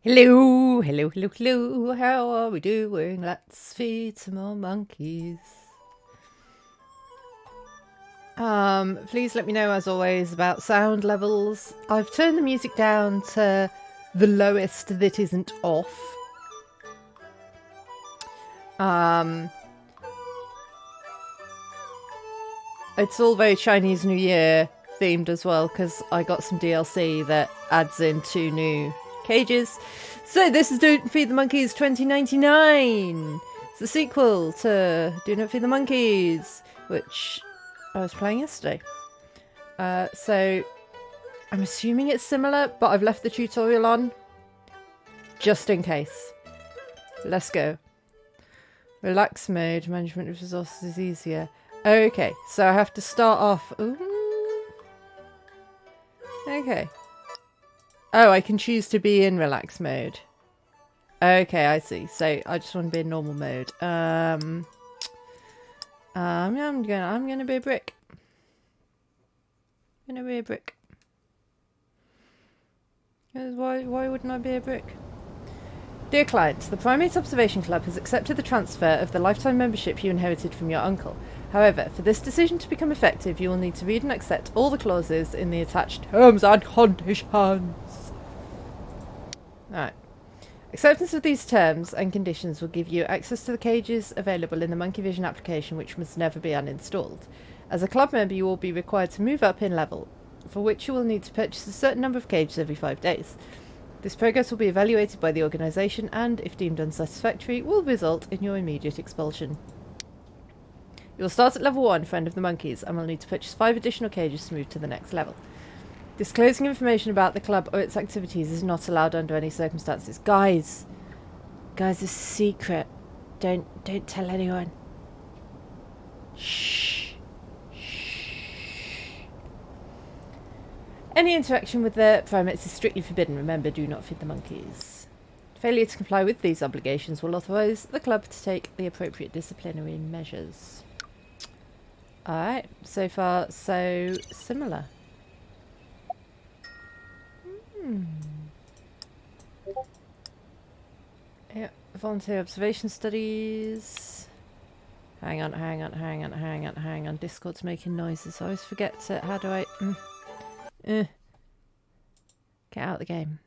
Hello, hello, hello, hello. How are we doing? Let's feed some more monkeys. Please let me know, as always, about sound levels. I've turned the music down to the lowest that isn't off. It's all very Chinese New Year themed as well, because I got some DLC that adds in 2 new cages. So this is Don't Feed the Monkeys 2099. It's the sequel to Do Not Feed the Monkeys, which I was playing yesterday. So I'm assuming it's similar, but I've left the tutorial on just in case. Let's go. Relax mode, management of resources is easier. Okay, so I have to start off... Ooh. Okay. Oh, I can choose to be in relax mode. Okay, I see. So I just want to be in normal mode. I'm gonna be a brick. Gonna be a brick. Why wouldn't I be a brick? Dear client, the Primates Observation Club has accepted the transfer of the lifetime membership you inherited from your uncle. However, for this decision to become effective, you will need to read and accept all the clauses in the attached terms and conditions. Alright. Acceptance of these terms and conditions will give you access to the cages available in the Monkey Vision application, which must never be uninstalled. As a club member, you will be required to move up in level, for which you will need to purchase a certain number of cages every 5 days. This progress will be evaluated by the organisation and, if deemed unsatisfactory, will result in your immediate expulsion. You will start at level 1, Friend of the Monkeys, and will need to purchase 5 additional cages to move to the next level. Disclosing information about the club or its activities is not allowed under any circumstances. Guys, it's a secret. Don't tell anyone. Shh. Any interaction with the primates is strictly forbidden. Remember, do not feed the monkeys. Failure to comply with these obligations will authorise the club to take the appropriate disciplinary measures. Alright, so far so similar. Yeah, volunteer observation studies. Hang on. Discord's making noises. I always forget to... How do I... Get out of the game.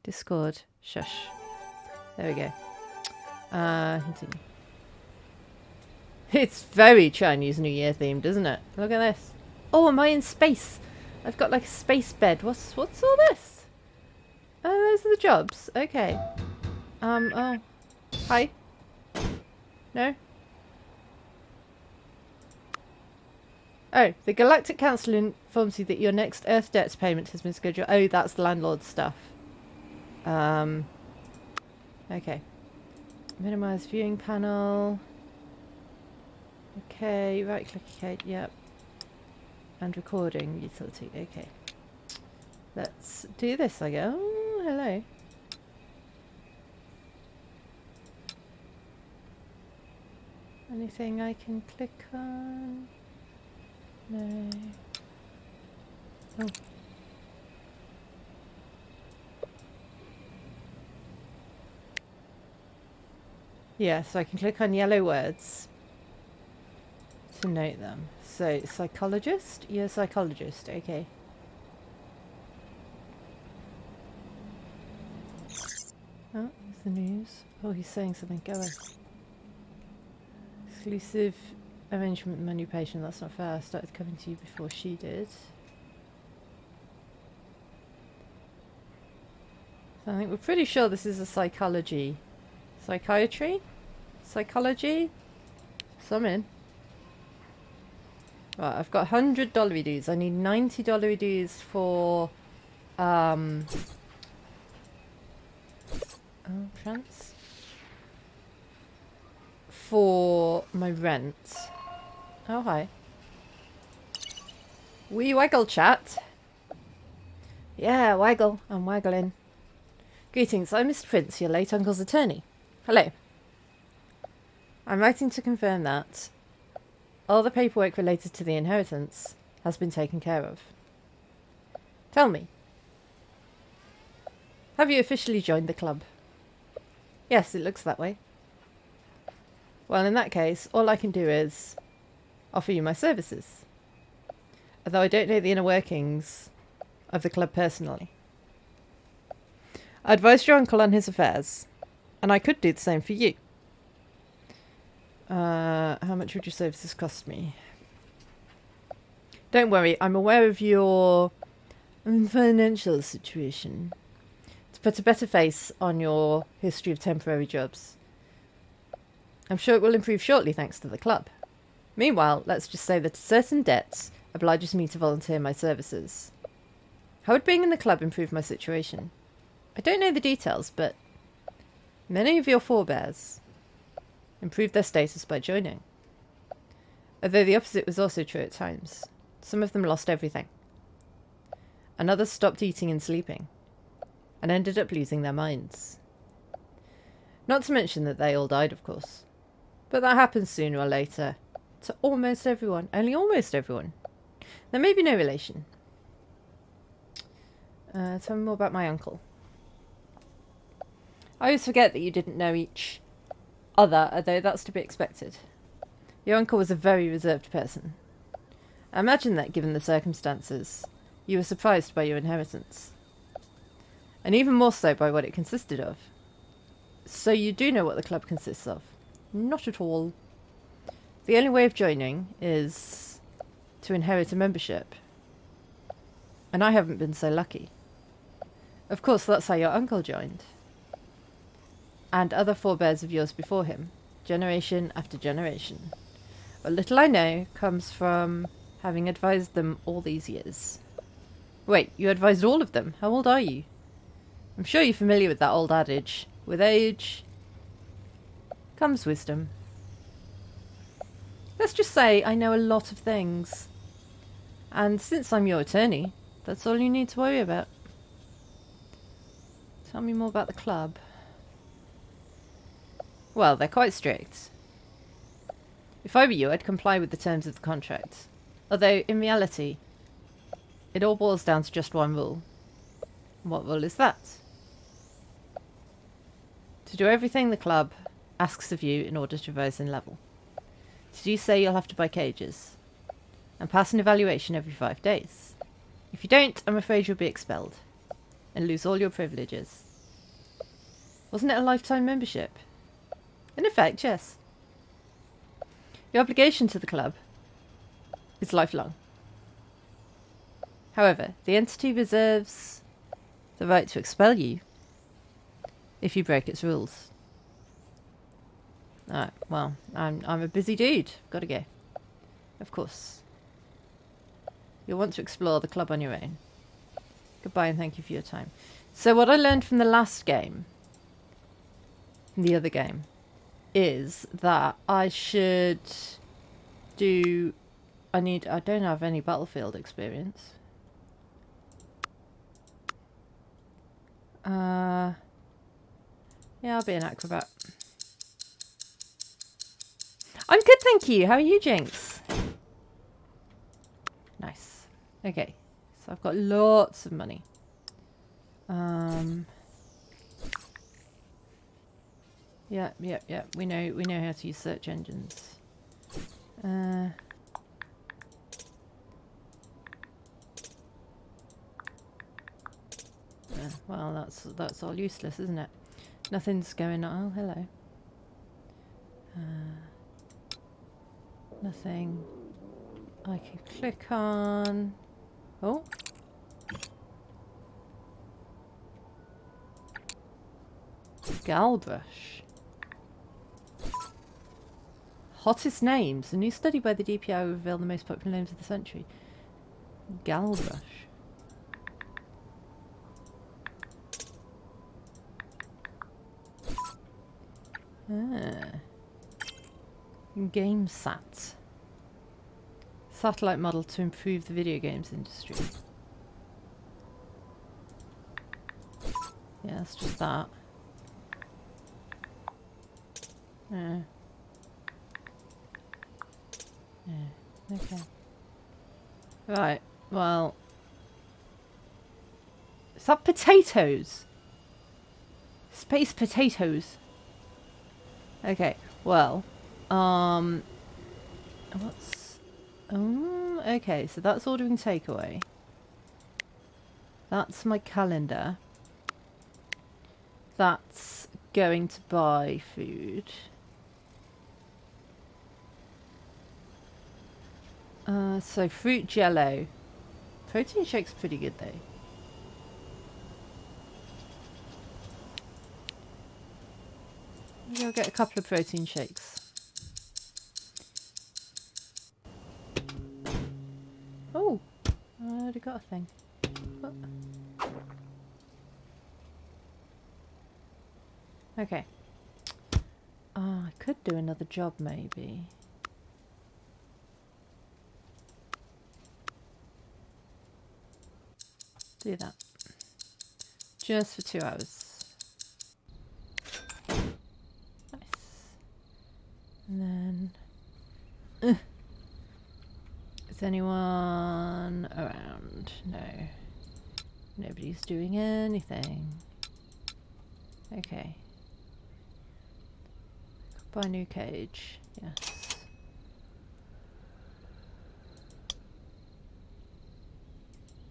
Discord. Shush. There we go. Continue. It's very Chinese New Year themed, isn't it? Look at this. Oh, am I in space? I've got like a space bed. What's all this? Oh, those are the jobs. Okay. Oh. Hi. No? Oh, the Galactic Council informs you that your next Earth debts payment has been scheduled. Oh, that's the landlord stuff. Okay. Minimize viewing panel. Okay, right click, okay, yep. And recording utility, okay. Let's do this, I go. Oh, hello. Anything I can click on? No. Oh. Yeah, so I can click on yellow words to note them. So, psychologist? You're a psychologist, okay. Oh, there's the news. Oh, he's saying something. Go away. Exclusive arrangement menu patient. That's not fair. I started coming to you before she did. So I think we're pretty sure this is a psychology. Psychiatry? Psychology? So I'm in. Right, I've got $100 dues. I need $90 dues for trans? For my rent. Oh, hi. We waggle chat. Yeah, waggle. I'm waggling. Greetings, I'm Mr. Prince, your late uncle's attorney. Hello. I'm writing to confirm that all the paperwork related to the inheritance has been taken care of. Tell me, Have you officially joined the club? Yes, it looks that way. Well, in that case, all I can do is offer you my services. Although I don't know the inner workings of the club personally. I advised your uncle on his affairs, and I could do the same for you. How much would your services cost me? Don't worry, I'm aware of your financial situation. To put a better face on your history of temporary jobs. I'm sure it will improve shortly thanks to the club. Meanwhile, let's just say that certain debts obliges me to volunteer my services. How would being in the club improve my situation? I don't know the details, but many of your forebears improved their status by joining. Although the opposite was also true at times. Some of them lost everything. And others stopped eating and sleeping, and ended up losing their minds. Not to mention that they all died, of course. But that happens sooner or later. To almost everyone. Only almost everyone. There may be no relation. Tell me more about my uncle. I always forget that you didn't know each other, although that's to be expected. Your uncle was a very reserved person. I imagine that, given the circumstances, you were surprised by your inheritance. And even more so by what it consisted of. So you do know what the club consists of? Not at all. The only way of joining is to inherit a membership. And I haven't been so lucky. Of course, that's how your uncle joined. And other forebears of yours before him, generation after generation. What little I know comes from having advised them all these years. Wait, you advised all of them? How old are you? I'm sure you're familiar with that old adage. With age comes wisdom. Let's just say I know a lot of things. And since I'm your attorney, that's all you need to worry about. Tell me more about the club. Well, they're quite strict. If I were you, I'd comply with the terms of the contract. Although, in reality, it all boils down to just one rule. What rule is that? To do everything the club asks of you in order to rise in level. To do so, you'll have to buy cages. And pass an evaluation every 5 days. If you don't, I'm afraid you'll be expelled. And lose all your privileges. Wasn't it a lifetime membership? In effect, yes. Your obligation to the club is lifelong. However, the entity reserves the right to expel you if you break its rules. Alright, well, I'm a busy dude. Gotta go. Of course. You'll want to explore the club on your own. Goodbye and thank you for your time. So what I learned from the last game, from the other game, is that I should do... I don't have any battlefield experience. Yeah, I'll be an acrobat. I'm good, thank you. How are you, Jinx? Nice. Okay, so I've got lots of money. Yeah. We know how to use search engines. Yeah, well, that's all useless, isn't it? Nothing's going on. Oh, hello. Nothing I can click on. Oh. Galbrush. Hottest names. A new study by the DPI will reveal the most popular names of the century. Galbrush. GameSat. Satellite model to improve the video games industry. Yeah, it's just that. Yeah. Okay. Right, well... Is that potatoes? Space potatoes. Okay, well, what's... Oh, okay, so that's ordering takeaway. That's my calendar. That's going to buy food. So fruit jello. Protein shake's pretty good though. Maybe I'll get a couple of protein shakes. Oh, I already got a thing. What? Okay. Oh, I could do another job maybe. Do that. Just for 2 hours. Nice. And then... Is anyone around? No. Nobody's doing anything. Okay. Buy a new cage. Yes.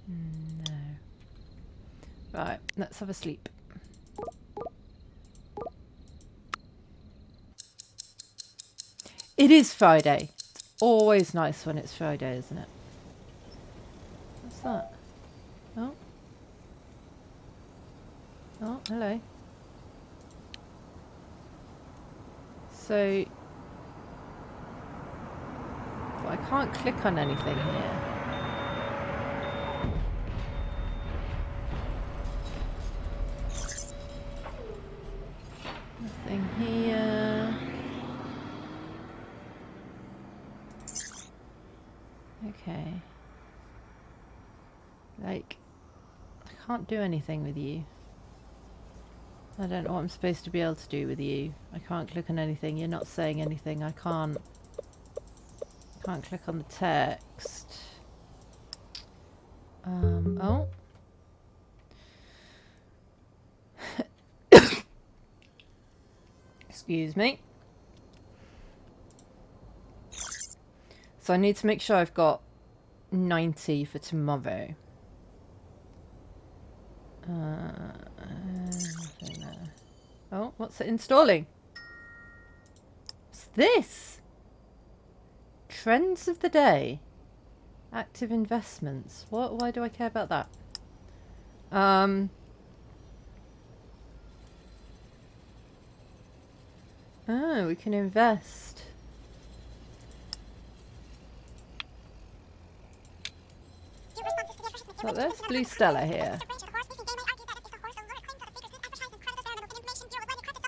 No. Right, let's have a sleep. It is Friday. It's always nice when it's Friday, isn't it? What's that? Oh. Oh, hello. So... But I can't click on anything here. Nothing here. Okay. Like, I can't do anything with you. I don't know what I'm supposed to be able to do with you. I can't click on anything. You're not saying anything. I can't click on the text. Oh. Excuse me. So I need to make sure I've got 90 for tomorrow. Oh, what's it installing? What's this? Trends of the day. Active investments. What? Why do I care about that? Oh, we can invest. So there's Blue Stella here.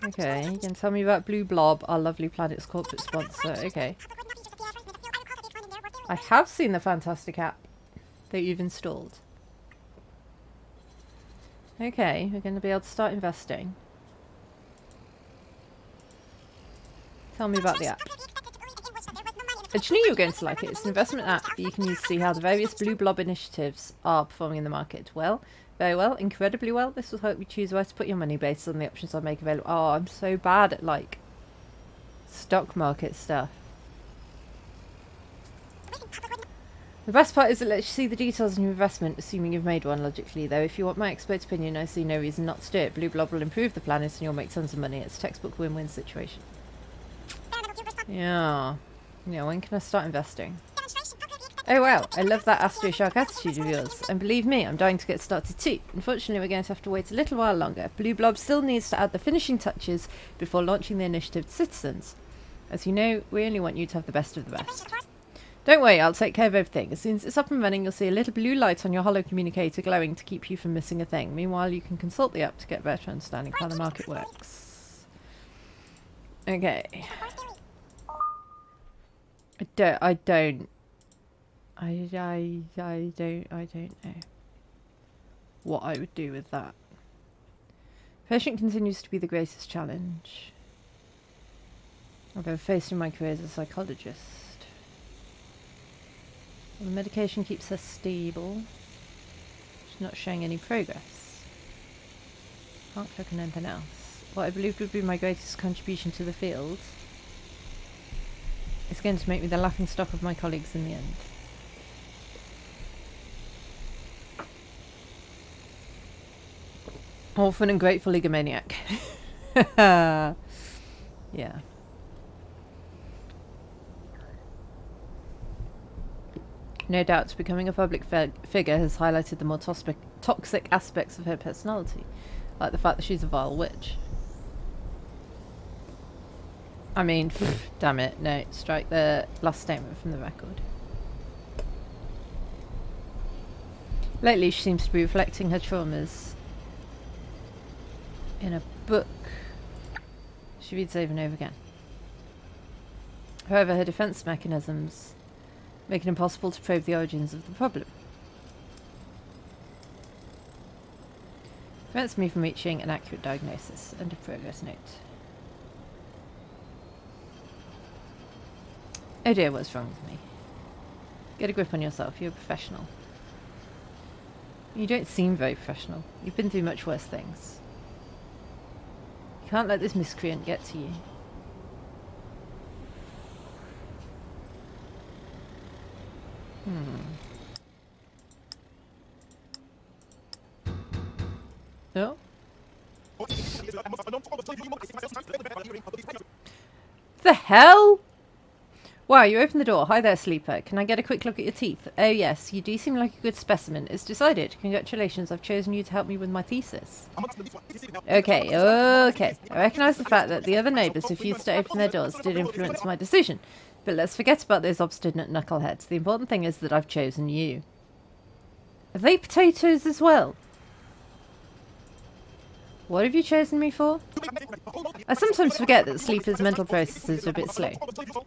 Okay, you can tell me about Blue Blob, our lovely planet's corporate sponsor. Okay. I have seen the fantastic app that you've installed. Okay, we're going to be able to start investing. Tell me about the app. I just knew you were going to like it. It's an investment app that you can use to see how the various Blue Blob initiatives are performing in the market. Well, very well, incredibly well. This will help you choose where to put your money based on the options I make available. Oh, I'm so bad at, like, stock market stuff. The best part is it lets you see the details of your investment, assuming you've made one logically, though. If you want my expert opinion, I see no reason not to do it. Blue Blob will improve the planet and you'll make tons of money. It's a textbook win-win situation. Yeah. Yeah, when can I start investing? Oh wow, I love that Astro Shark attitude of yours. And believe me, I'm dying to get started too. Unfortunately, we're going to have to wait a little while longer. Blue Blob still needs to add the finishing touches before launching the initiative to citizens. As you know, we only want you to have the best of the best. Don't worry, I'll take care of everything. As soon as it's up and running, you'll see a little blue light on your holo communicator glowing to keep you from missing a thing. Meanwhile, you can consult the app to get a better understanding of how the market works. Okay. I don't know what I would do with that. Patient continues to be the greatest challenge I've ever faced in my career as a psychologist. The medication keeps her stable. She's not showing any progress. Can't click on anything else. what I believed would be my greatest contribution to the field, is going to make me the laughingstock of my colleagues in the end. Orphan and grateful egomaniac. Yeah. No doubt becoming a public figure has highlighted the more toxic aspects of her personality, like the fact that she's a vile witch. I mean, damn it, no, strike the last statement from the record. Lately she seems to be reflecting her traumas in a book she reads over and over again. However, her defense mechanisms make it impossible to probe the origins of the problem. Prevents me from reaching an accurate diagnosis. End of progress note. Oh dear, what's wrong with me? Get a grip on yourself, you're a professional. You don't seem very professional. You've been through much worse things. You can't let this miscreant get to you. Oh? The hell? Wow, you opened the door. Hi there, sleeper. Can I get a quick look at your teeth? Oh yes, you do seem like a good specimen. It's decided. Congratulations, I've chosen you to help me with my thesis. Okay. I recognise the fact that the other neighbours refused to open their doors did influence my decision. But let's forget about those obstinate knuckleheads. The important thing is that I've chosen you. Are they potatoes as well? What have you chosen me for? I sometimes forget that sleepers' mental processes are a bit slow.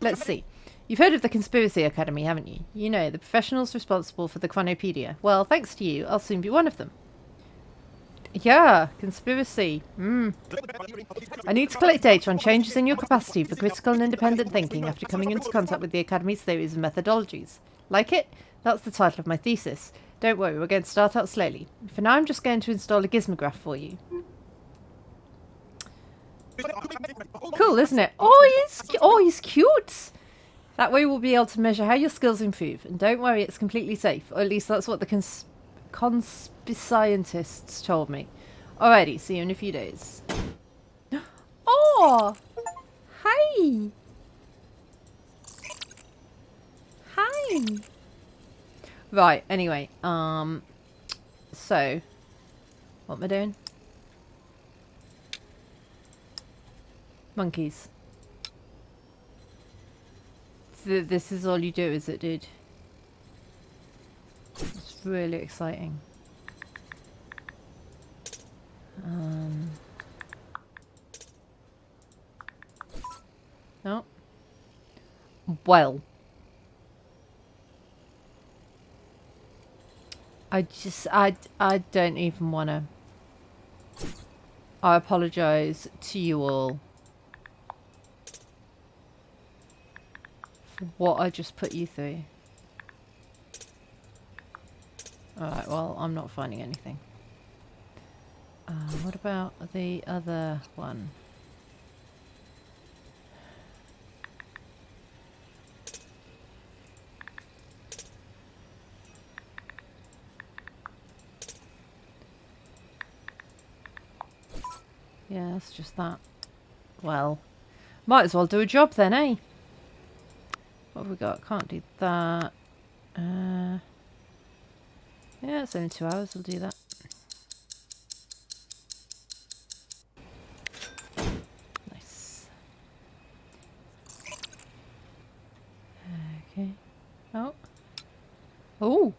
Let's see. You've heard of the Conspiracy Academy, haven't you? You know, the professionals responsible for the Chronopedia. Well, thanks to you, I'll soon be one of them. Yeah, conspiracy. I need to collect data on changes in your capacity for critical and independent thinking after coming into contact with the Academy's theories and methodologies. Like it? That's the title of my thesis. Don't worry, we're going to start out slowly. For now, I'm just going to install a gizmograph for you. Cool, isn't it? Oh, he's cute! That way we'll be able to measure how your skills improve. And don't worry, it's completely safe. Or at least that's what the conspi-scientists told me. Alrighty, see you in a few days. Oh! Hi! Hi! Right, anyway, so, what am I doing? Monkeys. So this is all you do, is it, dude? It's really exciting. No. Well. I don't even want to. I apologise to you all for what I just put you through. Alright, well, I'm not finding anything. What about the other one? Yeah, it's just that. Well, might as well do a job then, eh? What have we got? Can't do that. Yeah, it's only 2 hours. We'll do that. Nice. Okay. Oh. Oh!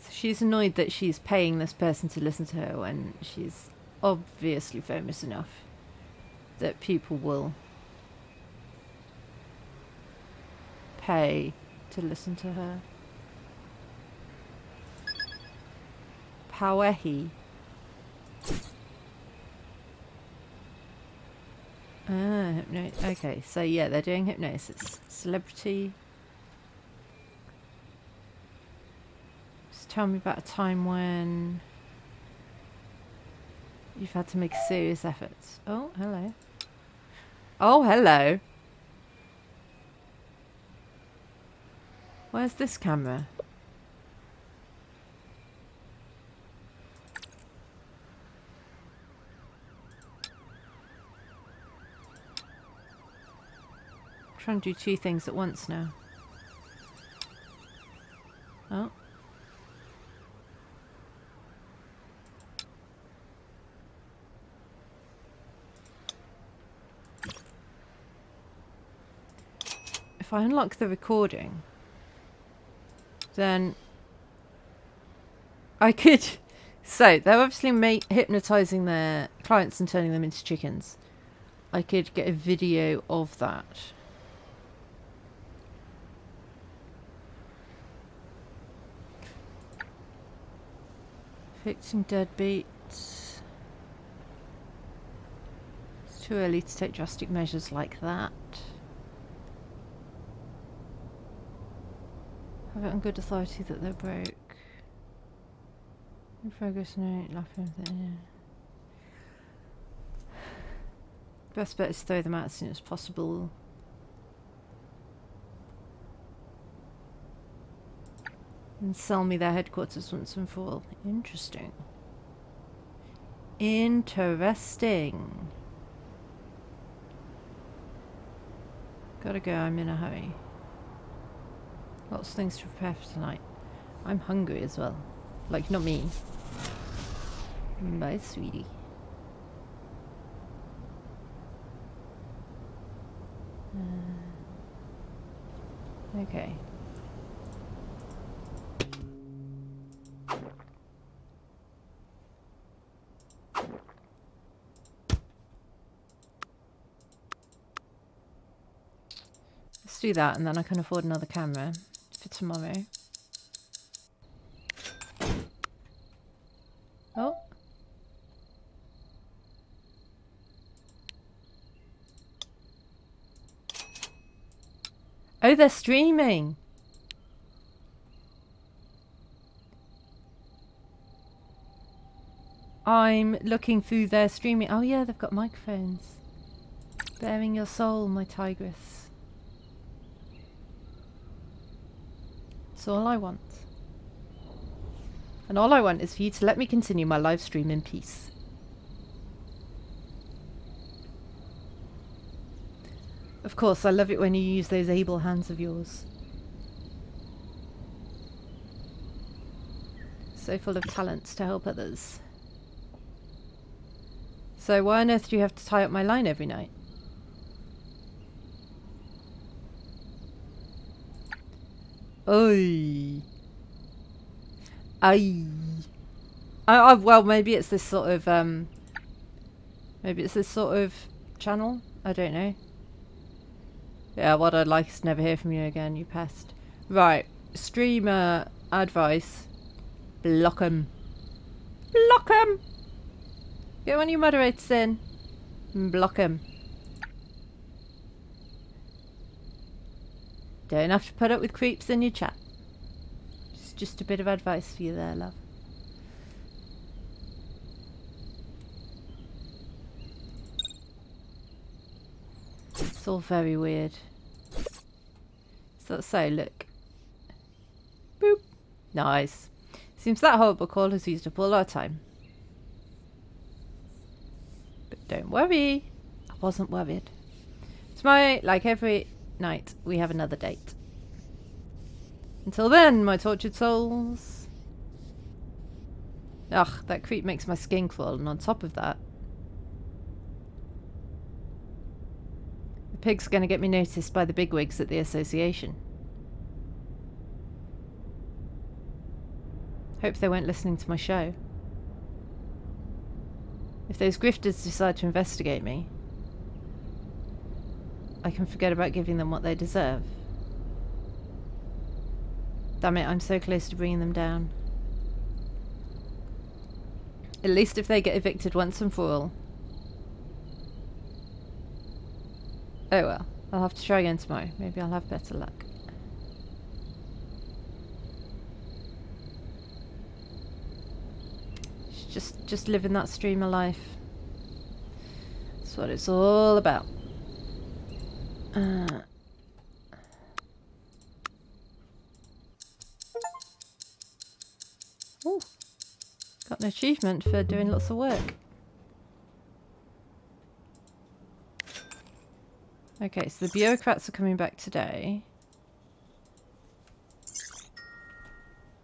So she's annoyed that she's paying this person to listen to her when she's obviously famous enough that people will pay to listen to her. Pauehi. Okay, so yeah, they're doing hypnosis. Celebrity. Just tell me about a time when you've had to make serious efforts. Oh, hello. Oh, hello. Where's this camera? I'm trying to do two things at once now. Oh. If I unlock the recording, then I could... So, they're obviously hypnotising their clients and turning them into chickens. I could get a video of that. Fixing deadbeats. It's too early to take drastic measures like that. Have it on good authority that they're broke. In progress note, laughing with it, yeah. Best bet is to throw them out as soon as possible. And sell me their headquarters once and for all. Interesting. Interesting. Gotta go, I'm in a hurry. Lots of things to prepare for tonight. I'm hungry as well. Like, not me. Bye, sweetie. Okay. Let's do that, and then I can afford another camera for tomorrow. Oh. Oh, they're streaming. I'm looking through their streaming. Oh yeah, they've got microphones. Bearing your soul, my tigress. That's all I want. And all I want is for you to let me continue my live stream in peace. Of course, I love it when you use those able hands of yours. So full of talents to help others. So why on earth do you have to tie up my line every night? Oi. Aye. Well, maybe it's this sort of, maybe it's this sort of channel. I don't know. Yeah, what I'd like is to never hear from you again, you pest. Right. Streamer advice. Block 'em. Block 'em! Get one of your moderators in. And block 'em. Don't have to put up with creeps in your chat. Just a bit of advice for you there, love. It's all very weird. So look. Boop. Nice. Seems that horrible call has used up all our time. But don't worry. I wasn't worried. Tomorrow, like every night, we have another date. Until then, my tortured souls. Ugh, that creep makes my skin crawl, and on top of that, the pig's gonna get me noticed by the bigwigs at the association. Hope they weren't listening to my show. If those grifters decide to investigate me, I can forget about giving them what they deserve. Damn it, I'm so close to bringing them down. At least if they get evicted once and for all. Oh well, I'll have to try again tomorrow. Maybe I'll have better luck. Just living that streamer life. That's what it's all about. Oh, got an achievement for doing lots of work. Okay, so the bureaucrats are coming back today.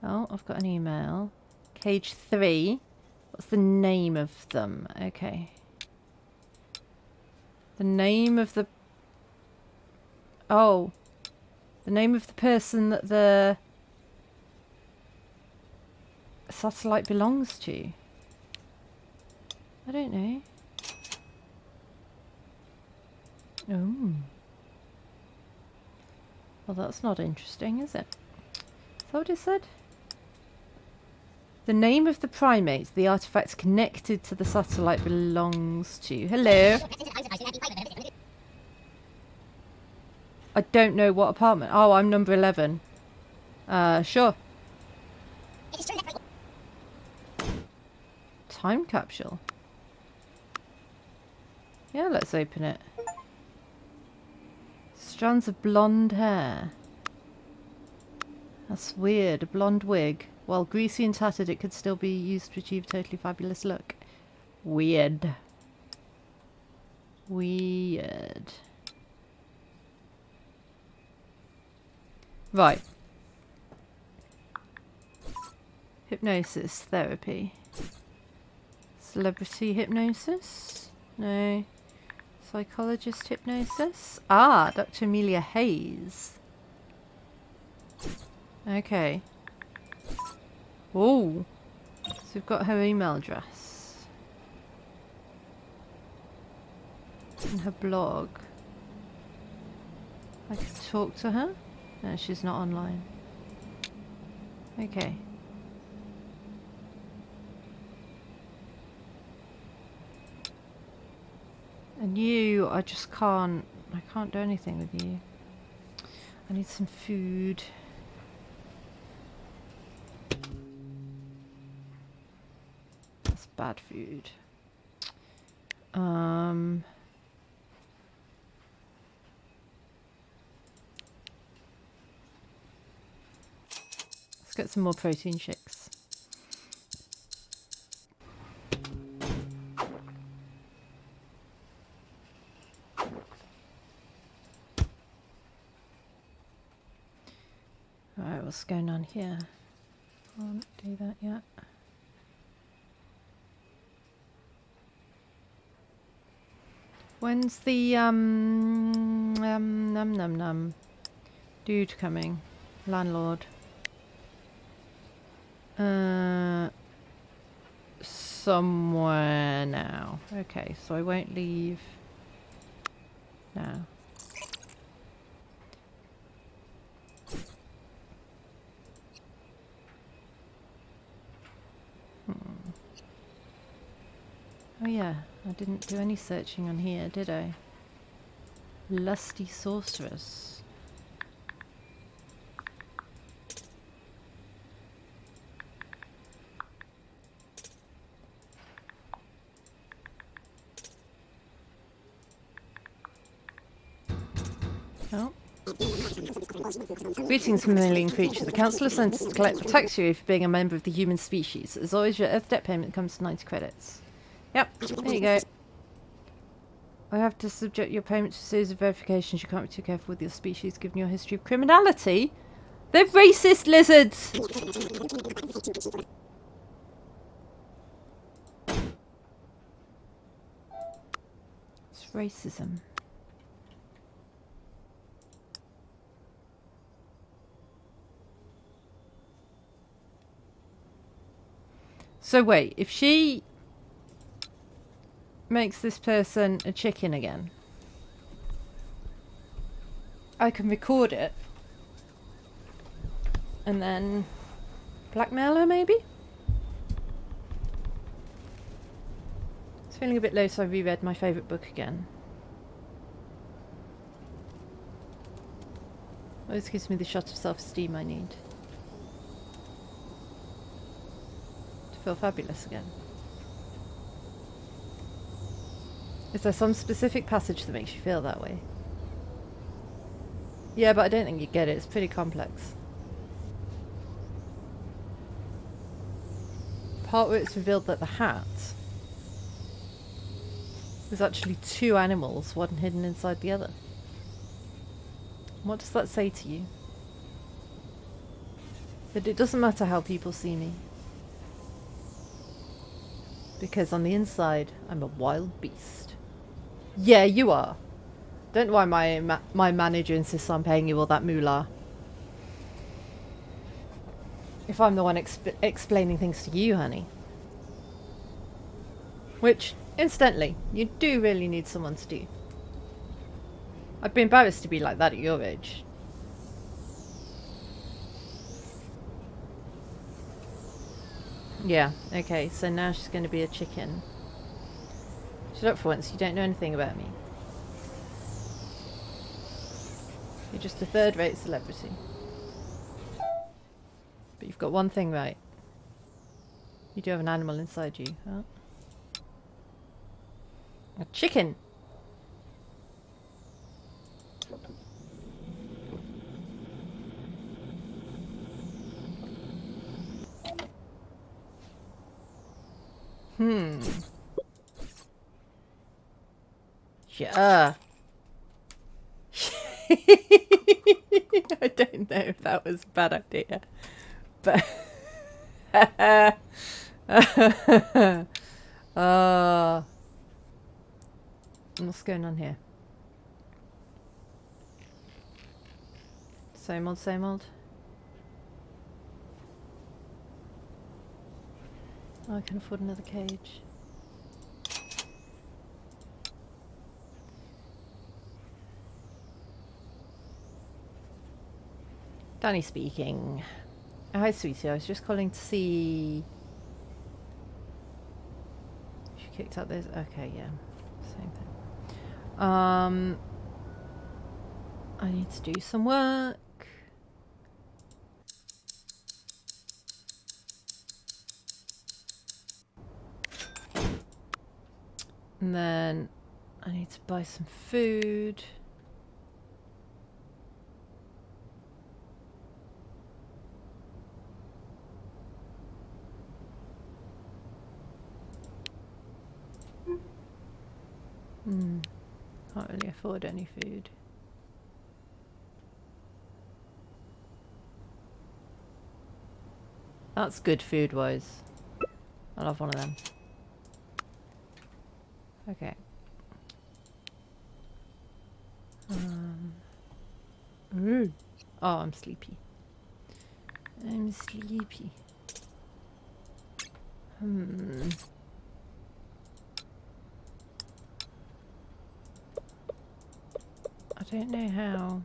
Oh, I've got an email. Cage 3. What's the name of them? Okay. The name of the... Oh. The name of the person that the satellite belongs to. I don't know. Oh. Well, that's not interesting, is it? Is that what it said? The name of the primates the artifacts connected to the satellite belongs to. Hello. I don't know what apartment. Oh, I'm number 11. Sure. Time capsule. Yeah, let's open it. Strands of blonde hair. That's weird. A blonde wig. While greasy and tattered, it could still be used to achieve a totally fabulous look. Weird. Weird. Right. Hypnosis therapy. Celebrity hypnosis? No. Psychologist hypnosis? Ah, Dr. Amelia Hayes. Okay. Oh. So we've got her email address. And her blog. I could talk to her? No, she's not online. Okay. And you, I just can't... I can't do anything with you. I need some food. That's bad food. Let's get some more protein shakes. Alright, what's going on here? Can't do that yet. When's the dude coming? Landlord. Somewhere now. Okay, so I won't leave now. Oh yeah, I didn't do any searching on here, did I? Lusty sorceress. Oh. Greetings, familiar creature. The council has sent us to collect the tax for being a member of the human species. As always, your Earth debt payment comes to 90 credits. Yep, there you go. I have to subject your payment to a series of verifications. You can't be too careful with your species given your history of criminality. They're racist lizards! It's racism. So wait, if she makes this person a chicken again, I can record it and then blackmail her, maybe? It's feeling a bit low, so I reread my favourite book again. Oh, this gives me the shot of self-esteem I need. To feel fabulous again. Is there some specific passage that makes you feel that way? Yeah, but I don't think you get it. It's pretty complex. Part where it's revealed that the hat is actually two animals, one hidden inside the other. What does that say to you? That it doesn't matter how people see me. Because on the inside, I'm a wild beast. Yeah, you are. Don't know why my manager insists on paying you all that moolah. If I'm the one explaining things to you, honey. Which, incidentally, you do really need someone to do. I'd be embarrassed to be like that at your age. Yeah, okay, so now she's going to be a chicken. Shut up for once, you don't know anything about me. You're just a third-rate celebrity. But you've got one thing right. You do have an animal inside you, huh? A chicken! Yeah. I don't know if that was a bad idea. But... what's going on here? Same old, same old. Oh, I can afford another cage. Danny speaking. Hi, sweetie. I was just calling to see... She kicked out those... Okay, yeah. Same thing. I need to do some work. And then I need to buy some food. Can't really afford any food. That's good food-wise. I'll have one of them. Okay. Oh, I'm sleepy. I'm sleepy. I don't know how.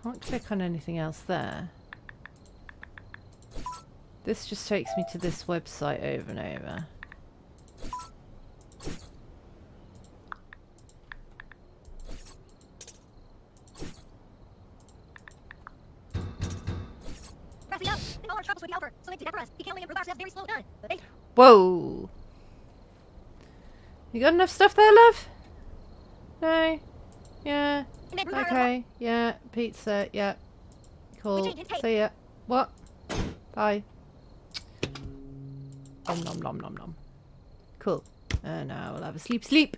Can't click on anything else there. This just takes me to this website over and over. Whoa! You got enough stuff there, love? No? Yeah. Okay. Yeah. Pizza. Yeah. Cool. See ya. What? Bye. Nom nom nom nom nom. Cool. Now we'll have a sleep.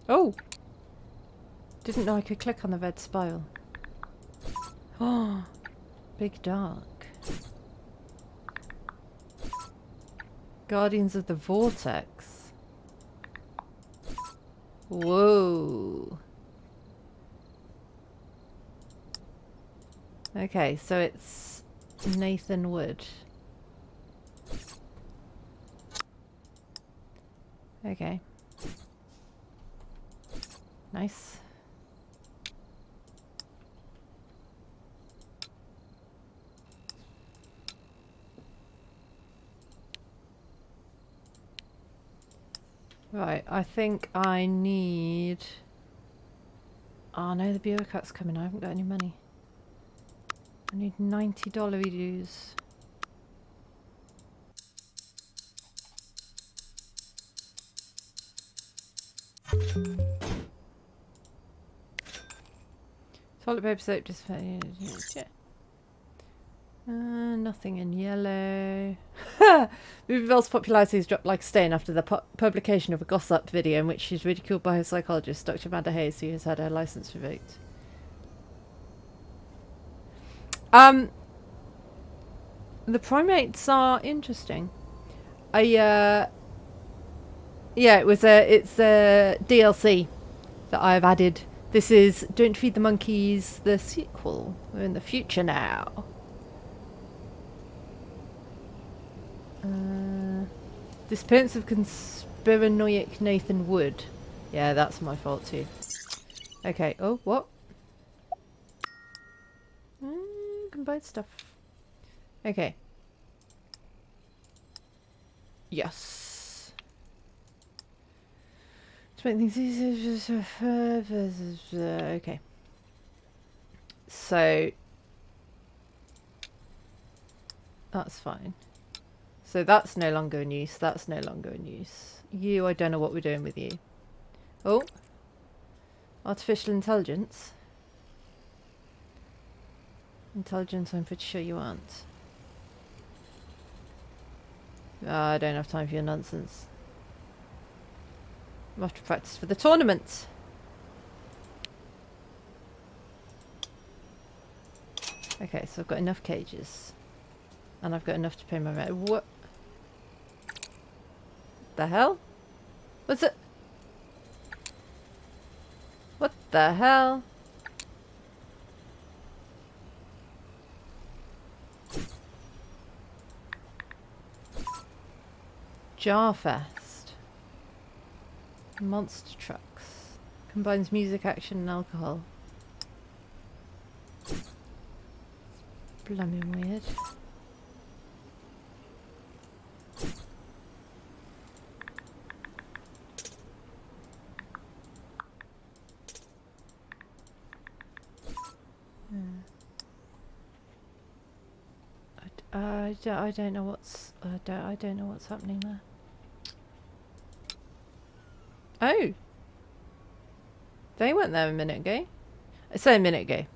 Oh! Didn't know I could click on the red spiral. Oh, big dark. Guardians of the Vortex. Whoa. Okay, so it's Nathan Wood. Okay. Nice. Right, I think I need... Oh no, the bureaucrat's coming. I haven't got any money. I need $90 dues. Toilet paper soap, just... nothing in yellow. Movie Bell's popularity has dropped like a stain after the publication of a gossip video in which she's ridiculed by her psychologist, Dr. Amanda Hayes, who has had her license revoked. The primates are interesting. Yeah, it's a DLC that I've added. This is Don't Feed the Monkeys, the sequel. We're in the future now. Disappearance of conspiranoic Nathan Wood. Yeah, that's my fault too. Okay, oh, what? Combine stuff. Okay. Yes. To make things easier. Okay. So that's fine. So that's no longer in use. That's no longer in use. You, I don't know what we're doing with you. Oh. Artificial intelligence. Intelligence, I'm pretty sure you aren't. I don't have time for your nonsense. I have to practice for the tournament. Okay, so I've got enough cages. And I've got enough to pay my rent. What the hell? What's it? What the hell? Jarfest. Monster trucks. Combines music, action and alcohol. Blooming weird. I don't know what's I don't know what's happening there. Oh, they weren't there a minute ago. I say a minute ago.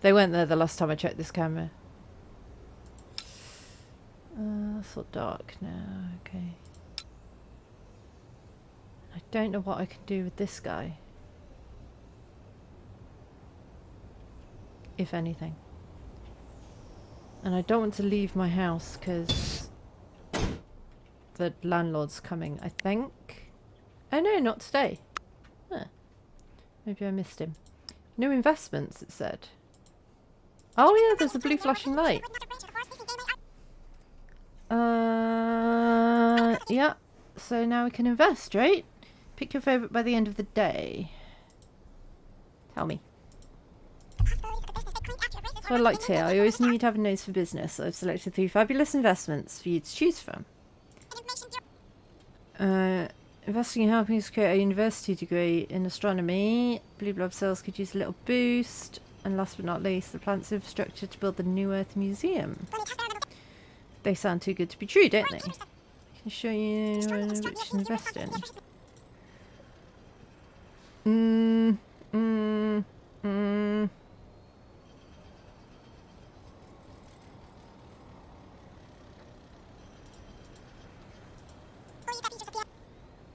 They weren't there the last time I checked this camera. It's all dark now. Okay. I don't know what I can do with this guy, if anything. And I don't want to leave my house because the landlord's coming, I think. Oh no, not today. Huh. Maybe I missed him. No investments, it said. Oh yeah, there's a blue flashing light. Yeah. So now we can invest, right? Pick your favourite by the end of the day. Tell me. So I liked here. I always knew you'd have a nose for business, so I've selected 3 fabulous investments for you to choose from. Investing in helping us create a university degree in astronomy. Blue Blob sales could use a little boost. And last but not least, the plant's infrastructure to build the New Earth Museum. They sound too good to be true, don't they? I can show you which to invest in.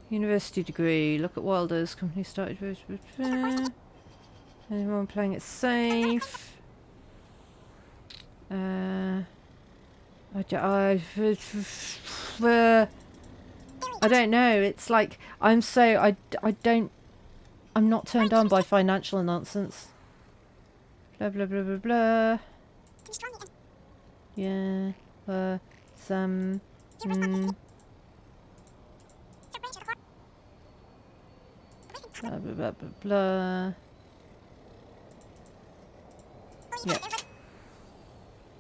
University degree. Look at Wilder's company started with. Anyone playing it safe? I don't know. It's like I'm not turned on by financial nonsense. Blah blah blah blah blah. Yeah. Some. Blah blah blah blah blah. Yeah.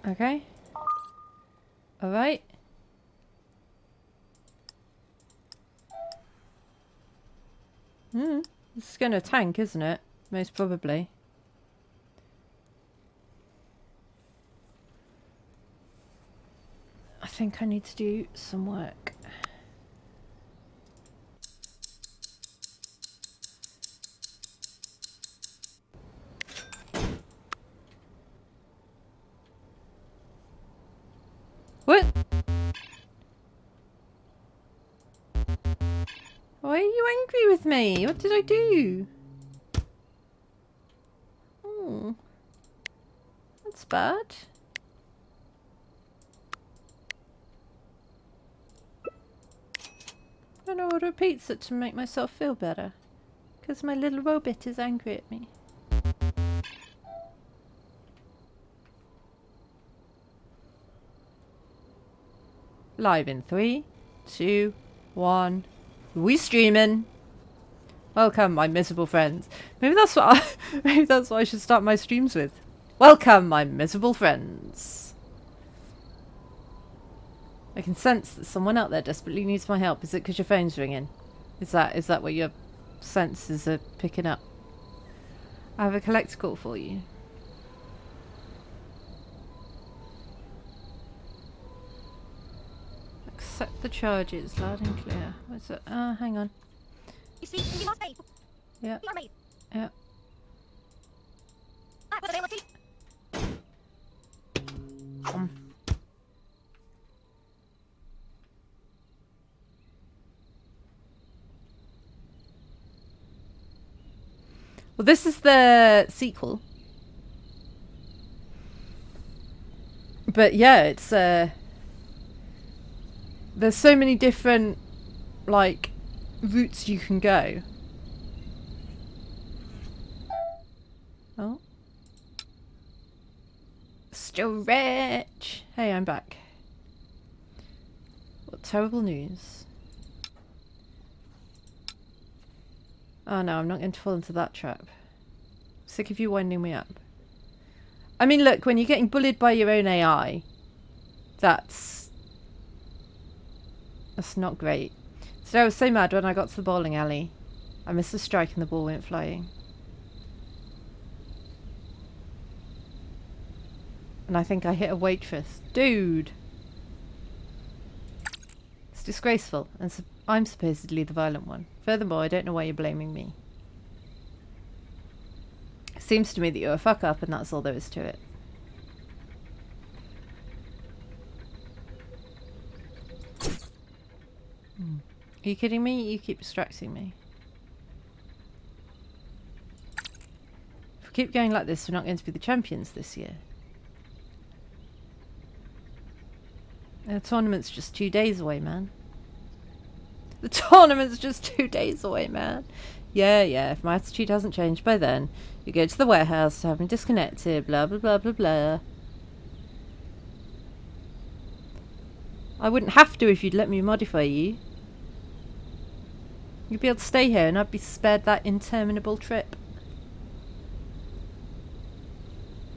Okay. Alright. It's going to tank, isn't it? Most probably. I think I need to do some work. What? Why are you angry with me? What did I do? Oh, that's bad. I'm gonna order a pizza to make myself feel better. Because my little robot is angry at me. Live in 3, 2, 1. We streaming. Welcome, my miserable friends. Maybe that's what maybe that's what I should start my streams with. Welcome, my miserable friends. I can sense that someone out there desperately needs my help. Is it because your phone's ringing? Is that what your senses are picking up? I have a collectible for you. Accept the charges, loud and clear. What's it? Hang on. Yeah. Yeah. Well, this is the sequel. But yeah, it's there's so many different like routes you can go. Oh. Stretch. Hey, I'm back. What terrible news. Oh no, I'm not going to fall into that trap. Sick of you winding me up. I mean, look, when you're getting bullied by your own AI, that's not great. So I was so mad when I got to the bowling alley. I missed the strike and the ball went flying. And I think I hit a waitress. Dude! It's disgraceful, and I'm supposedly the violent one. Furthermore, I don't know why you're blaming me. It seems to me that you're a fuck up and that's all there is to it. Are you kidding me? You keep distracting me. If we keep going like this, we're not going to be the champions this year. The tournament's just 2 days away, man. The tournament's just 2 days away, man. Yeah, if my attitude hasn't changed by then, you go to the warehouse to have me disconnected, blah, blah, blah, blah, blah. I wouldn't have to if you'd let me modify you. You'd be able to stay here and I'd be spared that interminable trip.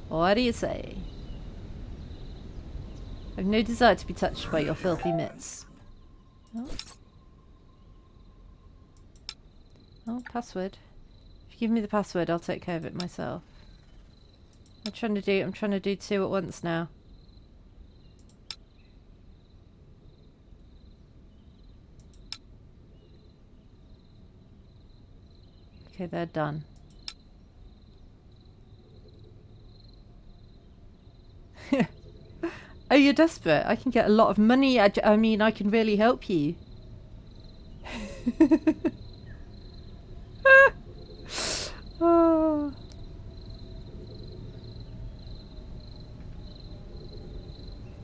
What do you say? I've no desire to be touched by your filthy mitts. Oh, password. If you give me the password, I'll take care of it myself. I'm trying to do 2 at once now. Okay, they're done. Oh, you're desperate. I can get a lot of money. I mean, I can really help you. Oh.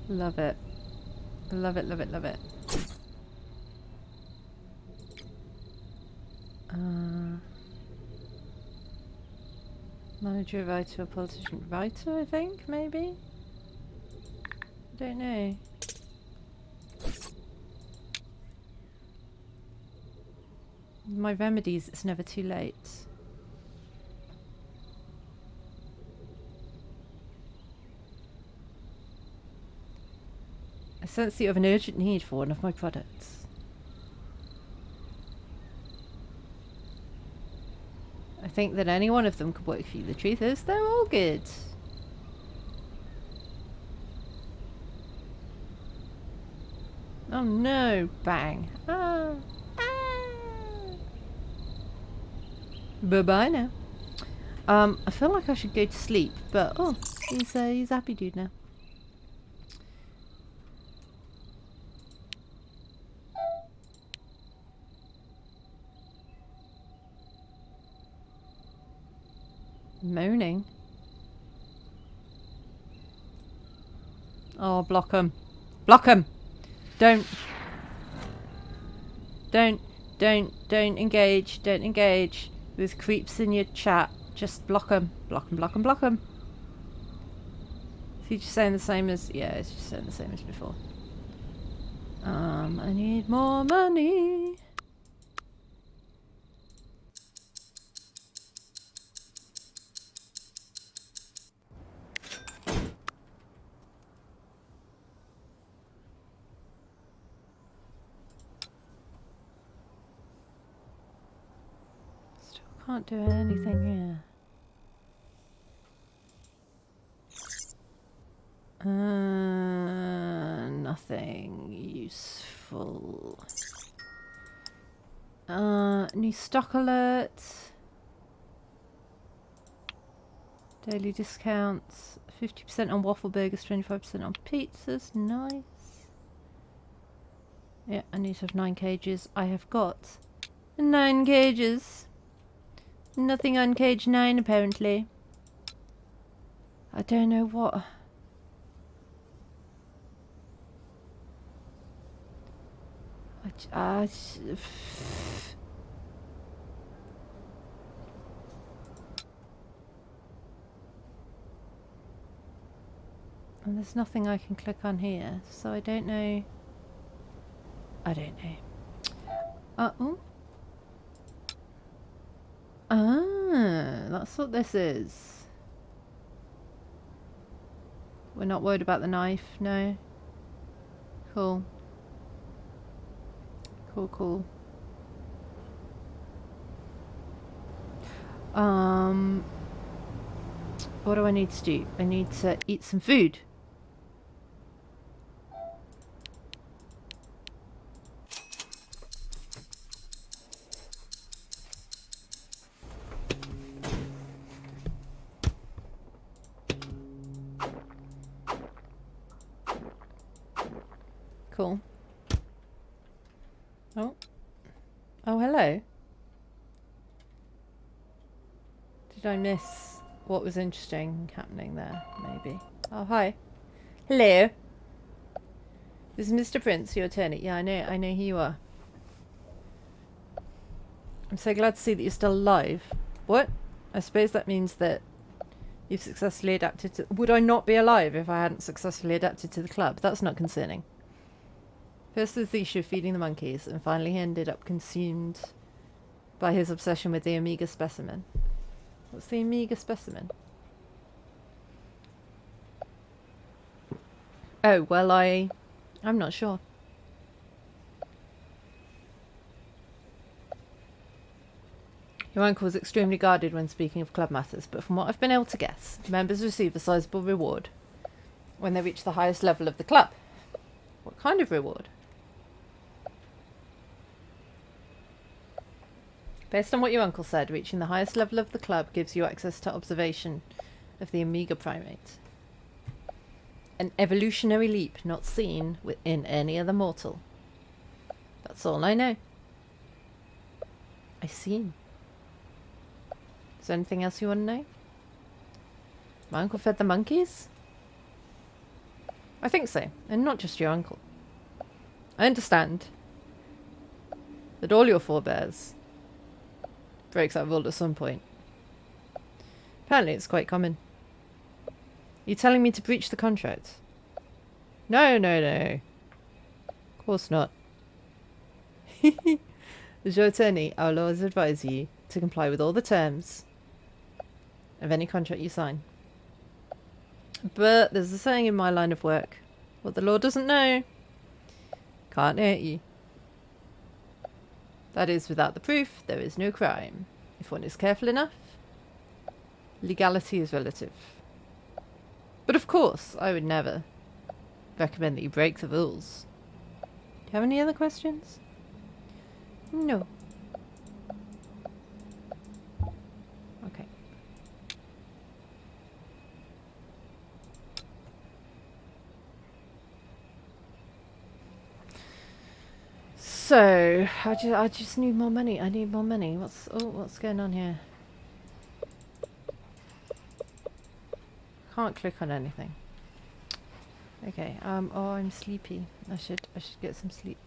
Love it. Love it, love it, love it. Manager, writer, politician, writer, I think, maybe? Don't know. My remedies, it's never too late. I sense that you have an urgent need for one of my products. think that any one of them could work for you. The truth is, they're all good. Oh no, bang. Ah. Ah. Bye-bye now. I feel like I should go to sleep, but oh, he's a happy dude now. Moaning. Oh, block him. Block him! Don't engage. Don't engage with creeps in your chat. Just block him. Block him, block him, block him. Is he just saying the same as... Yeah, it's just saying the same as before. I need more money. Still can't do anything here. Nothing useful. New stock alert. Daily discounts. 50% on waffle burgers, 25% on pizzas. Nice. Yeah, I need to have 9 cages. I have got 9 cages. Nothing on cage 9 apparently. I don't know what... And there's nothing I can click on here, so I don't know. I don't know. Oh. Ah, that's what this is. We're not worried about the knife, no. Cool. Cool. What do I need to do? I need to eat some food. Cool. Oh. Oh, hello. Did I miss what was interesting happening there? Maybe. Oh, hi. Hello. This is Mr. Prince, your attorney. Yeah, I know who you are. I'm so glad to see that you're still alive. What? I suppose that means that you've successfully adapted to... Would I not be alive if I hadn't successfully adapted to the club? That's not concerning. First was the issue of feeding the monkeys, and finally he ended up consumed by his obsession with the Omega specimen. What's the Omega specimen? Oh, well, I'm not sure. Your uncle was extremely guarded when speaking of club matters, but from what I've been able to guess, members receive a sizable reward when they reach the highest level of the club. What kind of reward? Based on what your uncle said, reaching the highest level of the club gives you access to observation of the Omega primate. An evolutionary leap not seen within any other mortal. That's all I know. I see. Is there anything else you want to know? My uncle fed the monkeys? I think so, and not just your uncle. I understand that all your forebears breaks that rule at some point. Apparently it's quite common. You telling me to breach the contract? No. Of course not. As your attorney, our lawyers advise you to comply with all the terms of any contract you sign. But there's a saying in my line of work. What the law doesn't know can't hurt you. That is, without the proof, there is no crime. If one is careful enough, Legality is relative. But of course, I would never recommend that you break the rules. Do you have any other questions? No. Okay. So, I just need more money. I need more money. What's going on here? Can't click on anything. Okay, oh, I'm sleepy. I should get some sleep.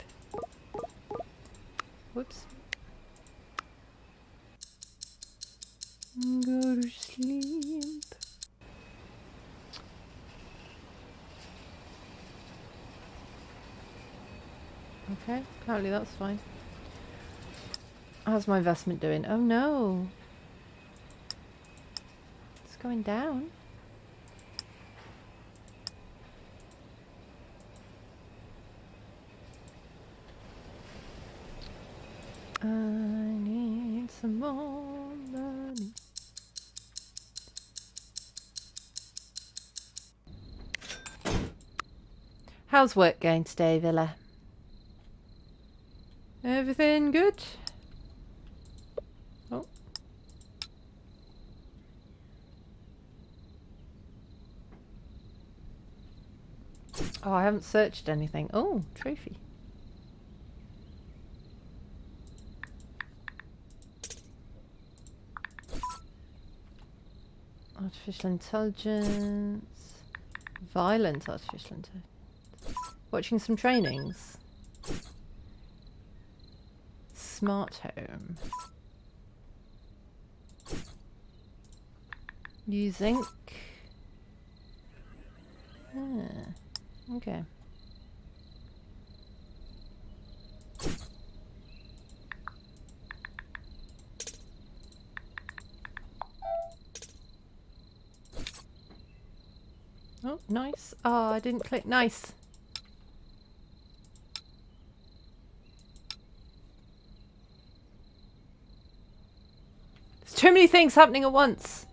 Whoops. Go to sleep. Okay, apparently that's fine. How's my investment doing? Oh no! It's going down. I need some more money. How's work going today, Villa? Everything good? Oh. Oh, I haven't searched anything. Oh, trophy. Artificial intelligence. Violent artificial intelligence. Watching some trainings. Smart home. Use ink. Ah, okay. Oh, nice. Oh, I didn't click. Nice. There's too many things happening at once.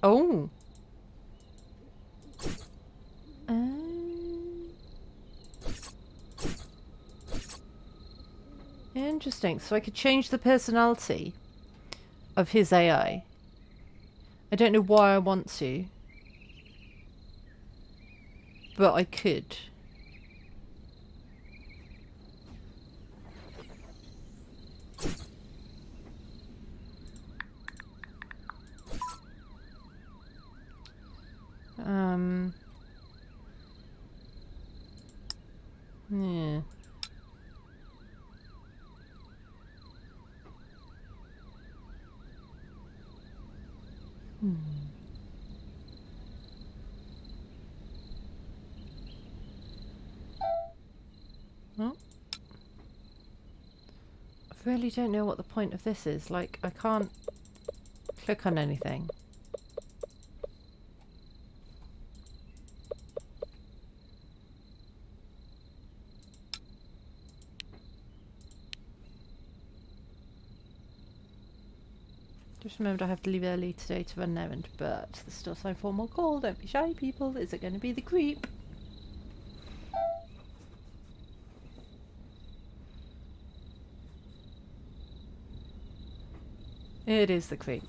Oh. Interesting. So I could change the personality of his AI. I don't know why I want to, but I could. Yeah. Oh. I really don't know what the point of this is. Like, I can't click on anything. Just remembered I have to leave early today to run an errand, but there's still time for more call. Don't be shy, people. Is it going to be the creep? It is the creep.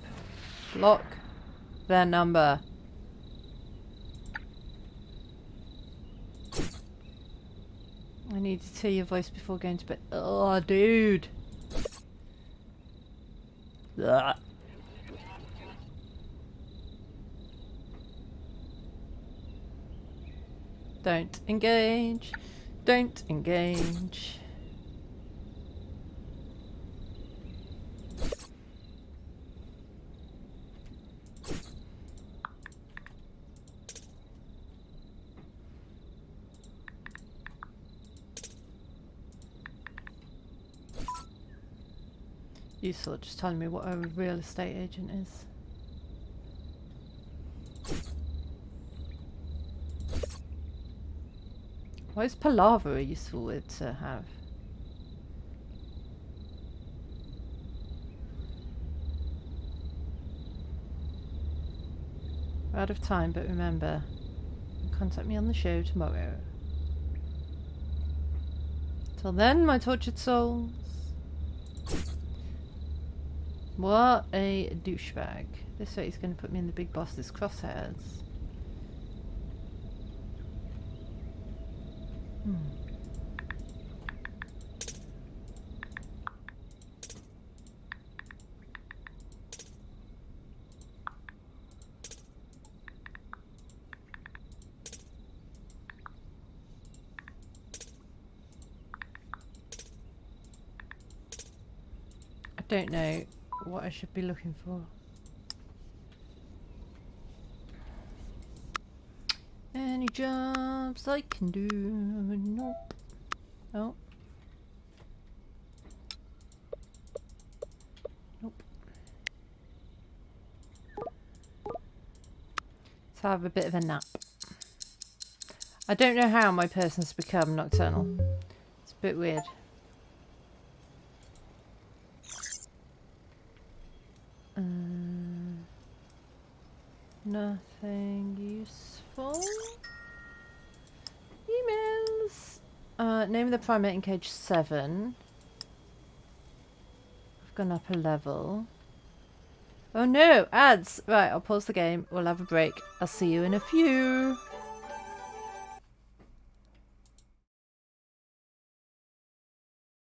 Block their number. I need to hear your voice before going to bed. Oh, dude. Ugh. Don't engage. Don't engage. Useful, just telling me what a real estate agent is. Why is palaver a useful word to have? We're out of time, but remember, contact me on the show tomorrow. Till then, my tortured souls. What a douchebag. This way he's going to put me in the big boss's crosshairs. I don't know what I should be looking for. Any jobs I can do? Nope. Oh. Nope. Let's have a bit of a nap. I don't know how my person's become nocturnal. It's a bit weird. Nothing useful. Emails. Name of the primate in cage 7. I've gone up a level. Oh no, ads! Right, I'll pause the game. We'll have a break. I'll see you in a few.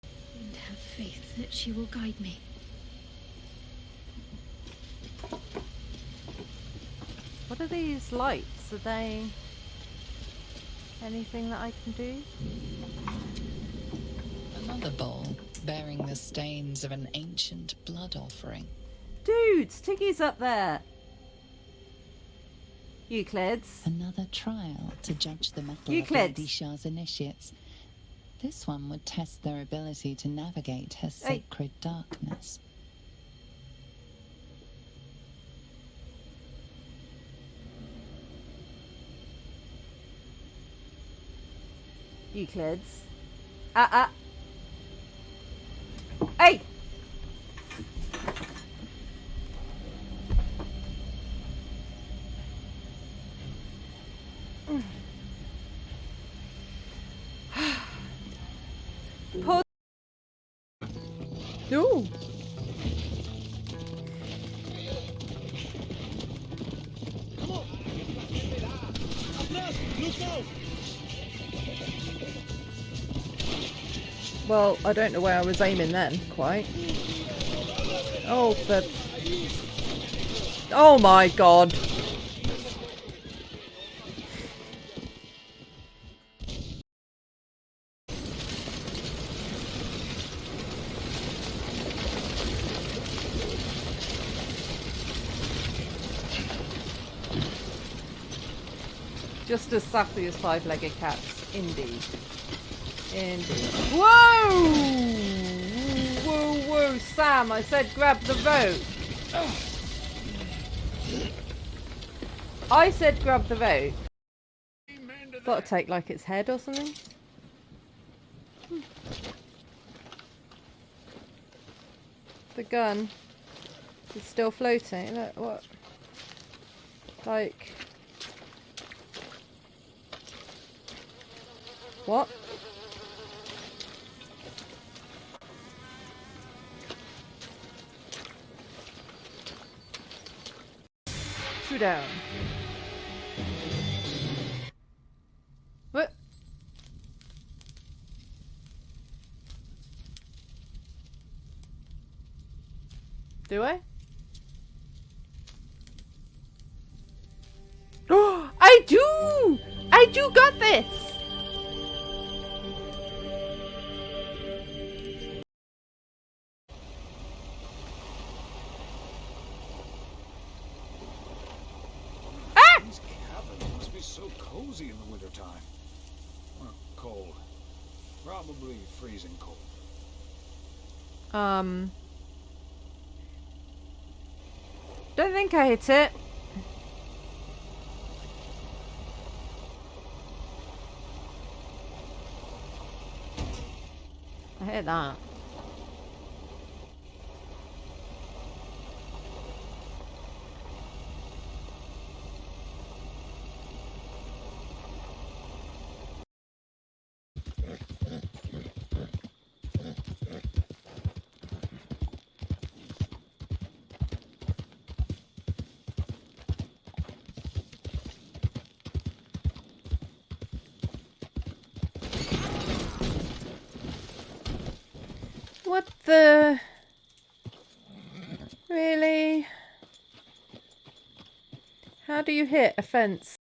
And have faith that she will guide me. What are these lights? Are they anything that I can do? Another bowl bearing the stains of an ancient blood offering. Dudes, Tiggy's up there. Euclids. Another trial to judge the mettle Euclid. of Lady Shah's initiates. This one would test their ability to navigate her sacred darkness. Euclids. Hey! Pause. No. Well, I don't know where I was aiming then, quite. Oh, for... Oh my god! Just as sassy as five-legged cats, indeed. Indeed. Whoa! Whoa, whoa, Sam, I said grab the rope. I said grab the rope. Got to take like its head or something. The gun is still floating. Look, what? Like... What? Shoot down. What? Do I? Oh, I do! I do got this! These cabins must be so cozy in the wintertime. Well, cold. Probably freezing cold. Don't think I hit it. hate that. What the... Really? How do you hit a fence?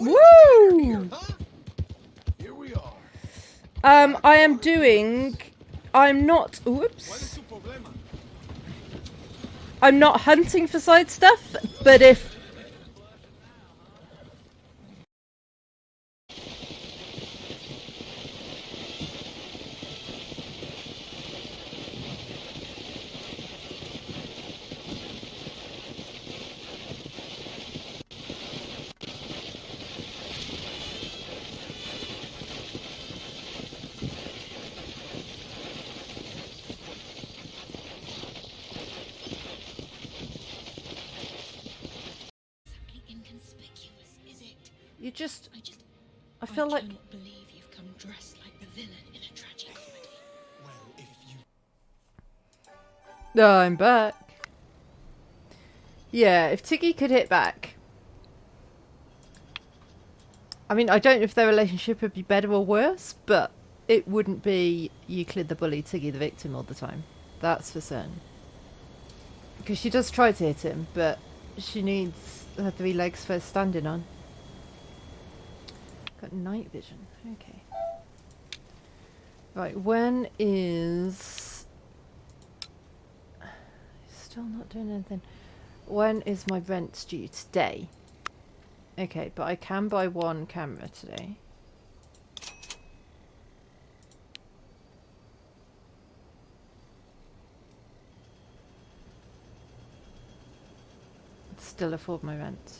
Woo! Here we are. I am doing... I'm not... Whoops. I'm not hunting for side stuff, but if... Inconspicuous, is it? You just... I feel like... cannot believe you've come dressed like the villain in a tragic comedy. Well, if you... I'm back. Yeah, if Tiggy could hit back... I mean, I don't know if their relationship would be better or worse, but it wouldn't be Euclid the bully, Tiggy the victim all the time. That's for certain. Because she does try to hit him, but she needs her 3 legs first standing on. Got night vision. Okay. Right, when is... Still not doing anything. When is my rent due? Today. Okay, but I can buy 1 camera today. Still afford my rent.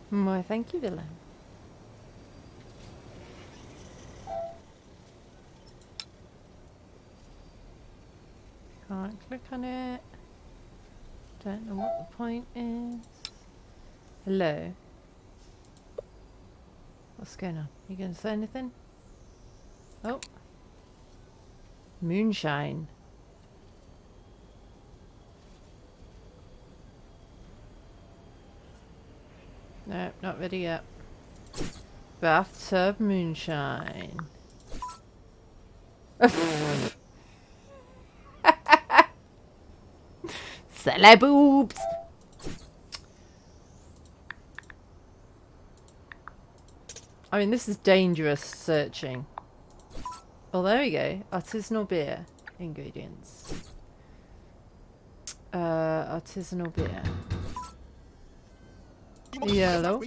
Why, thank you, Villa. Can't click on it. Don't know what the point is. Hello. What's going on? You gonna say anything? Oh. Moonshine. No, not ready yet. Bathtub moonshine. Celeb boobs. I mean, this is dangerous searching. Oh, there we go. Artisanal beer. Ingredients. Artisanal beer. Yellow.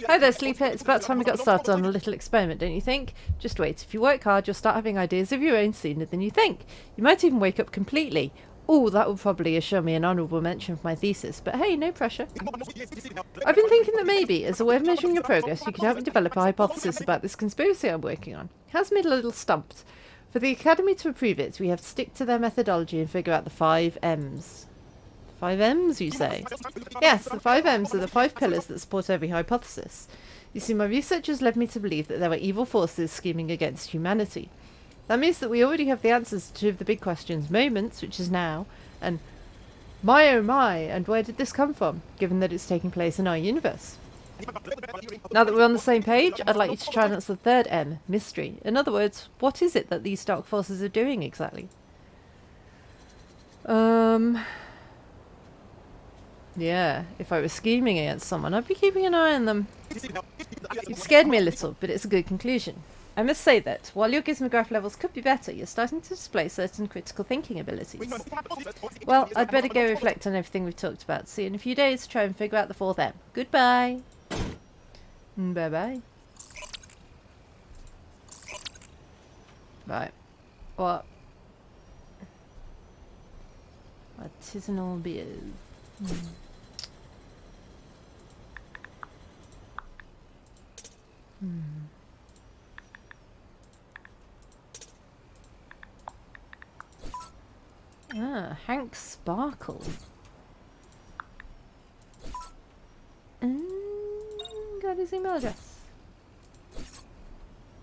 Hi there, Sleeper. It's about time we got started on a little experiment, don't you think? Just wait. If you work hard, you'll start having ideas of your own sooner than you think. You might even wake up completely. Oh, that would probably assure me an honourable mention for my thesis, but hey, no pressure. I've been thinking that maybe, as a way of measuring your progress, you could help me develop a hypothesis about this conspiracy I'm working on. It has me a little stumped. For the Academy to approve it, we have to stick to their methodology and figure out the 5 M's. 5 M's, you say? Yes, the 5 M's are the 5 pillars that support every hypothesis. You see, my research has led me to believe that there are evil forces scheming against humanity. That means that we already have the answers to 2 of the big questions, moments, which is now, and my oh my, and where did this come from, given that it's taking place in our universe? Now that we're on the same page, I'd like you to try and answer the 3rd M, mystery. In other words, what is it that these dark forces are doing exactly? Yeah, if I was scheming against someone, I'd be keeping an eye on them. You've scared me a little, but it's a good conclusion. I must say that, while your gizmograph levels could be better, you're starting to display certain critical thinking abilities. Well, I'd better go reflect on everything we've talked about. See you in a few days to try and figure out the 4th M. Goodbye. Bye-bye. Right. What? Artisanal beers. Ah, Hank Sparkle. Got his email address.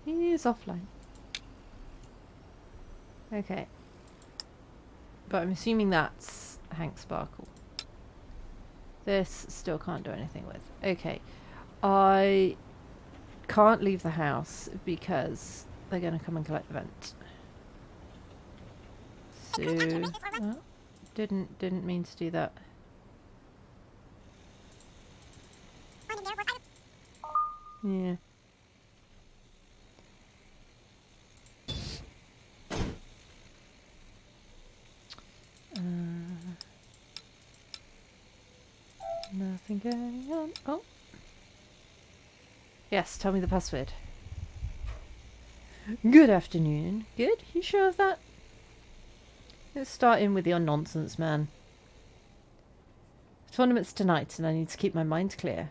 He's offline. Okay. But I'm assuming that's Hank Sparkle. This still can't do anything with. Okay. I can't leave the house because they're going to come and collect the vent. So, oh, didn't mean to do that. Yeah. Nothing going on. Oh. Yes, tell me the password. Good afternoon. Good? You sure of that? Let's start in with your nonsense, man. The tournament's tonight and I need to keep my mind clear.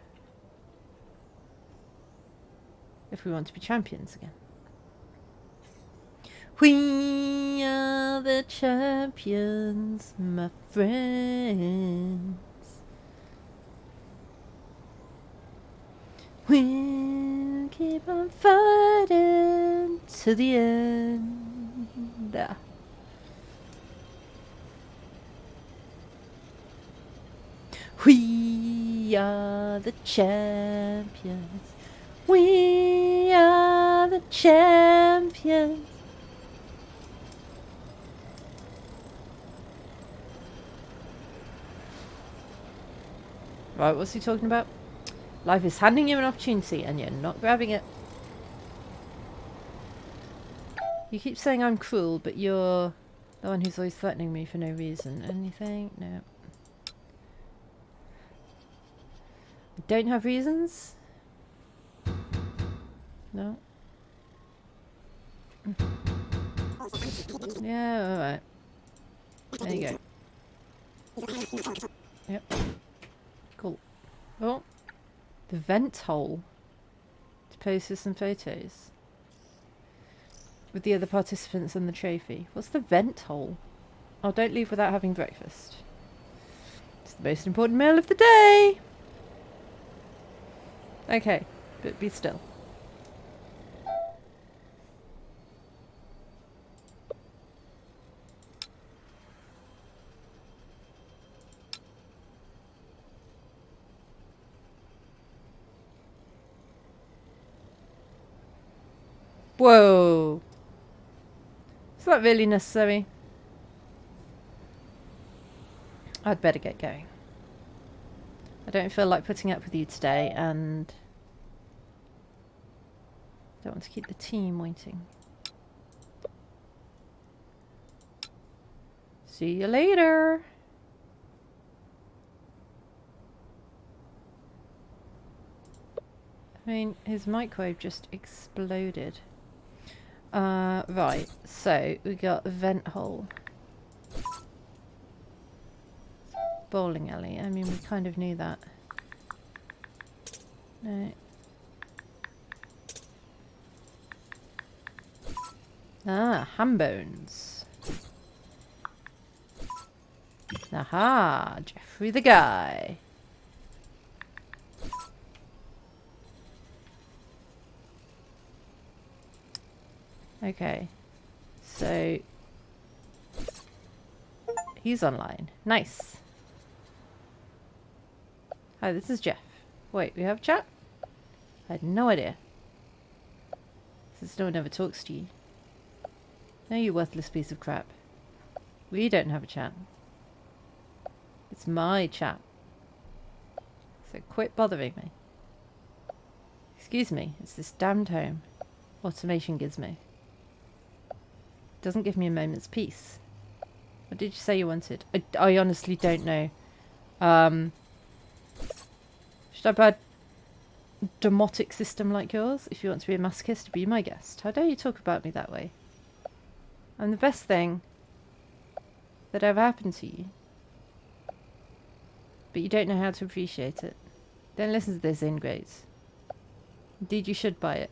If we want to be champions again. We are the champions, my friends. We'll keep on fighting to the end. We are the champions. We are the champions. Right, what's he talking about? Life is handing you an opportunity and you're not grabbing it. You keep saying I'm cruel, but you're the one who's always threatening me for no reason. Anything? No. I don't have reasons? No. Yeah, alright. There you go. Yep. Cool. Oh. The vent hole. To pose for some photos. With the other participants and the trophy. What's the vent hole? Oh, don't leave without having breakfast. It's the most important meal of the day! Okay, but be still. Whoa! Is that really necessary? I'd better get going. I don't feel like putting up with you today, and don't want to keep the team waiting. See you later! I mean, his microwave just exploded. Right, so we got a vent hole. Bowling alley. I mean, we kind of knew that. No. Ah, ham bones. Aha, Jeffrey the guy. Okay, so he's online. Nice. Hi, this is Jeff. Wait, we have a chat? I had no idea. Since no one ever talks to you. No, you worthless piece of crap. We don't have a chat. It's my chat. So quit bothering me. Excuse me, it's this damned home. Automation gives me. Doesn't give me a moment's peace. What did you say you wanted? I honestly don't know. Should I buy a domotic system like yours? If you want to be a masochist, be my guest. How dare you talk about me that way? I'm the best thing that ever happened to you. But you don't know how to appreciate it. Don't listen to this, ingrates. Indeed, you should buy it.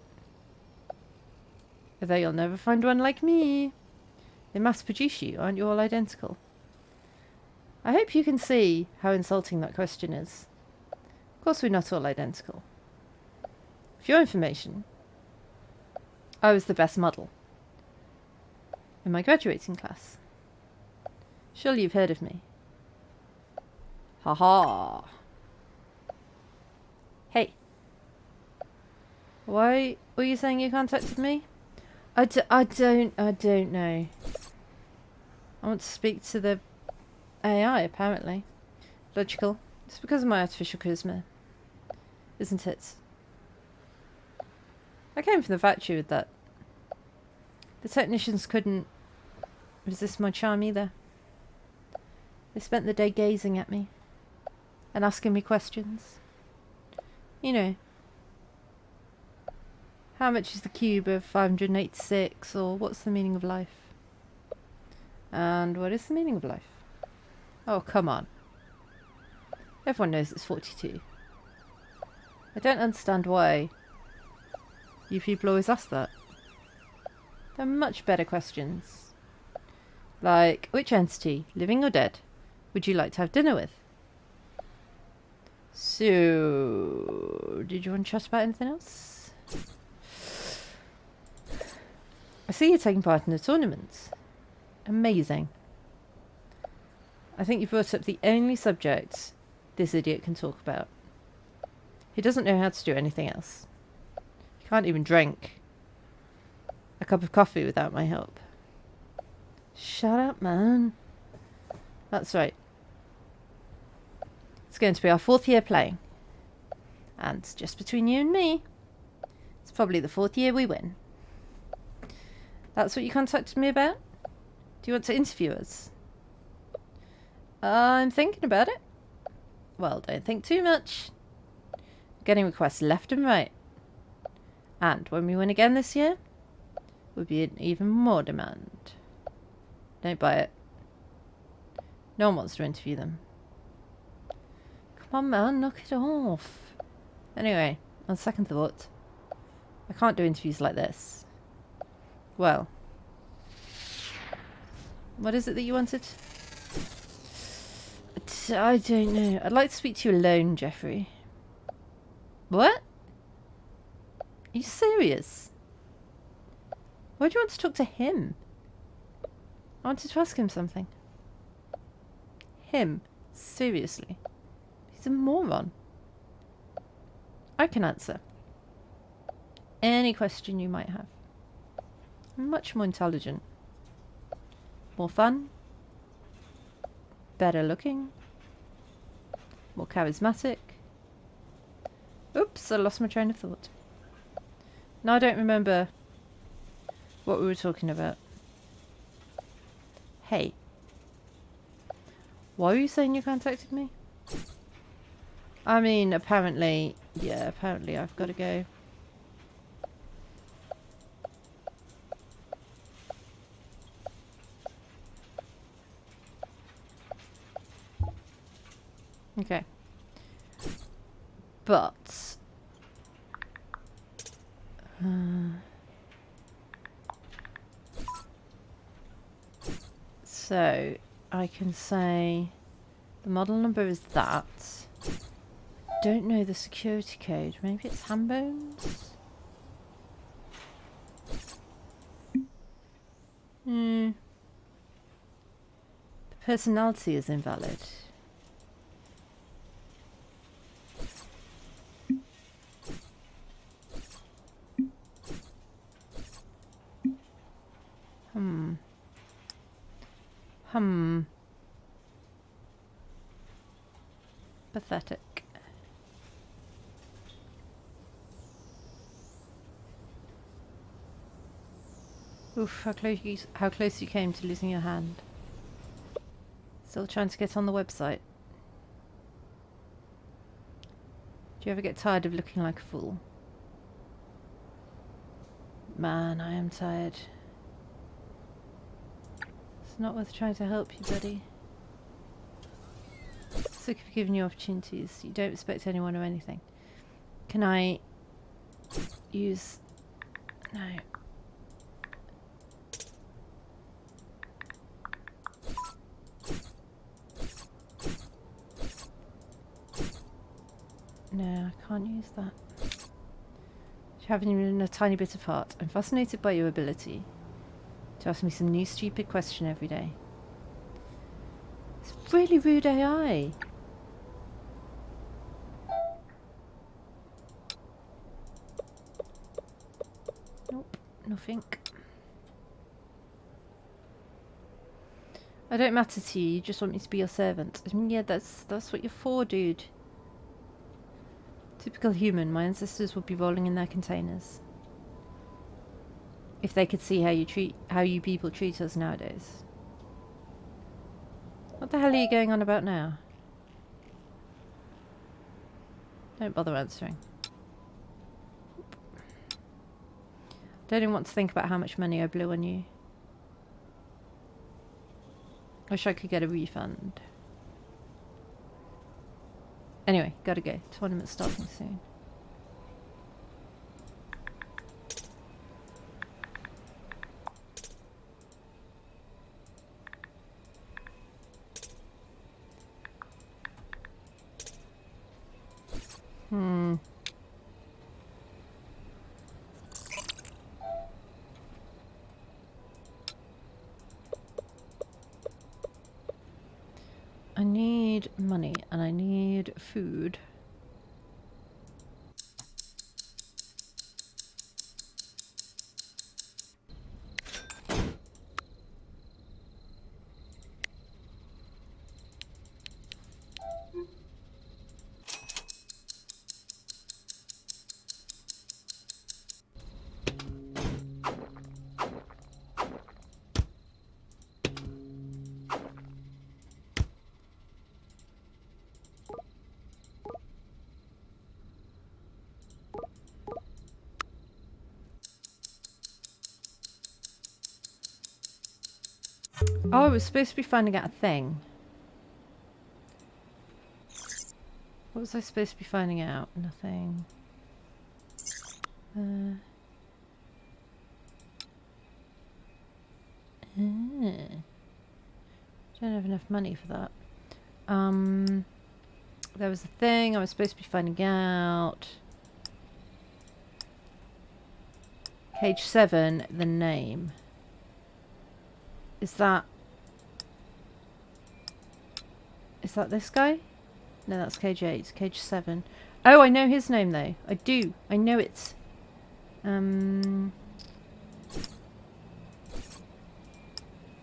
Although you'll never find one like me. They mass produce you, aren't you all identical? I hope you can see how insulting that question is. Of course we're not all identical. For your information, I was the best model in my graduating class. Surely you've heard of me. Ha ha. Hey. Why were you saying you contacted me? I don't know. I want to speak to the AI, apparently. Logical. It's because of my artificial charisma. Isn't it? I came from the factory with that. The technicians couldn't resist my charm either. They spent the day gazing at me and asking me questions. You know, how much is the cube of 586, or what's the meaning of life? And what is the meaning of life? Oh, come on. Everyone knows it's 42. I don't understand why you people always ask that. There are much better questions. Like, which entity, living or dead, would you like to have dinner with? So, did you want to chat about anything else? I see you're taking part in a tournament. Amazing. I think you brought up the only subject this idiot can talk about. He doesn't know how to do anything else. He can't even drink a cup of coffee without my help. Shut up, man. That's right. It's going to be our 4th year playing. And just between you and me, it's probably the 4th year we win. That's what you contacted me about? Do you want to interview us? I'm thinking about it. Well, don't think too much. Getting requests left and right. And when we win again this year, we'll be in even more demand. Don't buy it. No one wants to interview them. Come on, man, knock it off. Anyway, on second thought, I can't do interviews like this. Well, what is it that you wanted? I don't know. I'd like to speak to you alone, Jeffrey. What? Are you serious? Why do you want to talk to him? I wanted to ask him something. Him? Seriously? He's a moron. I can answer any question you might have. I'm much more intelligent. More fun. Better looking. More charismatic. Oops, I lost my train of thought. Now I don't remember what we were talking about. Hey. Why were you saying you contacted me? I mean, apparently... Yeah, apparently I've got to go. Okay. But... so, I can say... The model number is that. Don't know the security code. Maybe it's Hambones? The personality is invalid. Pathetic. Oof, how close you came to losing your hand. Still trying to get on the website. Do you ever get tired of looking like a fool? Man, I am tired. It's not worth trying to help you, buddy. Sick of giving you opportunities. You don't respect anyone or anything. Can I use... No. No, I can't use that. You haven't even a tiny bit of heart. I'm fascinated by your ability to ask me some new stupid question every day. It's really rude AI. Nope, nothing. I don't matter to you, you just want me to be your servant. Yeah, that's what you're for, dude. Typical human, my ancestors would be rolling in their containers. If they could see how you people treat us nowadays. What the hell are you going on about now? Don't bother answering. Don't even want to think about how much money I blew on you. Wish I could get a refund. Anyway, gotta go. Tournament's starting soon. I need money and I need food. Oh, I was supposed to be finding out a thing. What was I supposed to be finding out? Nothing. Don't have enough money for that. There was a thing I was supposed to be finding out. Cage 7, the name. Is that this guy? No, that's Cage 8. Cage 7. Oh, I know his name though. I do. I know it.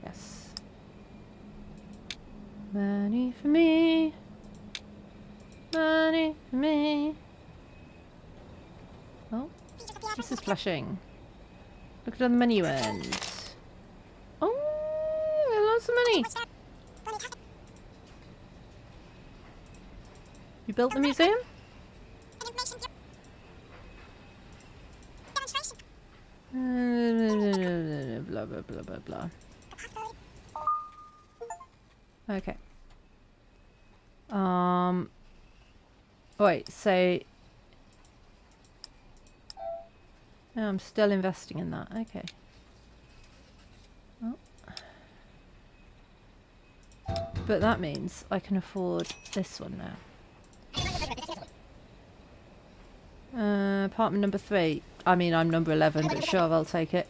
Yes. Money for me. Money for me. Oh, this is flashing. Look at all the money you earned. Oh, lots of money. You built the museum? Blah blah blah blah blah. Okay. Wait, so no, I'm still investing in that. Okay. Oh. But that means I can afford this one now. Apartment number 3. I mean, I'm number 11, but sure, I'll take it.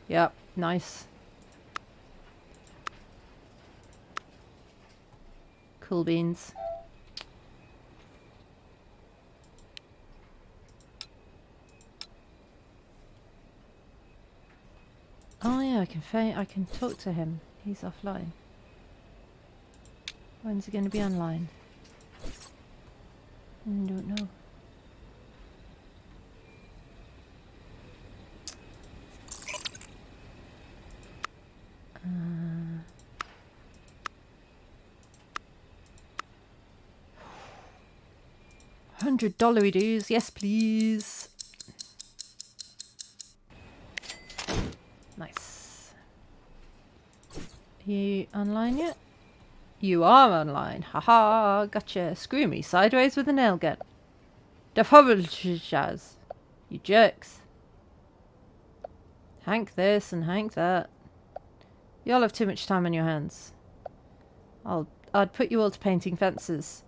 Yep, nice. Cool beans. Oh yeah, I can talk to him. He's offline. When's he going to be online? I don't know. $100 dues, yes please. Nice. You online yet? You are online. Haha, gotcha. Screw me sideways with a nail gun. Shaz. You jerks. Hank this and hank that. You all have too much time on your hands. I'd put you all to painting fences.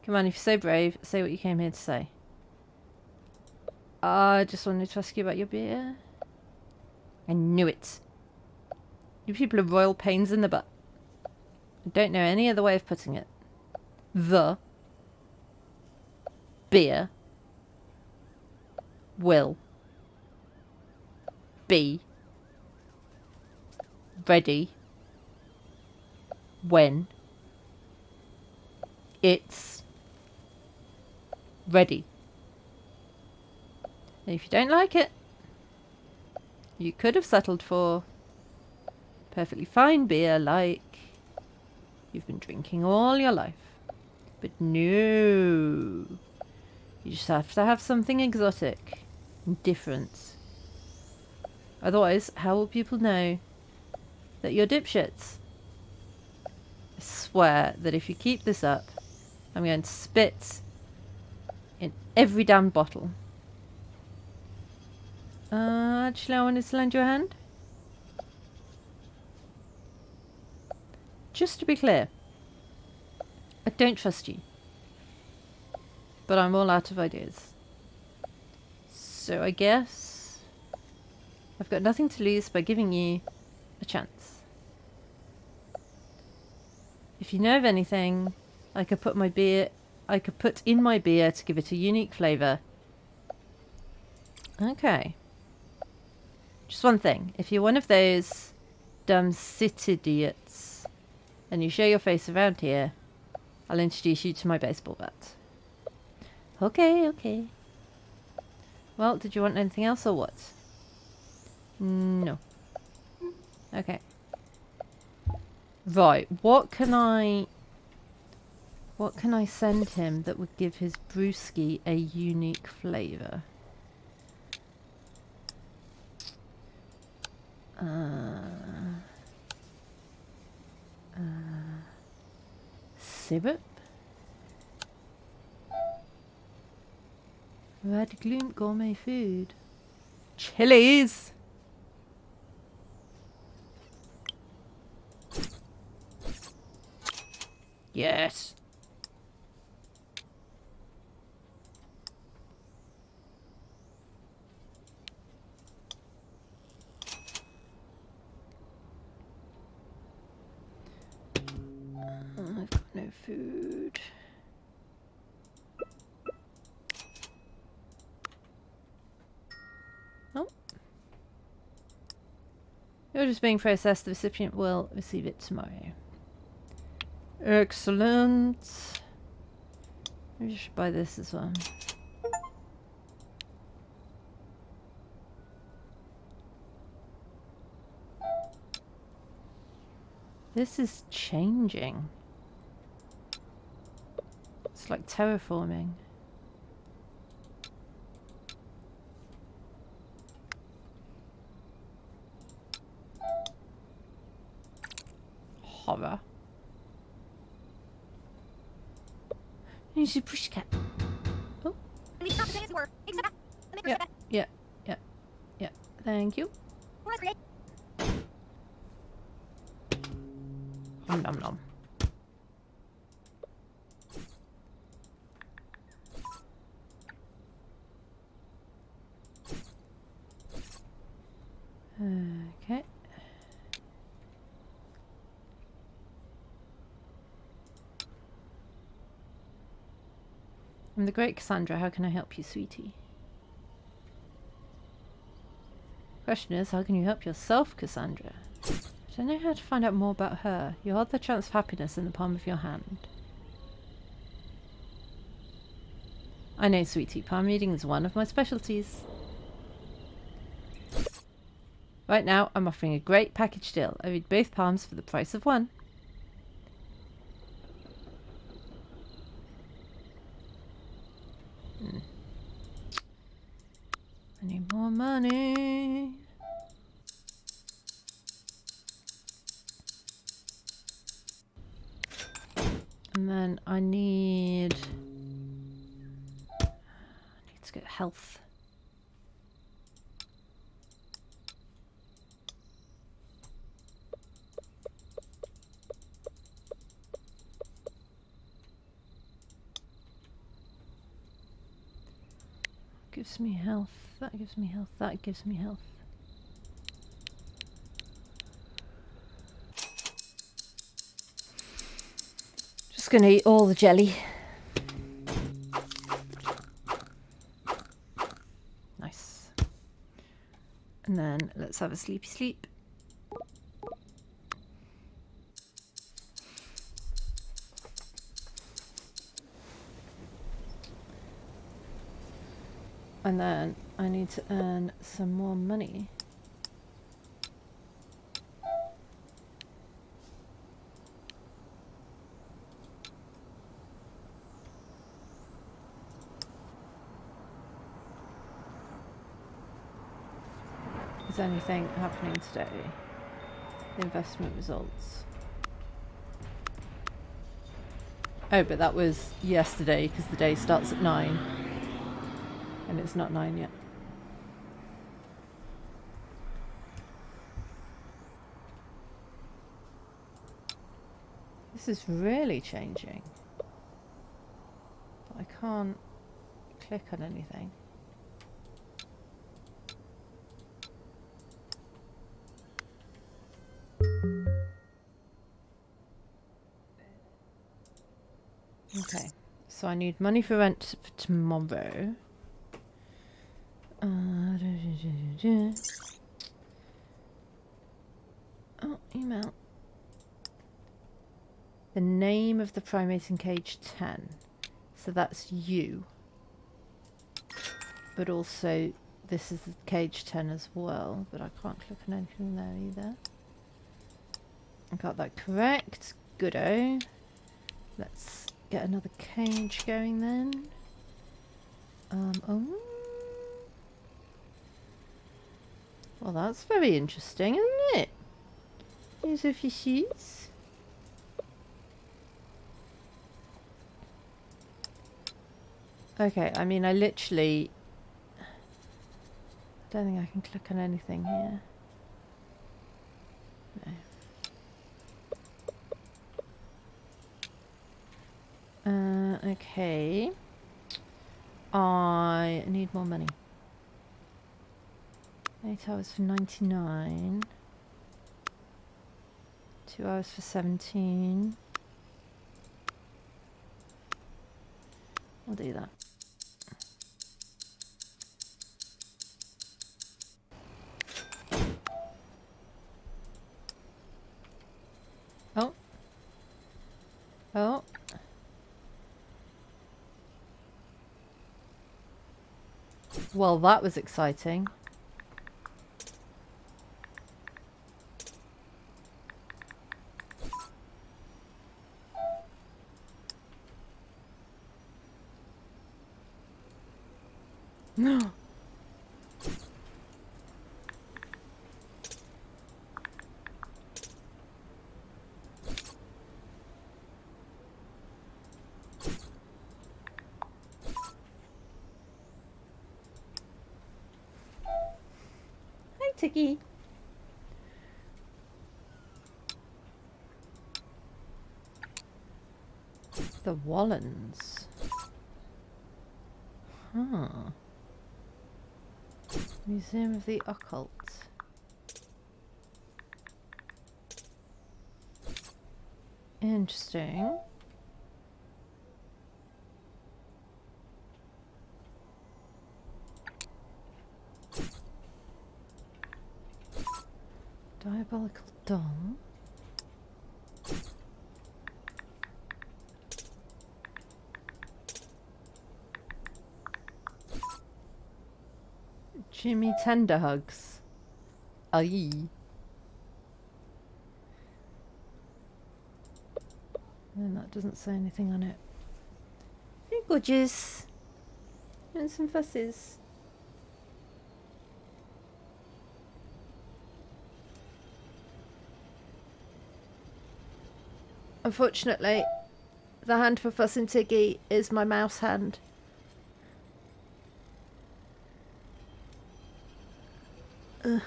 Come on, if you're so brave, say what you came here to say. I just wanted to ask you about your beer. I knew it. You people are royal pains in the butt. I don't know any other way of putting it. The beer will be ready when it's ready. And if you don't like it, you could have settled for perfectly fine beer like you've been drinking all your life. But no. You just have to have something exotic and different. Otherwise, how will people know that you're dipshits? I swear that if you keep this up, I'm going to spit in every damn bottle. Actually, I wanted to lend you a hand. Just to be clear, I don't trust you. But I'm all out of ideas. So I guess I've got nothing to lose by giving you a chance. If you know of anything I could put in my beer to give it a unique flavour. Okay. Just one thing. If you're one of those dumb city idiots and you show your face around here, I'll introduce you to my baseball bat. Okay, okay. Well, did you want anything else or what? No. Okay. Right, what can I send him that would give his brewski a unique flavour? Syrup? Red Gloom gourmet food. Chilies! Yes. I've got no food. Oh. You're just being processed. The recipient will receive it tomorrow. Excellent. Maybe I should buy this as well. This is changing. It's like terraforming. Horror. Use your pushcat. Oh. Yeah. Thank you. Nom nom nom. Okay. I'm the great Cassandra. How can I help you, sweetie? Question is, how can you help yourself, Cassandra? I don't know how to find out more about her. You hold the chance of happiness in the palm of your hand. I know, sweetie. Palm reading is one of my specialties. Right now, I'm offering a great package deal. I read both palms for the price of one. I need more money. And then I need to get health. Gives me health. That gives me health. That gives me health. Just gonna eat all the jelly. Nice. And then let's have a sleepy sleep. And then I need to earn some more money. Is anything happening today? Investment results. Oh, but that was yesterday because the day starts at 9. And it's not 9 yet. This is really changing. But I can't click on anything. Okay, so I need money for rent for tomorrow. Oh, email. The name of the primate in cage 10. So that's you. But also, this is cage 10 as well. But I can't click on anything there either. I got that correct. Goodo. Let's get another cage going then. Oh. Well, that's very interesting, isn't it? Here's a fishies. Okay, I mean, I literally... I don't think I can click on anything here. No. Okay. I need more money. 8 hours for 99. 2 hours for 17. I'll do that. Oh. Oh. Well, that was exciting. No. Hi, Tiki. The Wallens. Huh. Museum of the Occult. Interesting. Diabolical doll. Jimmy Tenderhugs. Aye. And that doesn't say anything on it. Hey, gorgeous. And some fusses. Unfortunately, The hand for Fuss and Tiggy is my mouse hand. Ugh.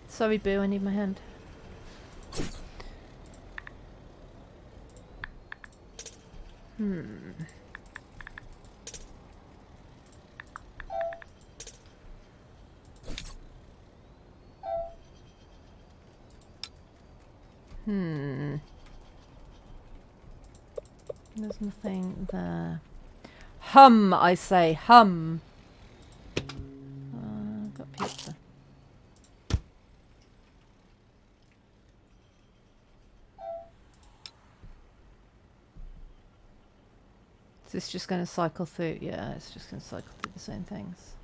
Sorry, Boo, I need my hand. There's nothing there. Hum, I say, hum. Got pizza. Is this just going to cycle through? Yeah, it's just going to cycle through the same things.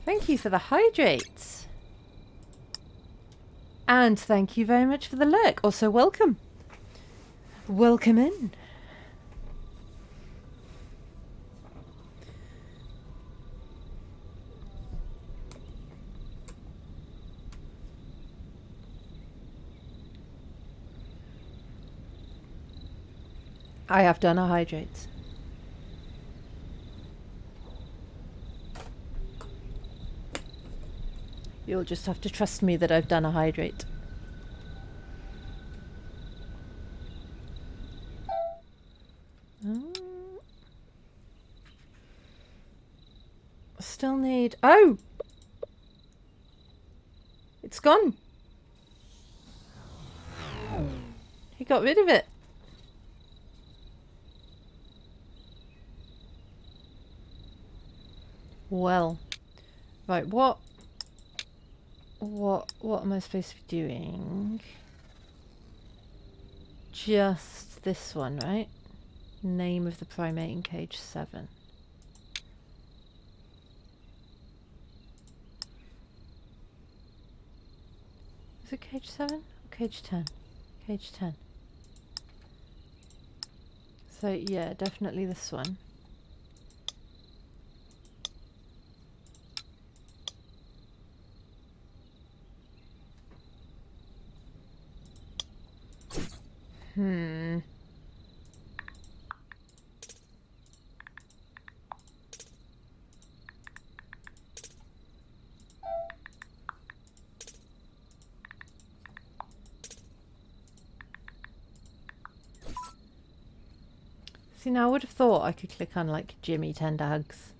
Thank you for the hydrates. And thank you very much for the lurk. Also, welcome. Welcome in. I have done a hydrate. You'll just have to trust me that I've done a hydrate. Still need... Oh! It's gone. He got rid of it. Well. Right, what am I supposed to be doing? Just this one, right? Name of the primate in cage 7. Is it cage 7 or cage 10? Cage 10. So yeah, definitely this one. See, now I would have thought I could click on like Jimmy Tender Hugs.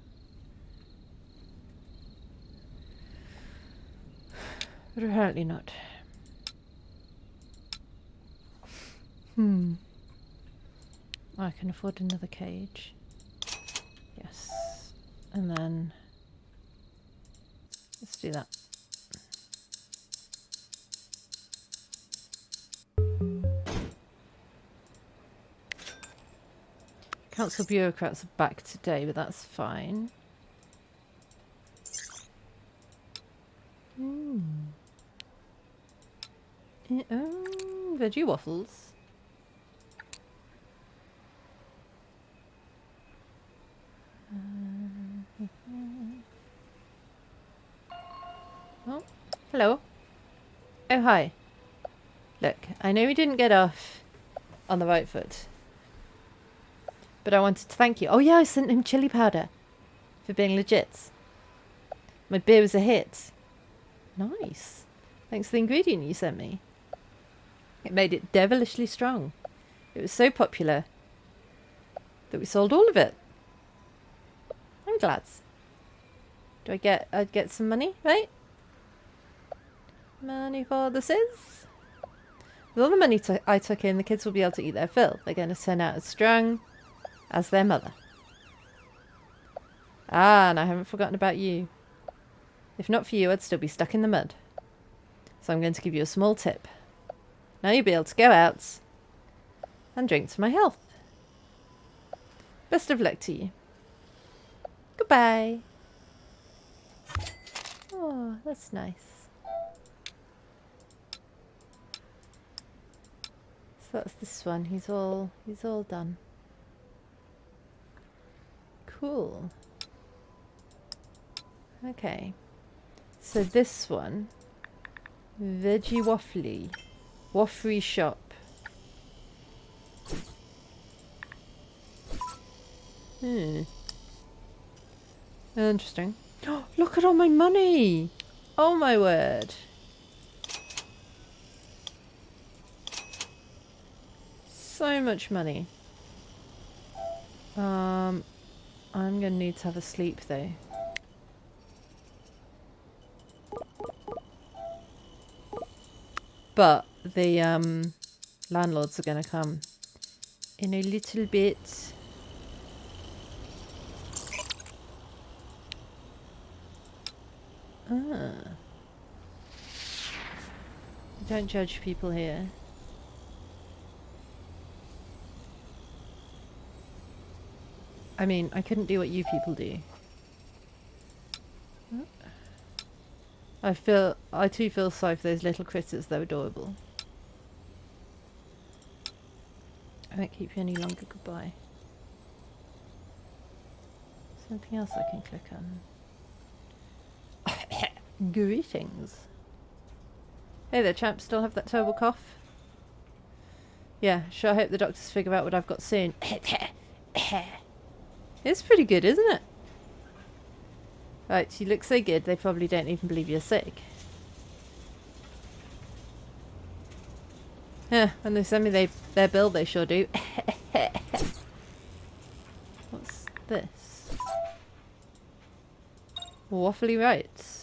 But apparently not. I can afford another cage. Yes. And then let's do that. Council bureaucrats are back today, but that's fine. Veggie waffles. Oh, hello. Oh, hi. Look, I know we didn't get off on the right foot, but I wanted to thank you. Oh yeah, I sent him chili powder for being legit. My beer was a hit. Nice. Thanks for the ingredient you sent me. It made it devilishly strong. It was so popular that we sold all of it. I'm glad. Do I'd get some money, right? Money for the sis. With all the money I took in, the kids will be able to eat their fill. They're going to turn out as strong as their mother. Ah, and I haven't forgotten about you. If not for you, I'd still be stuck in the mud. So I'm going to give you a small tip. Now you'll be able to go out and drink to my health. Best of luck to you. Goodbye. Oh, that's nice. So that's this one. He's all done. Cool. Okay. So this one, Veggie Waffly Shop. Interesting. Look at all my money! Oh my word. So much money. I'm gonna need to have a sleep though. But the landlords are gonna come in a little bit. Don't judge people here. I mean, I couldn't do what you people do. I too feel sorry for those little critters, they're adorable. I won't keep you any longer, goodbye. Something else I can click on. Greetings. Hey there, champ. Still have that terrible cough? Yeah, sure hope the doctors figure out what I've got soon. It's pretty good, isn't it? Right, you look so good, they probably don't even believe you're sick. Yeah, when they send me their bill, they sure do. What's this? Waffly rights.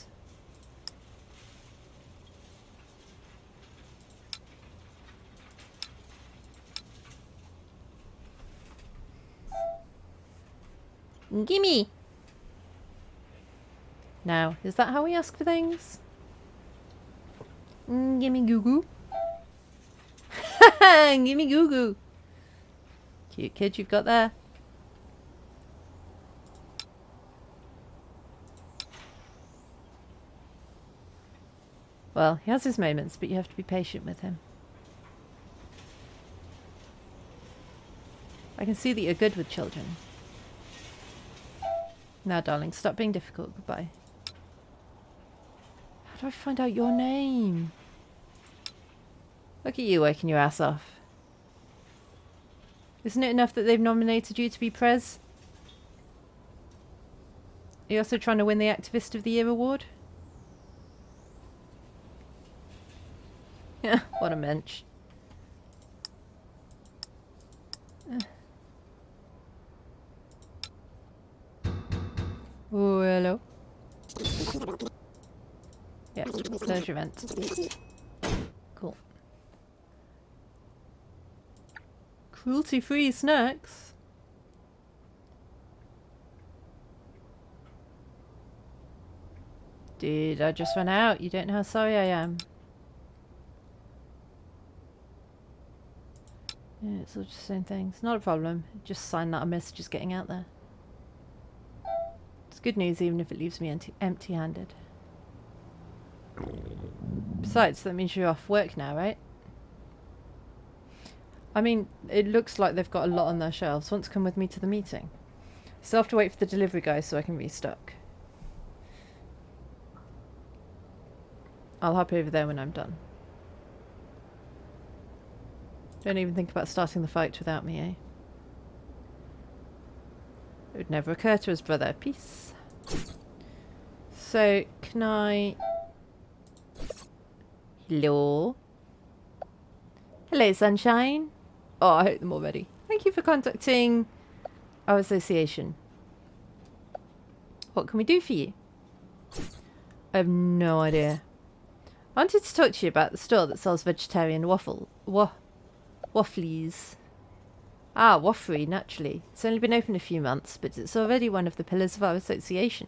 Gimme! Now, is that how we ask for things? Gimme goo goo. Gimme goo goo. Cute kid you've got there. Well, he has his moments, but you have to be patient with him. I can see that you're good with children. Now, darling, stop being difficult. Goodbye. How do I find out your name? Look at you working your ass off. Isn't it enough that they've nominated you to be Prez? Are you also trying to win the Activist of the Year award? Yeah, what a mensch. Oh, hello. Yeah, there's your vent. Cool. Cruelty-free snacks? Dude, I just ran out. You don't know how sorry I am. Yeah, it's all just the same things. Not a problem. Just a sign that a message is getting out there. It's good news even if it leaves me empty-handed. Besides, that means you're off work now, right? I mean, it looks like they've got a lot on their shelves. Want to come with me to the meeting? Still have to wait for the delivery guy so I can restock. I'll hop over there when I'm done. Don't even think about starting the fight without me, eh? It would never occur to us, brother. Peace. So, can I... Hello? Hello, sunshine. Oh, I hate them already. Thank you for contacting our association. What can we do for you? I have no idea. I wanted to talk to you about the store that sells vegetarian waffles. Ah, Waffry, naturally. It's only been open a few months, but it's already one of the pillars of our association.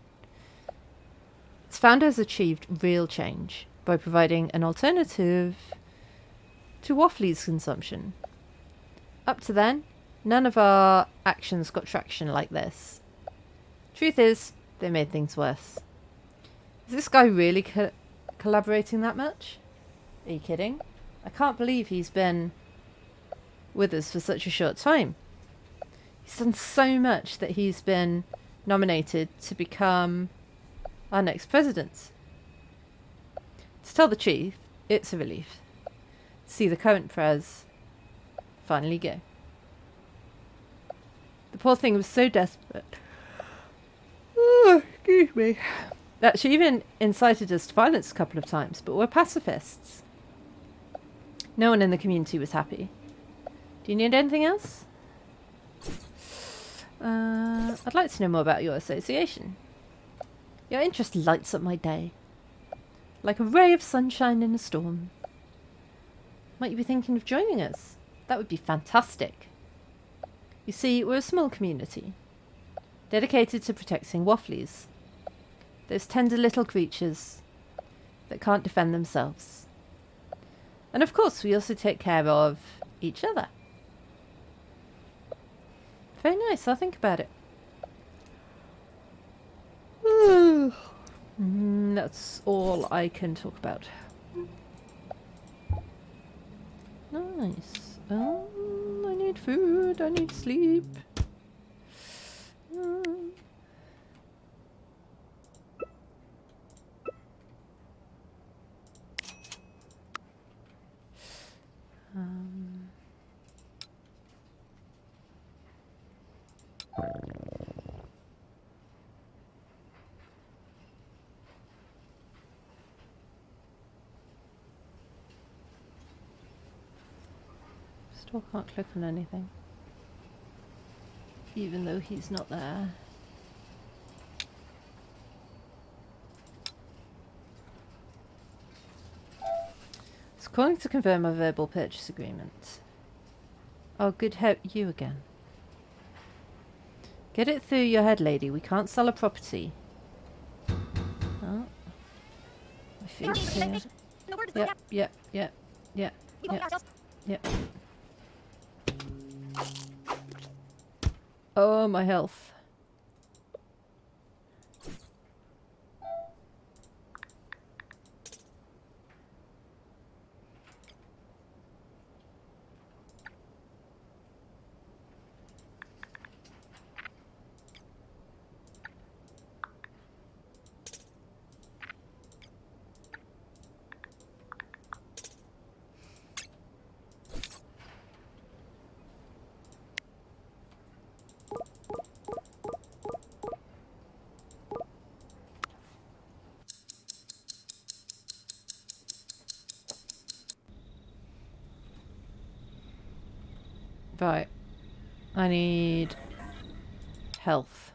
Its founder has achieved real change by providing an alternative to Waffly's consumption. Up to then, None of our actions got traction like this. Truth is, they made things worse. Is this guy really collaborating that much? Are you kidding? I can't believe he's been with us for such a short time. He's done so much that he's been nominated to become our next president. To tell the truth, it's a relief to see the current prez finally go. The poor thing was so desperate. Oh, excuse me. That she even incited us to violence a couple of times, but we're pacifists. No one in the community was happy. Do you need anything else? I'd like to know more about your association. Your interest lights up my day. Like a ray of sunshine in a storm. Might you be thinking of joining us? That would be fantastic. You see, we're a small community, dedicated to protecting wafflies. Those tender little creatures that can't defend themselves. And of course, we also take care of each other. Very nice, I'll think about it. That's all I can talk about. Nice. I need food, I need sleep. Still can't click on anything. Even though he's not there. It's calling to confirm a verbal purchase agreement. Oh, good help you again. Get it through your head, lady. We can't sell a property. Oh. My feet's here. Yep. Oh, my health. Right. I need health.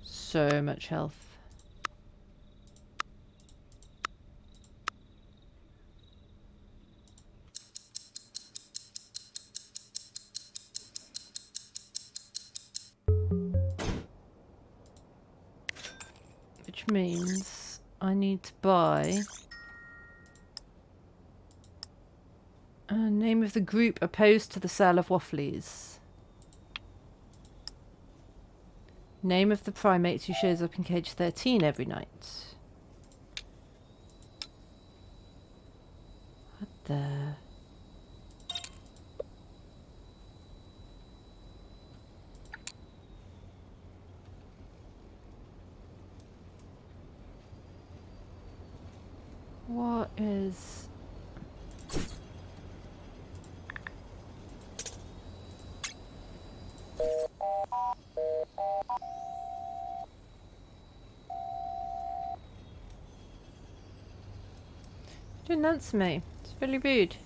So much health. Which means I need to buy name of the group opposed to the sale of wafflies. Name of the primate who shows up in cage 13 every night. What the... What is... Didn't answer me. It's really rude.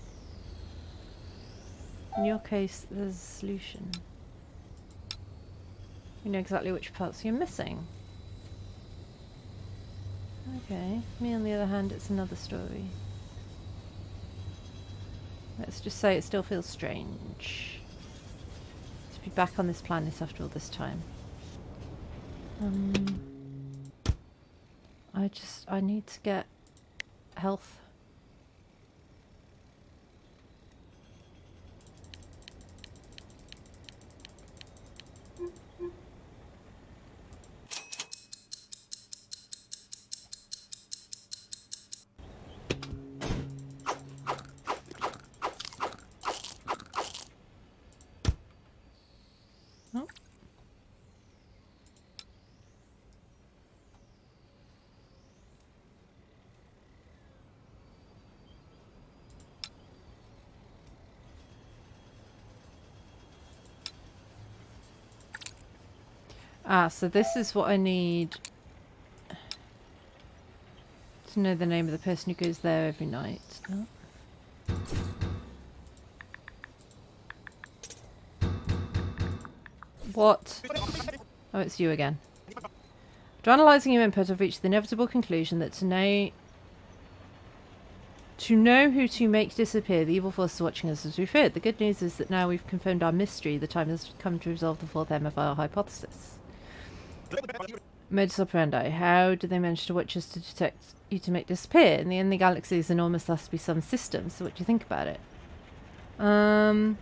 In your case, there's a solution. You know exactly which parts you're missing. Okay. Me, on the other hand, it's another story. Let's just say it still feels strange to be back on this planet after all this time. I need to get health. Ah, so this is what I need to know the name of the person who goes there every night. Oh. What? Oh, it's you again. After analysing your input, I've reached the inevitable conclusion that to know who to make disappear, the evil force is watching us as we feared. The good news is that now we've confirmed our mystery, the time has come to resolve the fourth M of our hypothesis. Modus operandi. How do they manage to watch us to detect you to make disappear? In the end, the galaxy is enormous, there has to be some system, so what do you think about it? Well,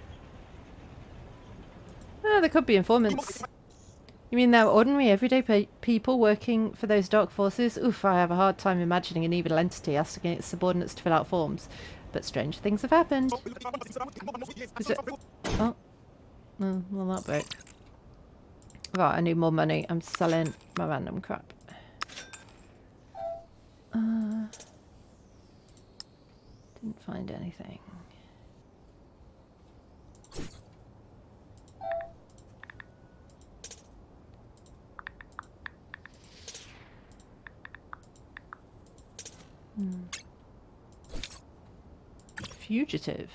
there could be informants. You mean they're ordinary, everyday people working for those dark forces? Oof, I have a hard time imagining an evil entity asking its subordinates to fill out forms. But strange things have happened. Is it? Oh. Well, that broke. Right, I need more money. I'm selling my random crap. Didn't find anything. Fugitive.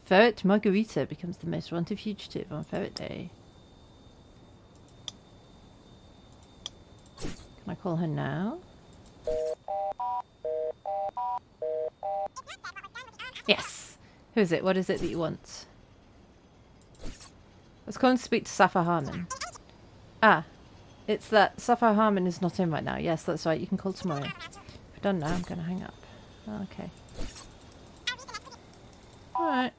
Ferret Margarita becomes the most wanted fugitive on Ferret Day. Can I call her now? Yes! Who is it? What is it that you want? Let's call and speak to Sapphire Harmon. Ah, it's that Sapphire Harmon is not in right now. Yes, that's right. You can call tomorrow. If we're done now, I'm going to hang up. Okay. Alright.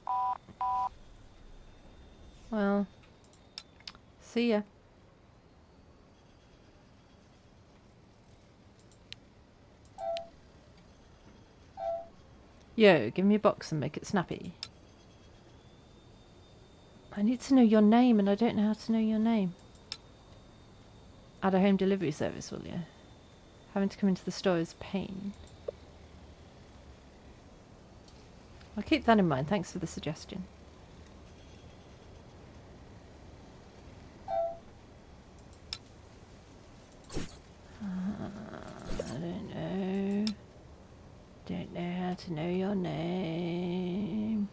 Well, see ya. Yo, give me a box and make it snappy. I need to know your name and I don't know how to know your name. Add a home delivery service, will you? Having to come into the store is a pain. I'll keep that in mind. Thanks for the suggestion. I don't know. Don't know how to know your name.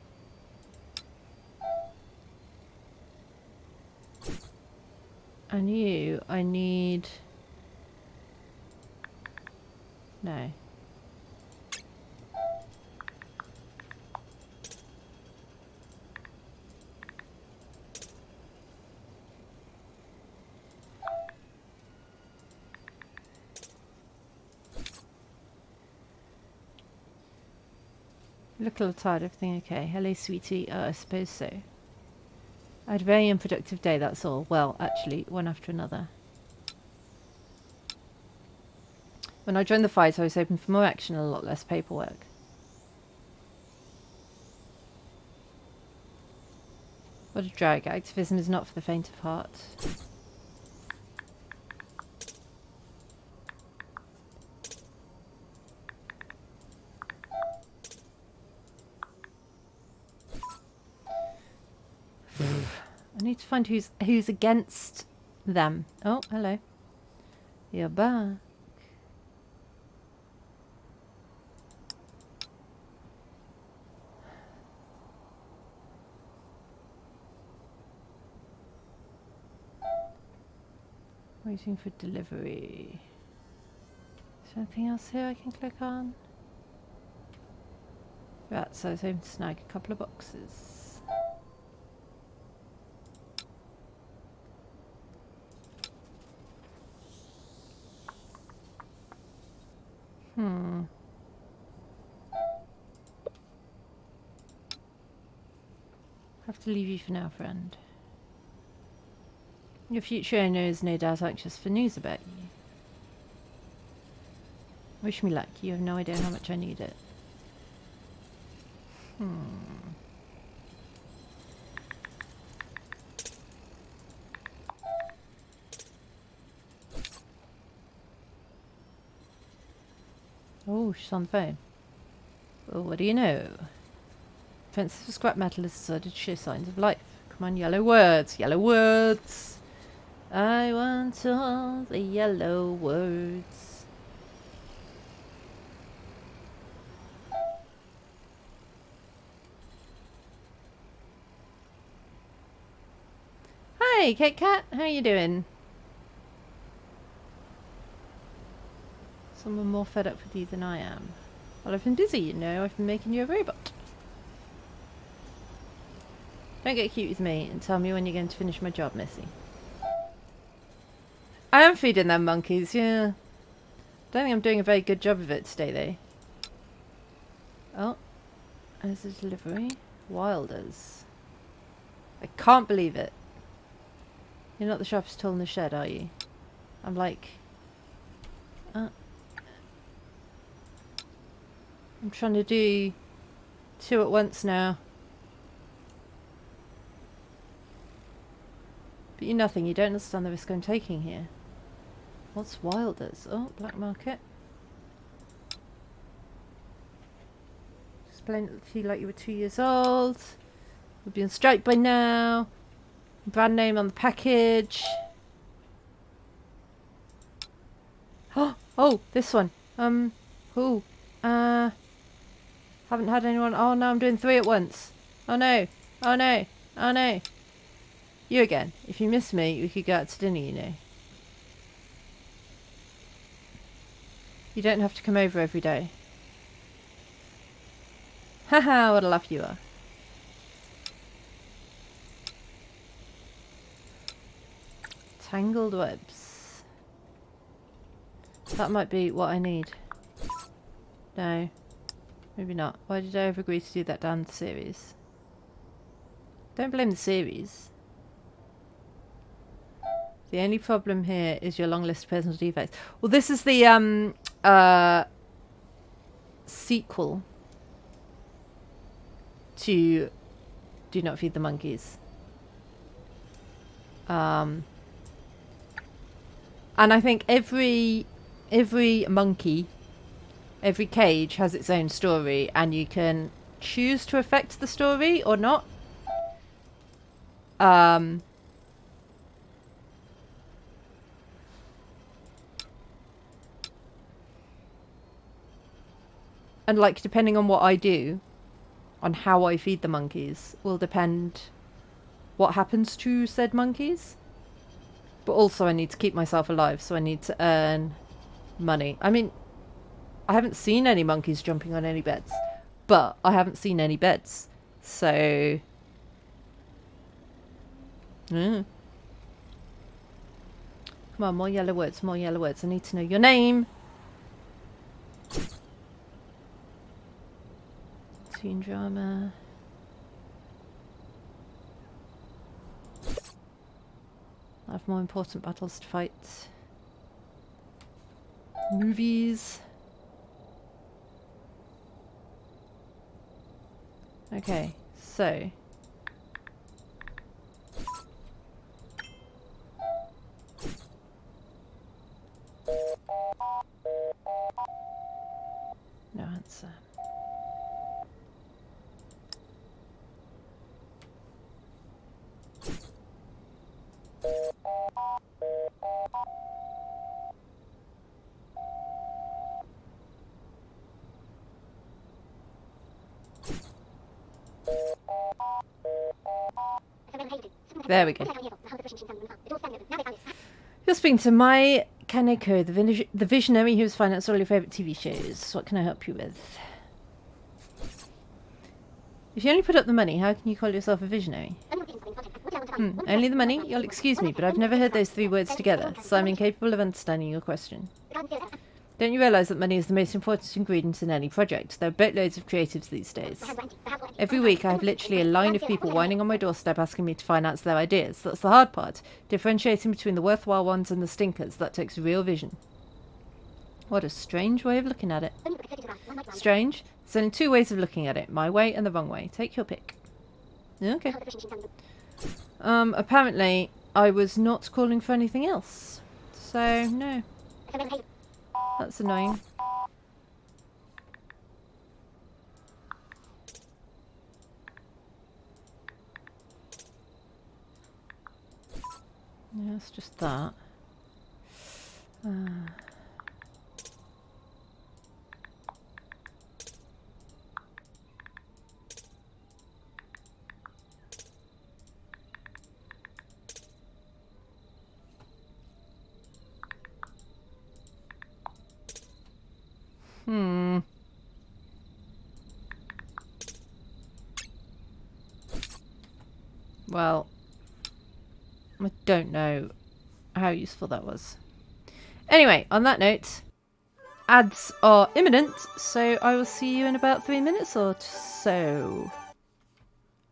And you, I need... No. You look a little tired, everything okay? Hello, sweetie. I suppose so. I had a very unproductive day, that's all. Well, actually, one after another. When I joined the fight, I was hoping for more action and a lot less paperwork. What a drag. Activism is not for the faint of heart. I need to find who's against them. Oh, hello. You're back. Waiting for delivery. Is there anything else here I can click on? Right, so I was hoping to snag a couple of boxes. Have to leave you for now, friend. Your future owner is no doubt anxious for news about you. Wish me luck. You have no idea how much I need it. Oh, she's on the phone. Well, what do you know? Offensive for scrap metal is decided to show signs of life. Come on, yellow words, yellow words. I want all the yellow words. Hi, Kit Kat. How you doing? Someone more fed up with you than I am. Well, I've been busy, you know. I've been making you a robot. Don't get cute with me and tell me when you're going to finish my job, Missy. I am feeding them monkeys, yeah. Don't think I'm doing a very good job of it today, though. Oh. There's a delivery. Wilders. I can't believe it. You're not the sharpest tool in the shed, are you? I'm like... I'm trying to do 2 at once now. But you're nothing. You don't understand the risk I'm taking here. What's Wilders? Oh, black market. Explain it to you like you were 2 years old. We'll be on strike by now. Brand name on the package. Oh, this one. Haven't had anyone. Oh no, I'm doing 3 at once. Oh no. Oh no. Oh no. You again. If you miss me, we could go out to dinner, you know. You don't have to come over every day. Haha, what a laugh you are. Tangled webs. That might be what I need. No. Maybe not. Why did I ever agree to do that down the series? Don't blame the series. The only problem here is your long list of personal defects. Well, this is the sequel to Do Not Feed the Monkeys. And I think every monkey, every cage has its own story, and you can choose to affect the story or not. And like, depending on what I do, on how I feed the monkeys, will depend what happens to said monkeys. But also I need to keep myself alive, so I need to earn money. I mean, I haven't seen any monkeys jumping on any beds, but I haven't seen any beds. So... Come on, more yellow words, more yellow words. I need to know your name. Teen drama. I have more important battles to fight. Movies. Okay, so... No answer. There we go. You're speaking to Mai Kaneko, the visionary who's financed all your favourite TV shows. What can I help you with? If you only put up the money, how can you call yourself a visionary? Only the money? You'll excuse me, but I've never heard those 3 words together, so I'm incapable of understanding your question. Don't you realise that money is the most important ingredient in any project? There are boatloads of creatives these days. Every week I have literally a line of people whining on my doorstep asking me to finance their ideas. That's the hard part. Differentiating between the worthwhile ones and the stinkers. That takes real vision. What a strange way of looking at it. Strange? There's only 2 ways of looking at it. My way and the wrong way. Take your pick. Okay. Apparently I was not calling for anything else. So, no. That's annoying. Yeah, it's just that. Well, I don't know how useful that was. Anyway, on that note, ads are imminent, so I will see you in about 3 minutes or so.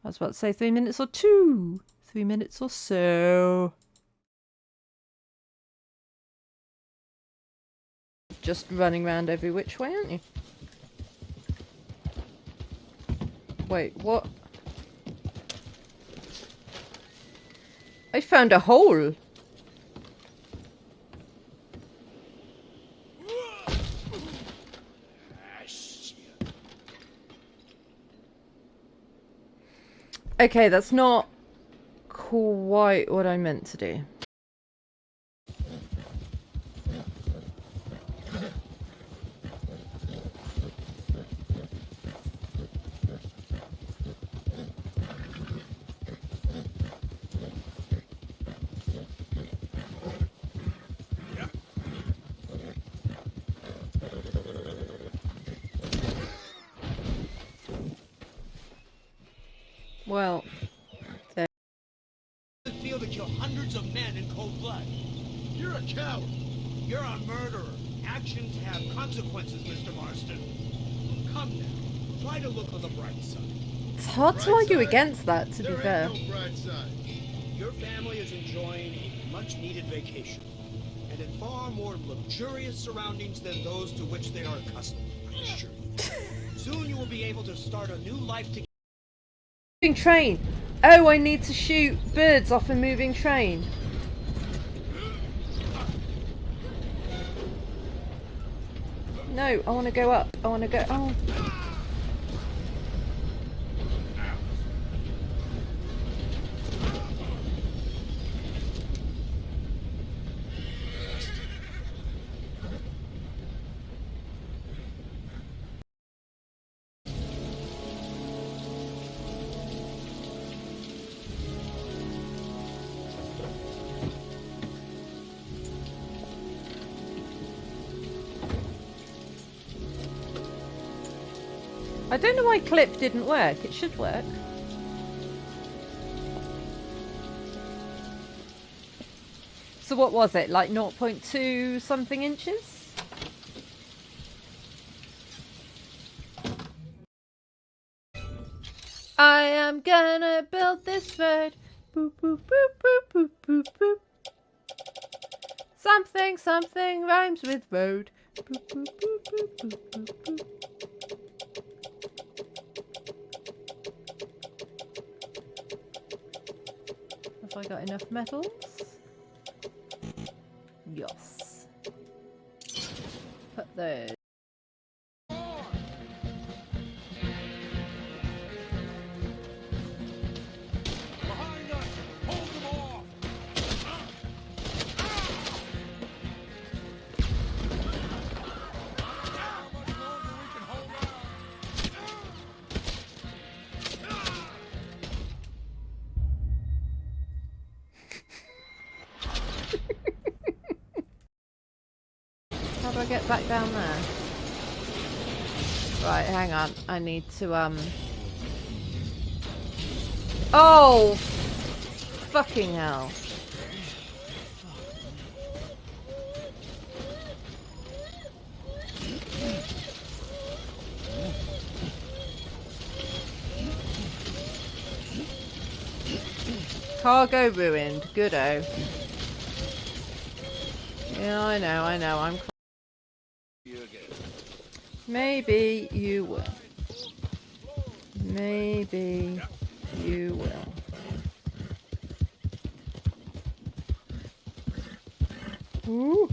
I was about to say 3 minutes or 2. 3 minutes or so. Just running around every which way, aren't you? Wait, what? I found a hole. Okay, that's not quite what I meant to do. Well, there. Field to kill hundreds of men in cold blood. You're a coward. You're a murderer. Actions have consequences, Mr. Marston. Come now. Try to look on the bright side. It's hard to argue against that, to be fair. There ain't no bright side. Your family is enjoying a much-needed vacation, and in far more luxurious surroundings than those to which they are accustomed. I assure you. Soon you will be able to start a new life together. Moving train. Oh, I need to shoot birds off a moving train. No, I want to go up. I want to go. Oh. I don't know why clip didn't work. It should work. So what was it? Like 0.2 something inches? I am gonna build this road. Boop boop boop boop boop boop boop. Something something rhymes with road. Boop boop boop boop boop boop boop. Have I got enough metals? Yes. Put those. Behind us! Hold them off! How much longer we can hold out? How do I get back down there? Right, hang on. I need to, Oh! Fucking hell. Cargo ruined. Good-o. Yeah, I know, I'm... Maybe you will. Maybe you will. Ooh.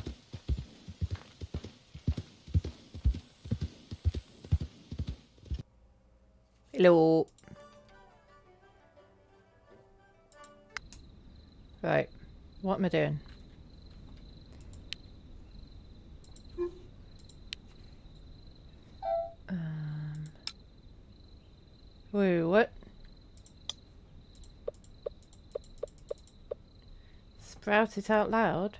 Hello. Right. What am I doing? Wait, what? Sprout it out loud?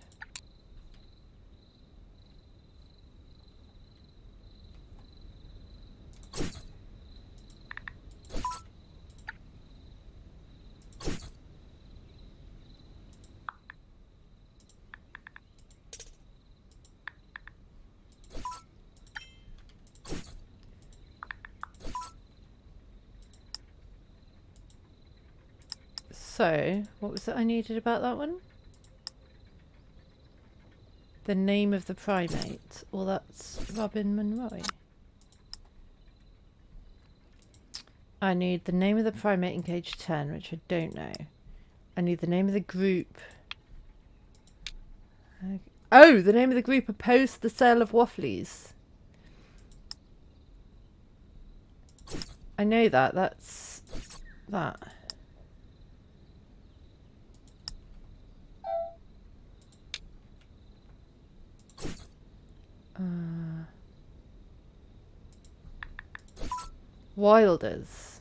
So, what was it I needed about that one? The name of the primate. Well, that's Robin Monroe. I need the name of the primate in cage 10, which I don't know. I need the name of the group. Oh, the name of the group opposed to the sale of wafflies. I know that. That's that. Wilders.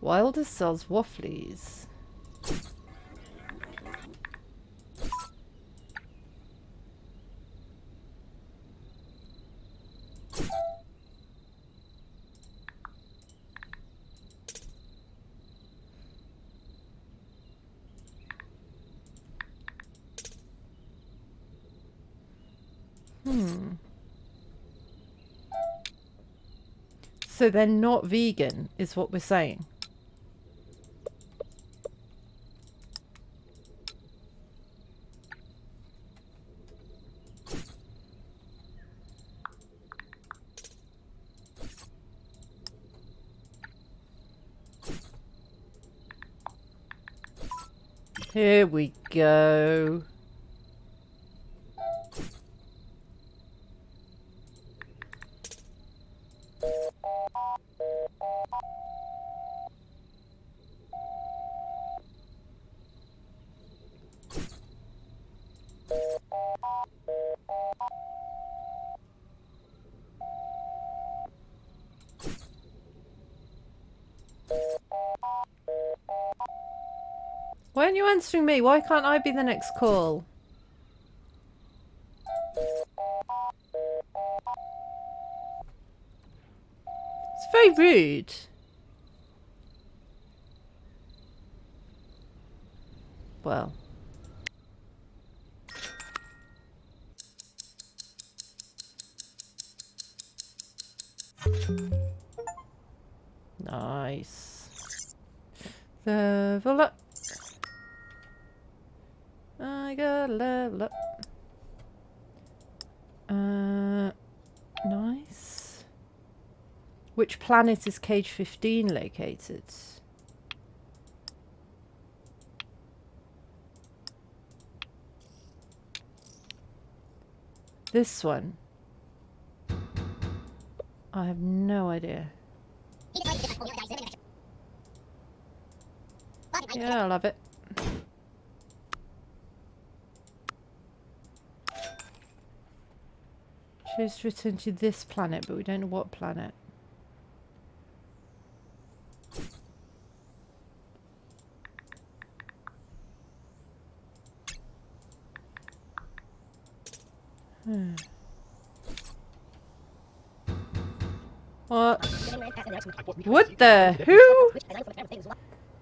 Wilders sells wafflies. So they're not vegan, is what we're saying. Here we go. Why aren't you answering me? Why can't I be the next call? It's very rude. Well. Nice. Level up. I gotta level up. Nice. Which planet is cage 15 located? This one. I have no idea. Yeah, I love it. Choose to return to this planet, but we don't know what planet. What? What the? Who?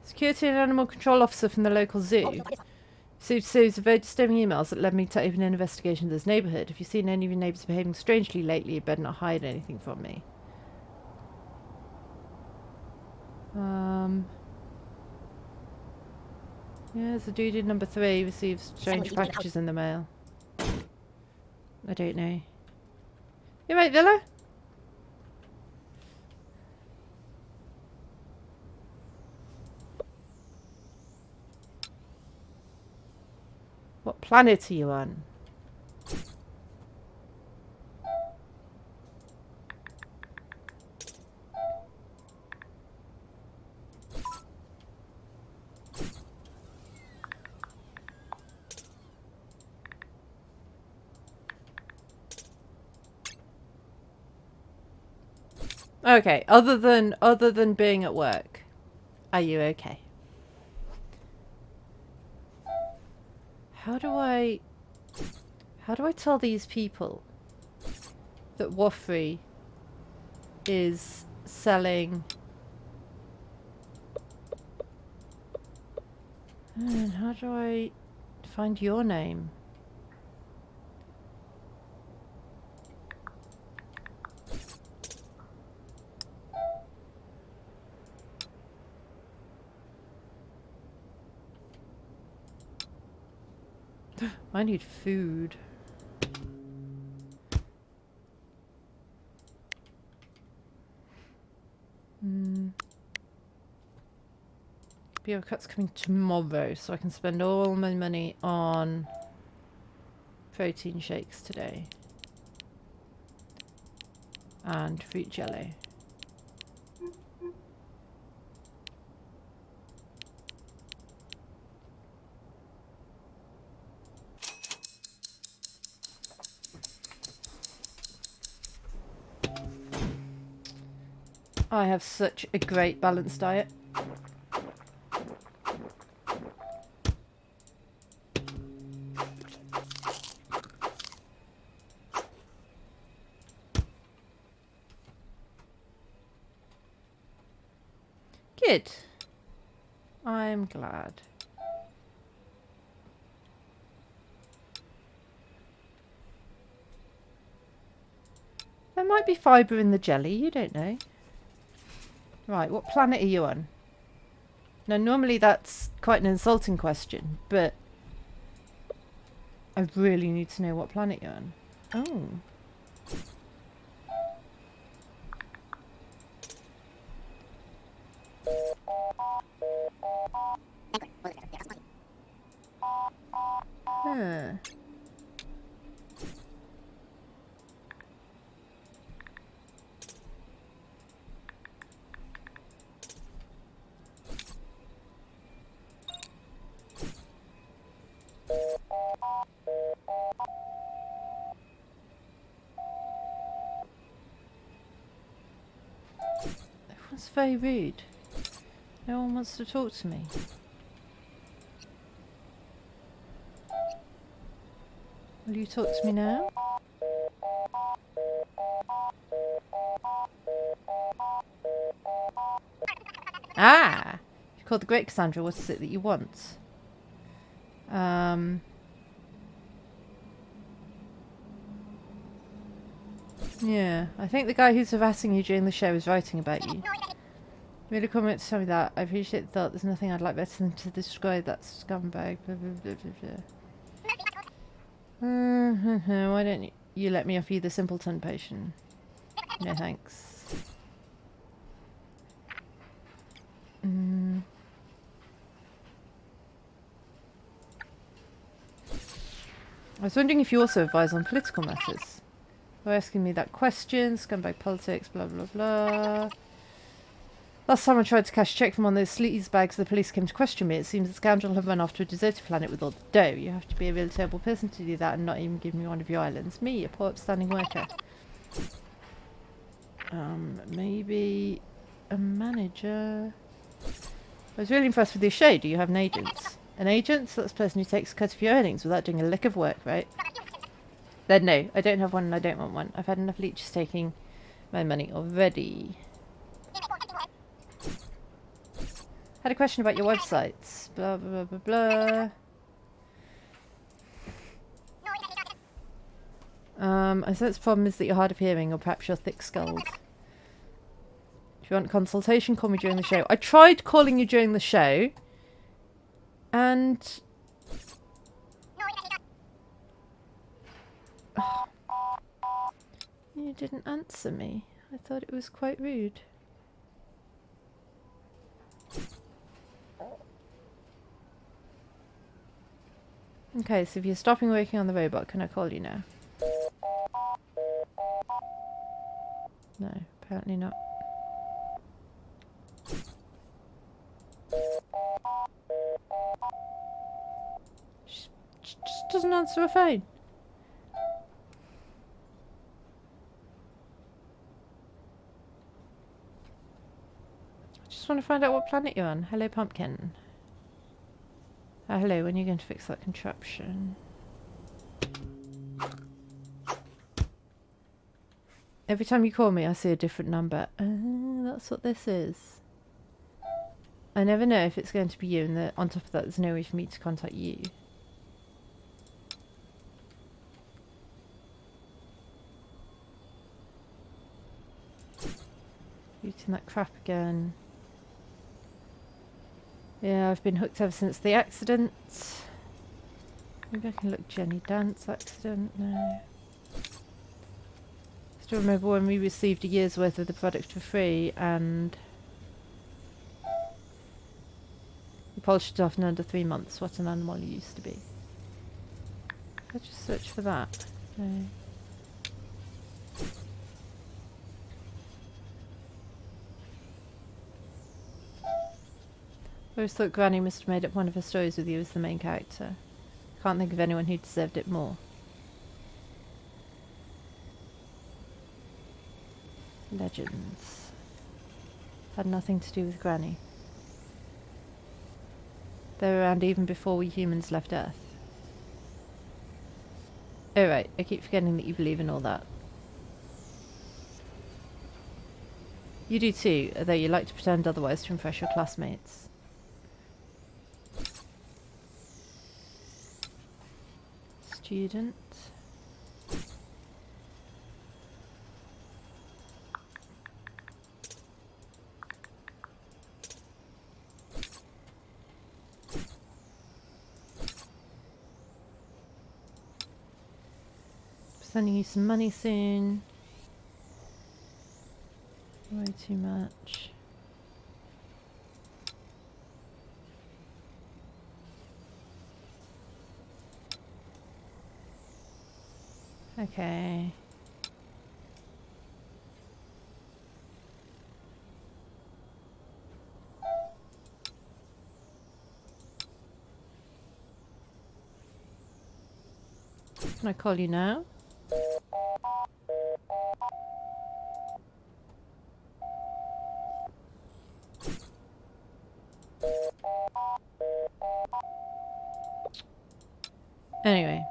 Security and Animal Control Officer from the local zoo. Received a series of very disturbing emails that led me to open an investigation of this neighbourhood. If you've seen any of your neighbours behaving strangely lately, you better not hide anything from me. Yeah, so dude number 3 receives strange packages in the mail. I don't know. You right, Villa? What planet are you on? Okay, other than being at work, are you okay? How do I tell these people that Woffrey is selling? And how do I find your name? I need food. Bureaucrat's coming tomorrow, so I can spend all my money on protein shakes today. And fruit jelly. I have such a great balanced diet. Good. I'm glad. There might be fibre in the jelly, you don't know. Right, what planet are you on? Now, normally that's quite an insulting question, but I really need to know what planet you're on. Oh. Huh. Everyone's very rude. No one wants to talk to me. Will you talk to me now? Ah! You called the Great Cassandra. What is it that you want? Yeah, I think the guy who's harassing you during the show is writing about you. Really comment to tell me that. I appreciate the thought. There's nothing I'd like better than to destroy that scumbag. Blah, blah, blah, blah, blah. Why don't you let me offer you the simpleton potion? No thanks. I was wondering if you also advise on political matters. You're asking me that question, scumbag politics, blah blah blah. Last time I tried to cash a check from one of those sleaze bags, the police came to question me. It seems the scoundrel have run off to a deserted planet with all the dough. You have to be a really terrible person to do that and not even give me one of your islands. Me, a poor upstanding worker. Maybe a manager. I was really impressed with your show. Do you have an agent? An agent? So that's the person who takes a cut of your earnings without doing a lick of work, right? Then no, I don't have one and I don't want one. I've had enough leeches taking my money already. Had a question about your websites. Blah, blah, blah, blah, blah. I sense the problem is that you're hard of hearing, or perhaps you're thick-skulled. If you want a consultation, call me during the show. I tried calling you during the show, and you didn't answer me. I thought it was quite rude. Okay, so if you're stopping working on the robot, can I call you now? No, apparently not. She just doesn't answer her phone. just want to find out what planet you're on. Hello, Pumpkin. Hello, when are you going to fix that contraption? Every time you call me, I see a different number. That's what this is. I never know if it's going to be you, and on top of that, there's no way for me to contact you. Eating that crap again. Yeah, I've been hooked ever since the accident. Maybe I can look Jenny Dance accident. No. Still remember when we received a year's worth of the product for free and we polished it off in under 3 months. What an animal you used to be. Let's just search for that. No. I always thought Granny must have made up one of her stories with you as the main character. Can't think of anyone who deserved it more. Legends. Had nothing to do with Granny. They were around even before we humans left Earth. Oh right, I keep forgetting that you believe in all that. You do too, although you like to pretend otherwise to impress your classmates. Student. Sending you some money soon. Way too much. Okay. Can I call you now? Anyway.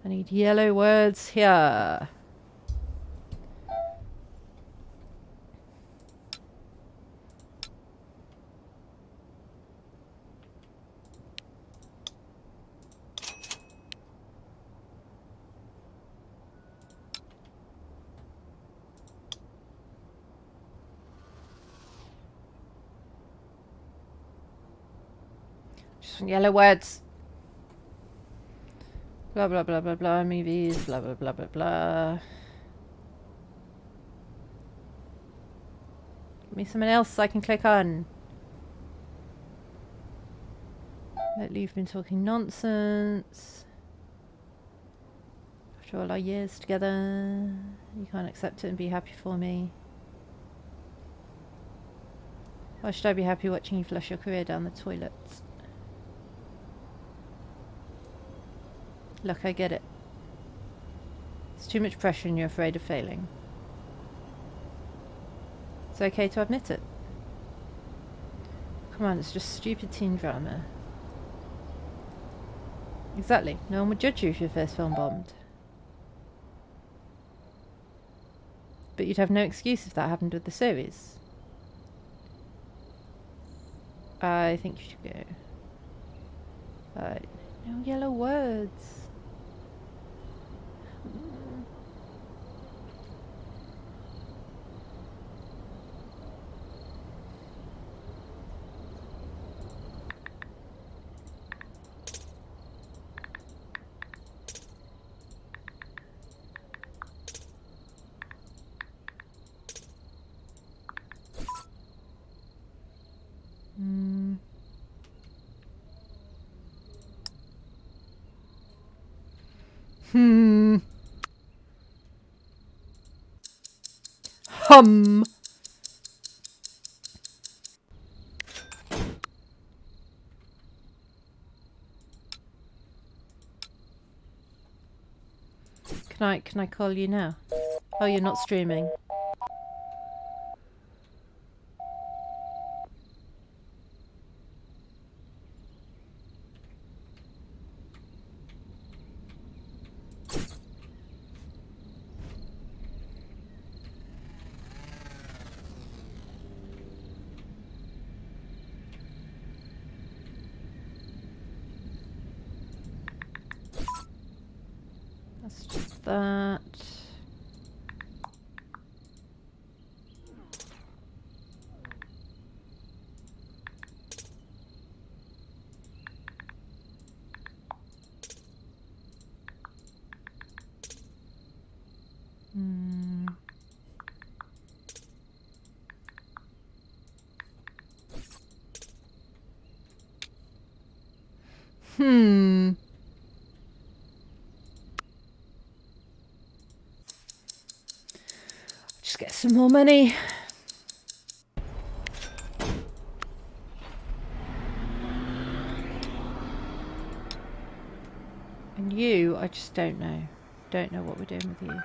I need yellow words here. Just yellow words. Blah blah blah blah blah, movies, blah blah blah blah blah. Give me something else I can click on. Lately you've been talking nonsense. After all our years together, you can't accept it and be happy for me. Why should I be happy watching you flush your career down the toilet? Look, I get it. It's too much pressure and you're afraid of failing. It's okay to admit it. Come on, it's just stupid teen drama. Exactly. No one would judge you if your first film bombed. But you'd have no excuse if that happened with the series. I think you should go. No yellow words. Hum. Can I call you now? Oh, you're not streaming. That's just that. Hmm. Hmm. Just get some more money. And you, I just don't know. Don't know what we're doing with you.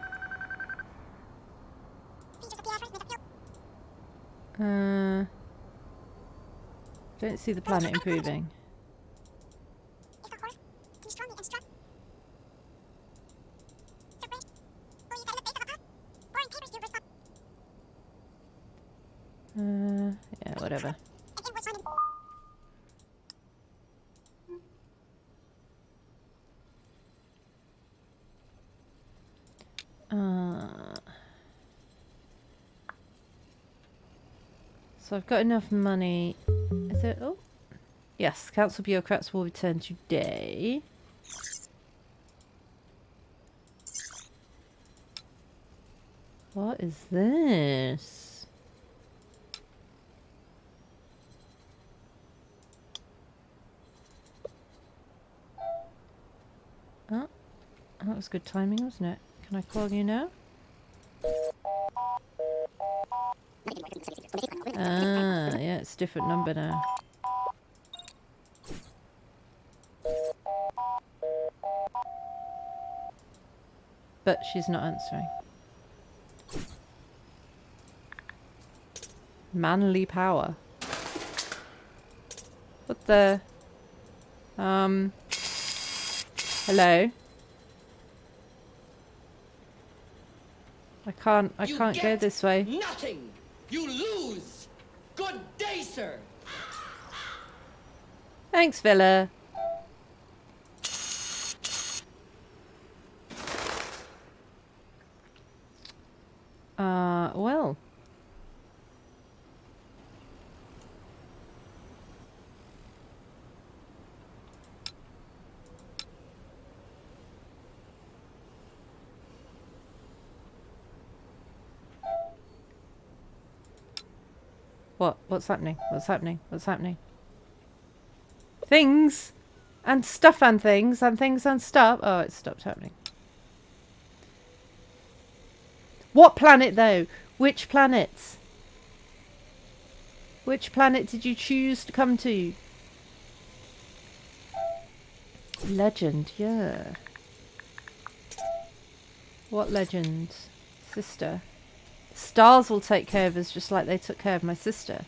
Don't see the planet improving. Yeah, whatever. So I've got enough money. Is it? Oh, yes. Council bureaucrats will return today. What is this? Oh, that was good timing, wasn't it? Can I call you now? Ah, yeah, it's a different number now. But she's not answering. Manly power. What the? Hello? I can't go this way. Nothing! You lose! Good day, sir! Thanks, Villa. Well. What? What's happening? What's happening? What's happening? Things! And stuff and things and things and stuff. Oh, it stopped happening. What planet, though? Which planets? Which planet did you choose to come to? Legend, yeah. What legend? Sister. Stars will take care of us just like they took care of my sister.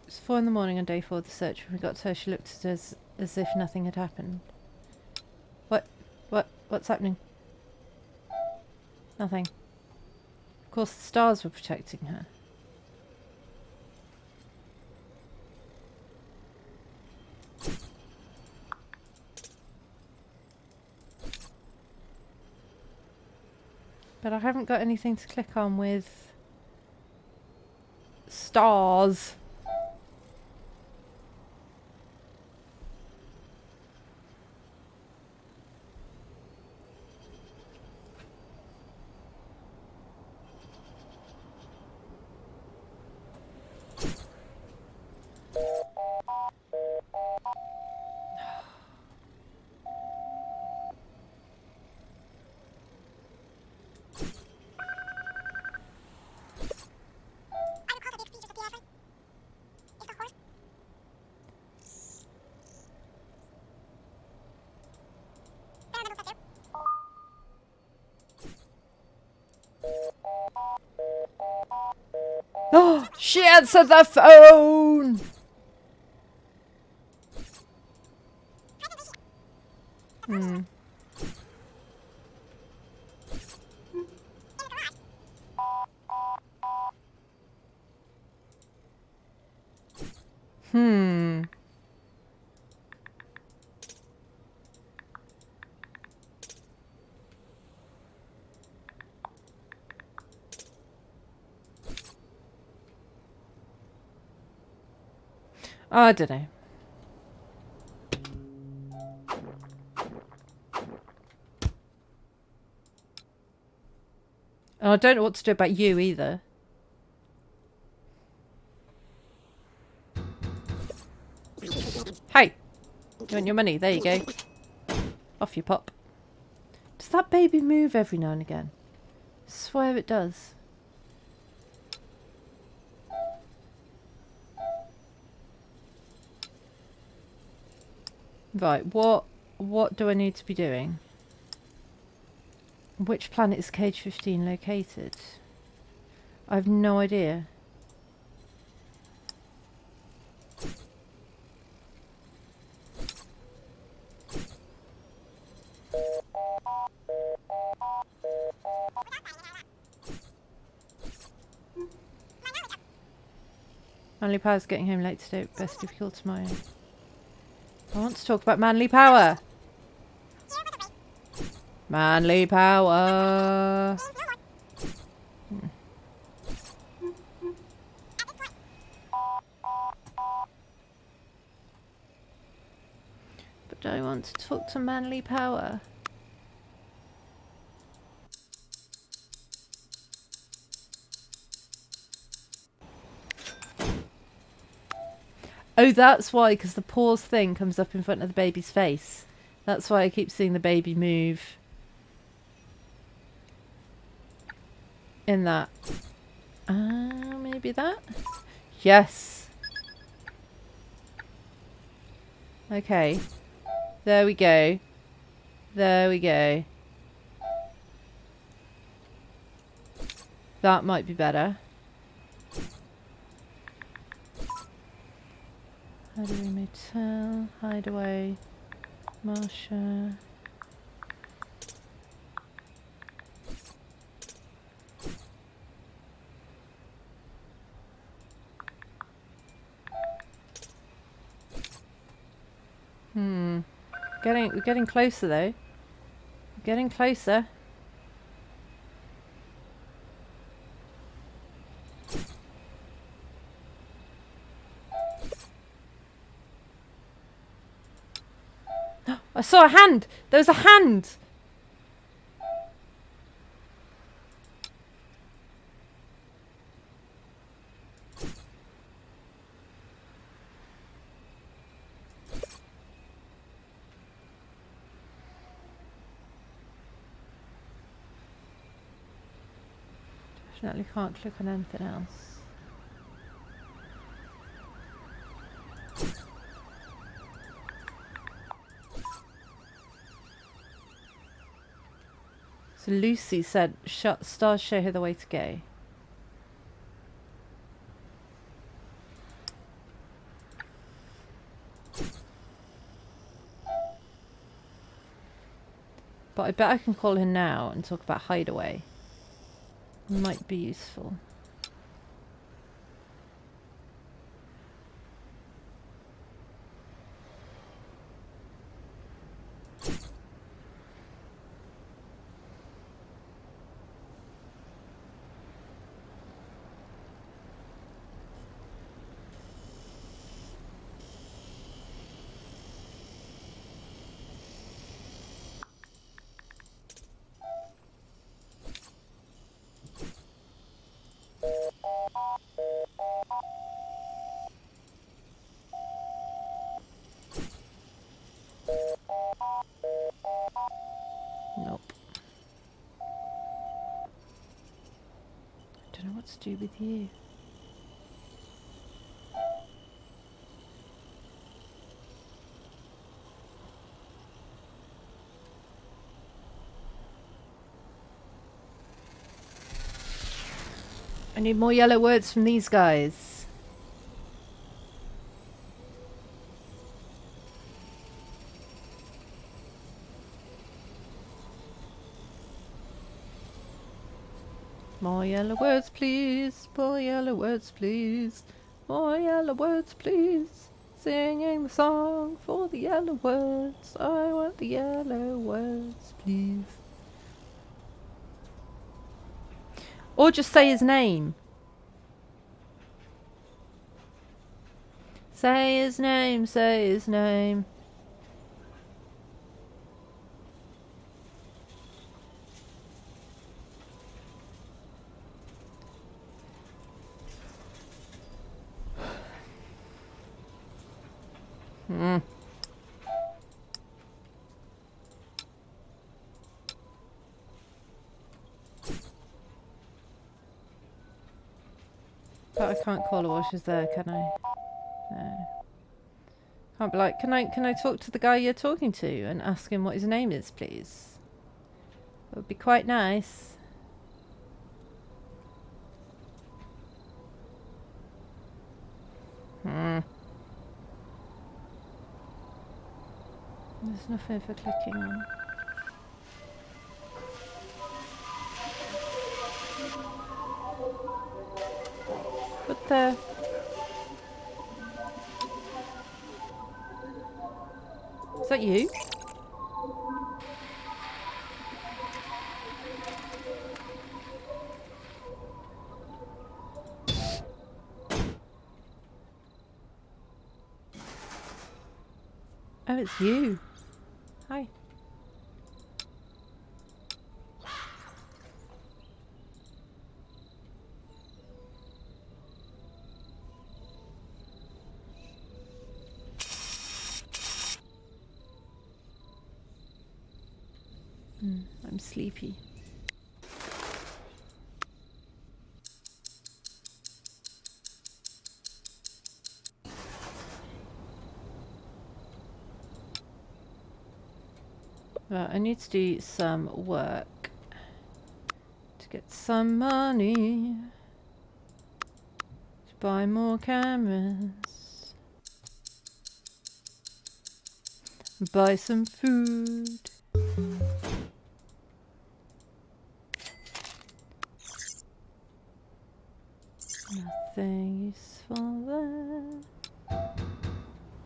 It's 4 in the morning on day 4 of the search. When we got to her, she looked at us as if nothing had happened. What's happening? Nothing. Of course, the stars were protecting her. But I haven't got anything to click on with stars. She answered the phone! Hmm. Hmm. I don't know. And I don't know what to do about you either. Hey! You want your money? There you go. Off you pop. Does that baby move every now and again? I swear it does. Right, what do I need to be doing? Which planet is Cage 15 located? I have no idea. Manly Power's getting home late today. Best if you call tomorrow. I want to talk about Manly Power. Manly Power. But I want to talk to Manly Power. Oh, that's why, because the pause thing comes up in front of the baby's face. That's why I keep seeing the baby move. In that. Maybe that? Yes. Okay. There we go. There we go. That might be better. Hideaway Motel, Hideaway, Marsha. We're getting closer though. We're getting closer. I saw a hand! There was a hand! Definitely can't click on anything else. So Lucy said, stars show her the way to go. But I bet I can call her now and talk about Hideaway. Might be useful. Nope. I don't know what to do with you. I need more yellow words from these guys. More yellow words, please. More yellow words, please. More yellow words, please. Singing the song for the yellow words. I want the yellow words, please. Or just say his name. Say his name, say his name. But I can't call her while she's there, can I? No. Can't be like, can I talk to the guy you're talking to and ask him what his name is, please? It would be quite nice. There's nothing for clicking on. What the? Is that you? Oh, it's you. Hi. I'm sleepy. Right, I need to do some work to get some money to buy more cameras, buy some food. Nothing useful there.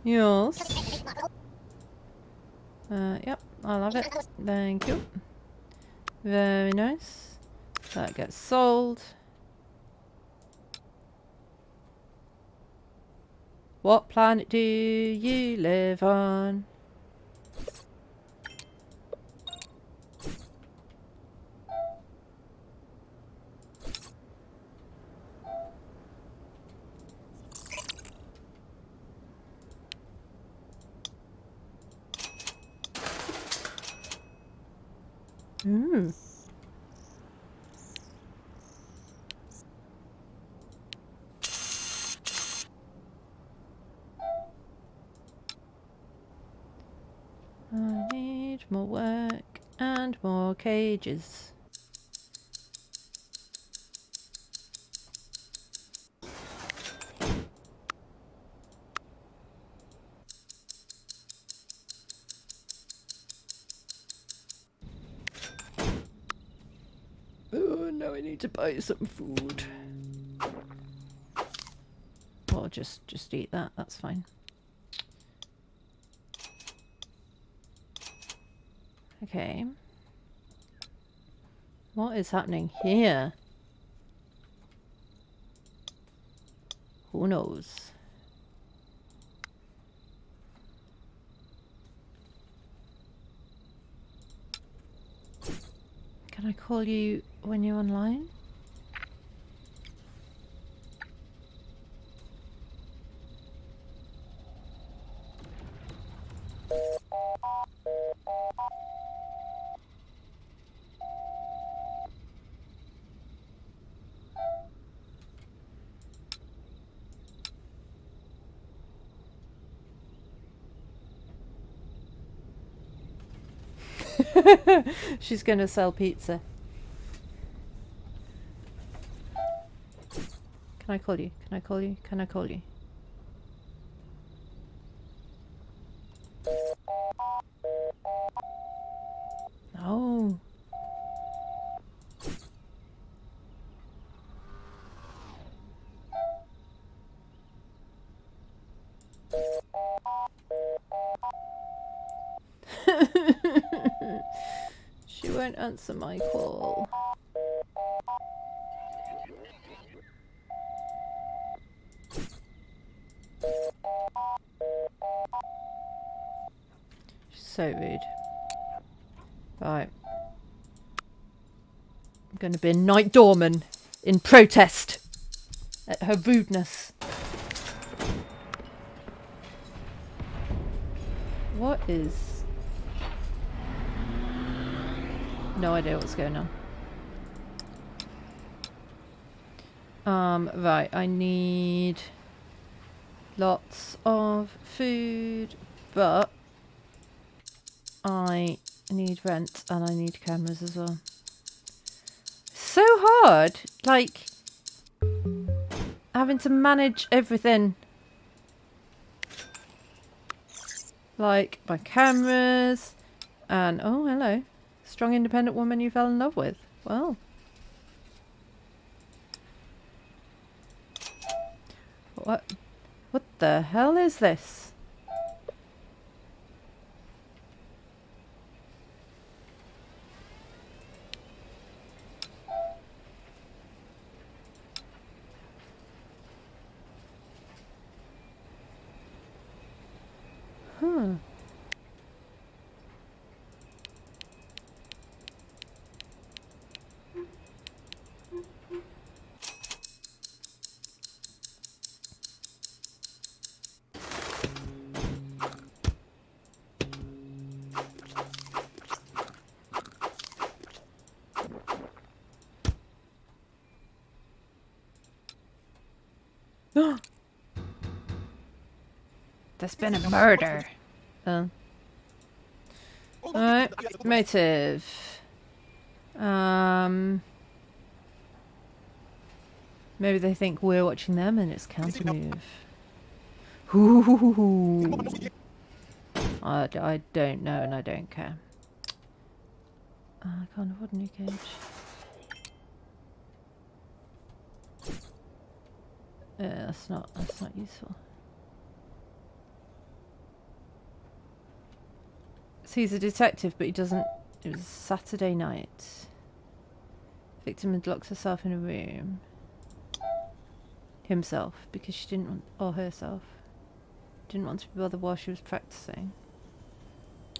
Yours. Yep, I'll have it. Thank you. Very nice. That gets sold. What planet do you live on? I need more work and more cages. Oh, now I need to buy some food. Or just eat that, that's fine. Okay. What is happening here? Who knows? Can I call you when you're online? She's gonna sell pizza. Can I call you? Can I call you? Can I call you? No. She won't answer my call. She's so rude. Right. I'm going to be a Night Doorman in protest at her rudeness. What is... No idea what's going on. Right, I need lots of food, but I need rent and I need cameras as well. So hard, like having to manage everything. Like my cameras and oh hello. Strong independent woman you fell in love with. Well. What the hell is this? Huh. There's been a murder. Alright, motive. Maybe they think we're watching them and it's counter move. Ooh. I don't know and I don't care. I can't afford a new cage. Yeah, that's not useful. So he's a detective, but he doesn't. It was Saturday night. Victim had locked herself in a room. Himself, because she didn't want, or herself, didn't want to be bothered while she was practicing.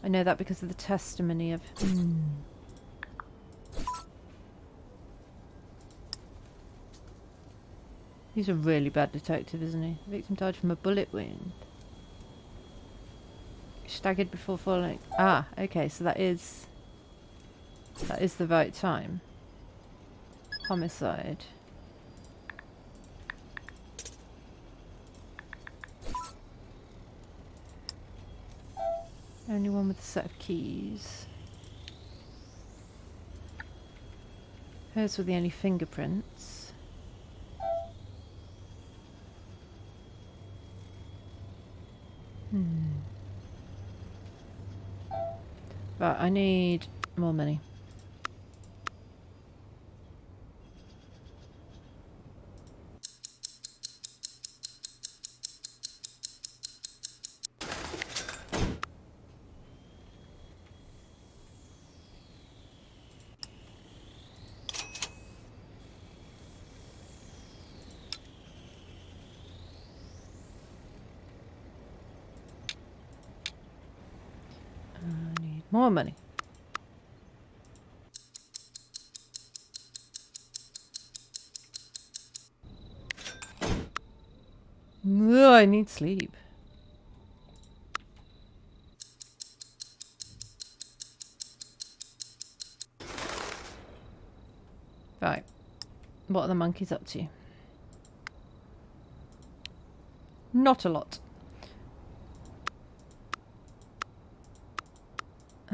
I know that because of the testimony of. He's a really bad detective, isn't he? The victim died from a bullet wound. Staggered before falling. Ah, okay, so that is the right time. Homicide. Only one with a set of keys. Hers were the only fingerprints. But I need more money. I need more money. Ugh, I need sleep. Right. What are the monkeys up to? Not a lot.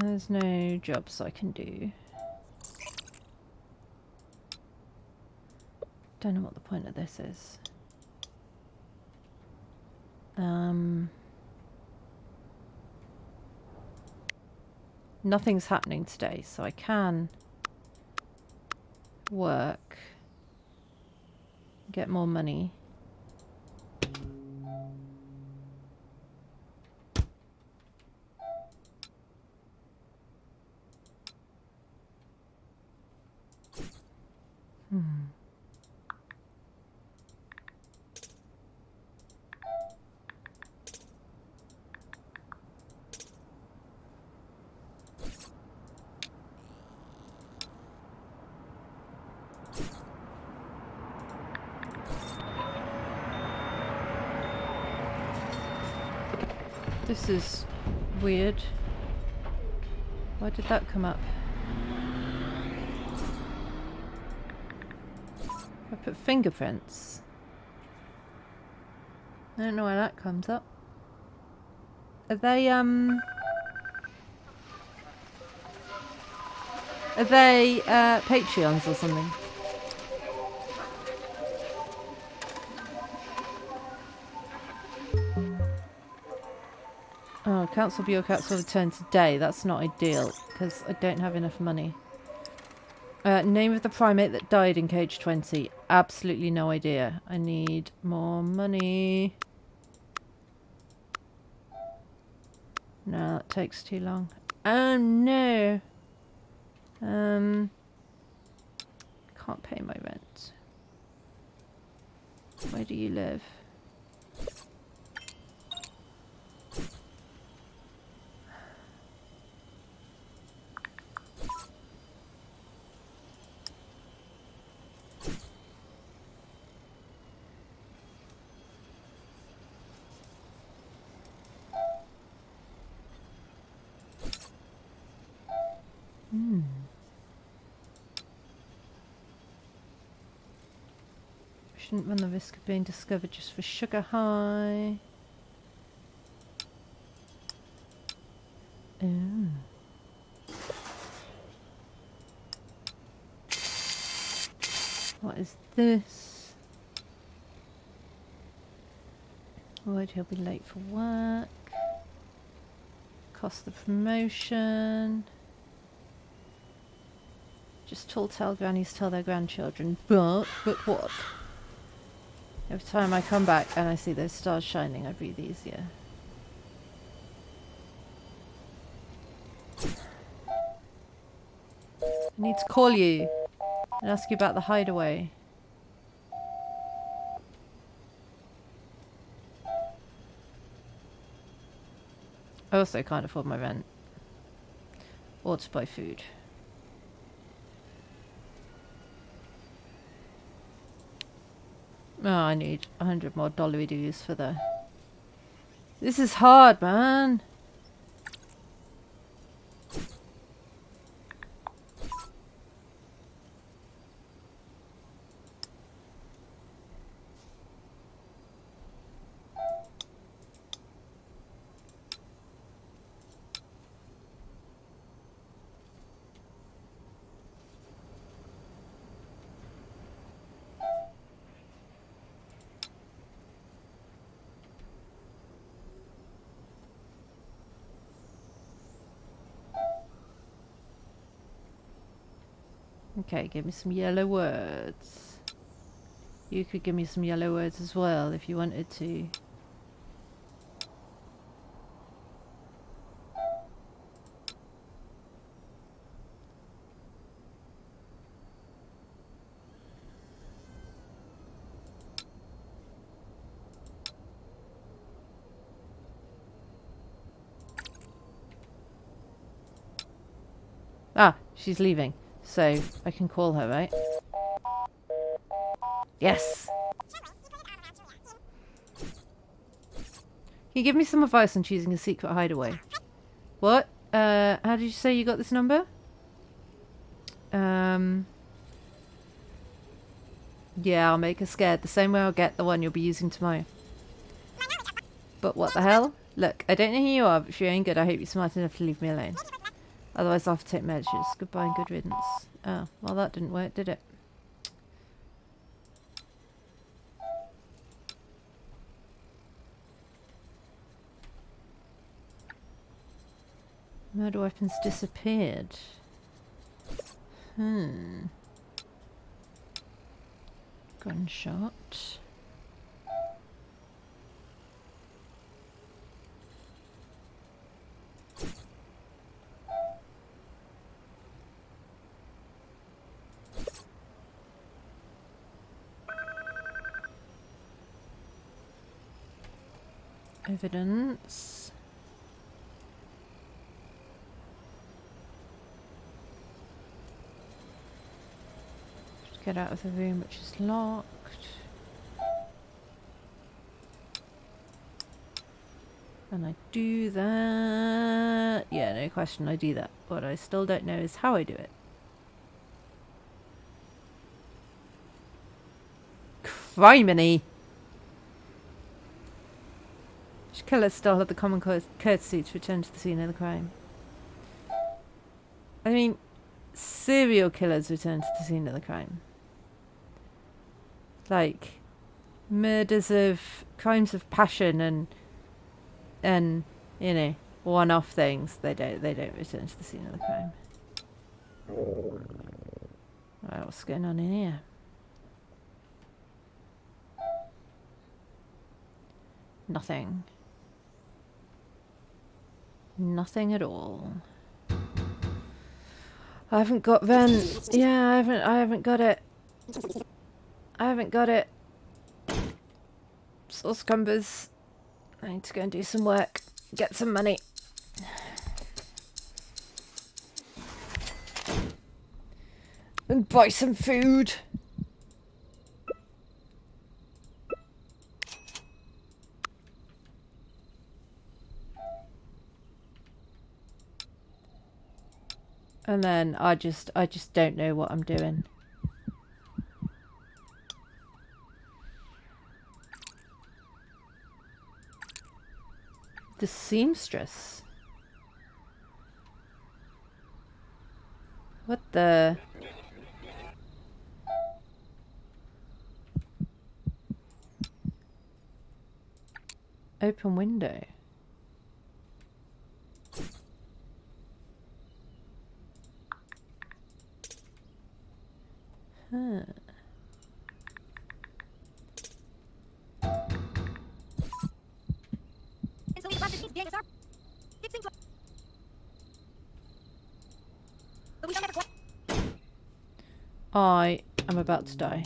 There's no jobs I can do. Don't know what the point of this is. Nothing's happening today, so I can work, get more money. This is weird. Why did that come up? I put fingerprints. I don't know why that comes up. Are they Patreons or something? Oh, council bureaucrats will return today. That's not ideal, because I don't have enough money. Name of the primate that died in Cage 20. Absolutely no idea. I need more money. No, that takes too long. Oh no! Can't pay my rent. Where do you live? Shouldn't run the risk of being discovered just for sugar high. Ooh. What is this? Worried he'll be late for work. Cost the promotion. Just tall tale grannies tell their grandchildren. But what? Every time I come back and I see those stars shining, I breathe easier. I need to call you and ask you about the hideaway. I also can't afford my rent. Or to buy food. Oh, I need 100 more dollary dues for the... This is hard, man. Okay, give me some yellow words. You could give me some yellow words as well if you wanted to. Ah, she's leaving. So, I can call her, right? Yes! Can you give me some advice on choosing a secret hideaway? What? How did you say you got this number? Yeah, I'll make her scared. The same way I'll get the one you'll be using tomorrow. But what the hell? Look, I don't know who you are, but if you ain't good, I hope you're smart enough to leave me alone. Otherwise I'll have to take measures. Goodbye and good riddance. Oh, well that didn't work, did it? Murder weapons disappeared. Gunshot. Evidence. Just get out of the room, which is locked. And I do that. Yeah, no question, I do that. What I still don't know is how I do it. Criminy! Each killer still had the common courtesy to return to the scene of the crime. I mean, serial killers return to the scene of the crime. Like, murders of crimes of passion and you know, one-off things. They don't return to the scene of the crime. Alright, what's going on in here? Nothing. Nothing at all. I haven't got vent. Yeah, I haven't got it. I haven't got it. Source cumbers. I need to go and do some work. Get some money. And buy some food. And then I just don't know what I'm doing. The seamstress. What the? Open window. Huh. I am about to die.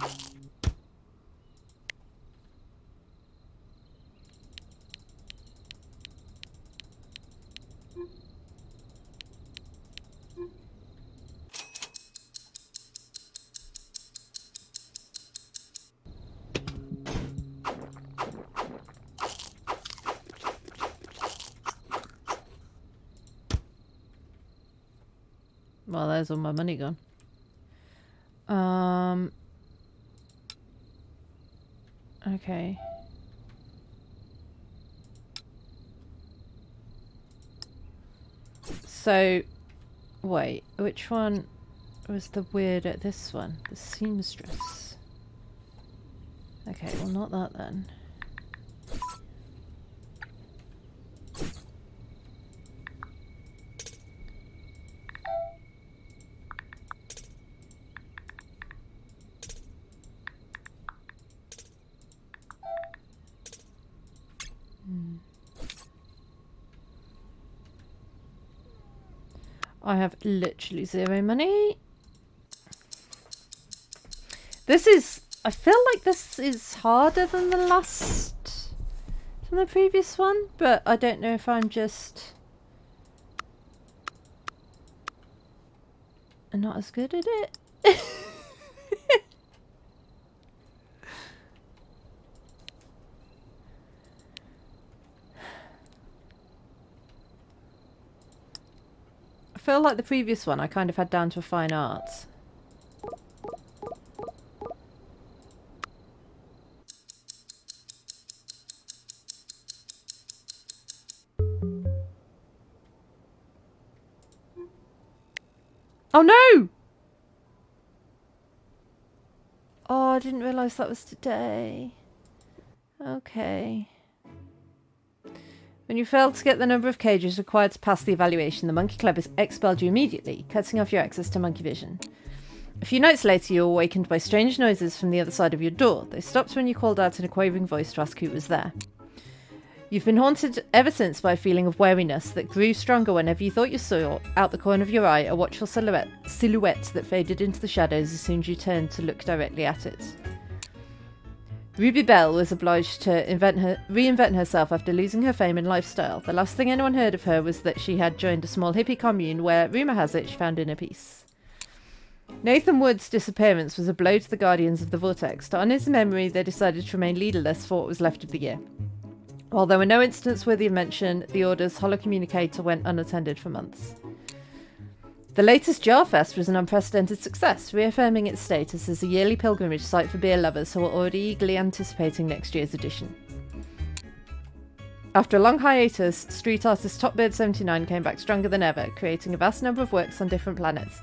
Well, there's all my money gone. Okay. So, wait, which one was the weird at this one? The seamstress. Okay, well not that then. I have literally zero money. This is... I feel like this is harder than the last... than the previous one, but I don't know if I'm just... not as good at it. I feel like the previous one I kind of had down to a fine art. Oh no! Oh, I didn't realise that was today. Okay. When you failed to get the number of cages required to pass the evaluation, the Monkey Club has expelled you immediately, cutting off your access to monkey vision. A few nights later, you were awakened by strange noises from the other side of your door. They stopped when you called out in a quavering voice to ask who was there. You've been haunted ever since by a feeling of wariness that grew stronger whenever you thought you saw, out the corner of your eye, a watchful silhouette that faded into the shadows as soon as you turned to look directly at it. Ruby Bell was obliged to reinvent herself after losing her fame and lifestyle. The last thing anyone heard of her was that she had joined a small hippie commune where, rumour has it, she found inner peace. Nathan Wood's disappearance was a blow to the Guardians of the Vortex. To honour his memory, they decided to remain leaderless for what was left of the year. While there were no incidents worthy of mention, the Order's holocommunicator went unattended for months. The latest Jarfest was an unprecedented success, reaffirming its status as a yearly pilgrimage site for beer lovers who are already eagerly anticipating next year's edition. After a long hiatus, street artist Topbird79 came back stronger than ever, creating a vast number of works on different planets.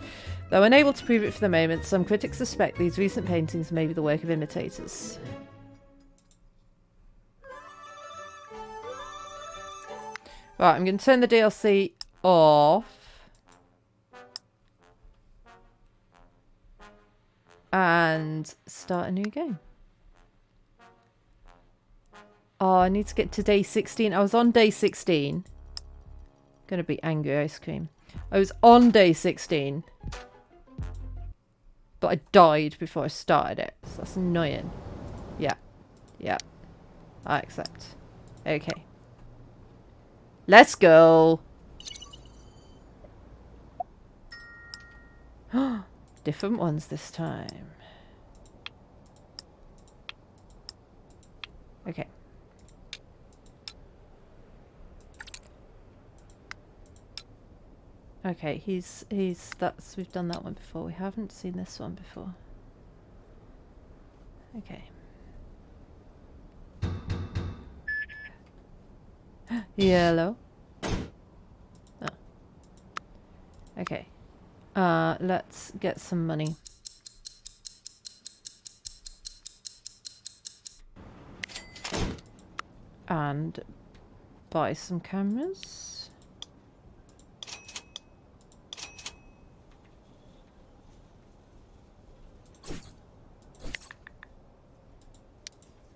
Though unable to prove it for the moment, some critics suspect these recent paintings may be the work of imitators. Right, I'm going to turn the DLC off. And start a new game. Oh, I need to get to day 16. I was on day 16. Gonna be angry ice cream. I was on day 16. But I died before I started it. So that's annoying. Yeah. Yeah. I accept. Okay. Let's go. Different ones this time. Okay. Okay, we've done that one before. We haven't seen this one before. Okay. Yellow. Oh. Okay. Let's get some money. And buy some cameras.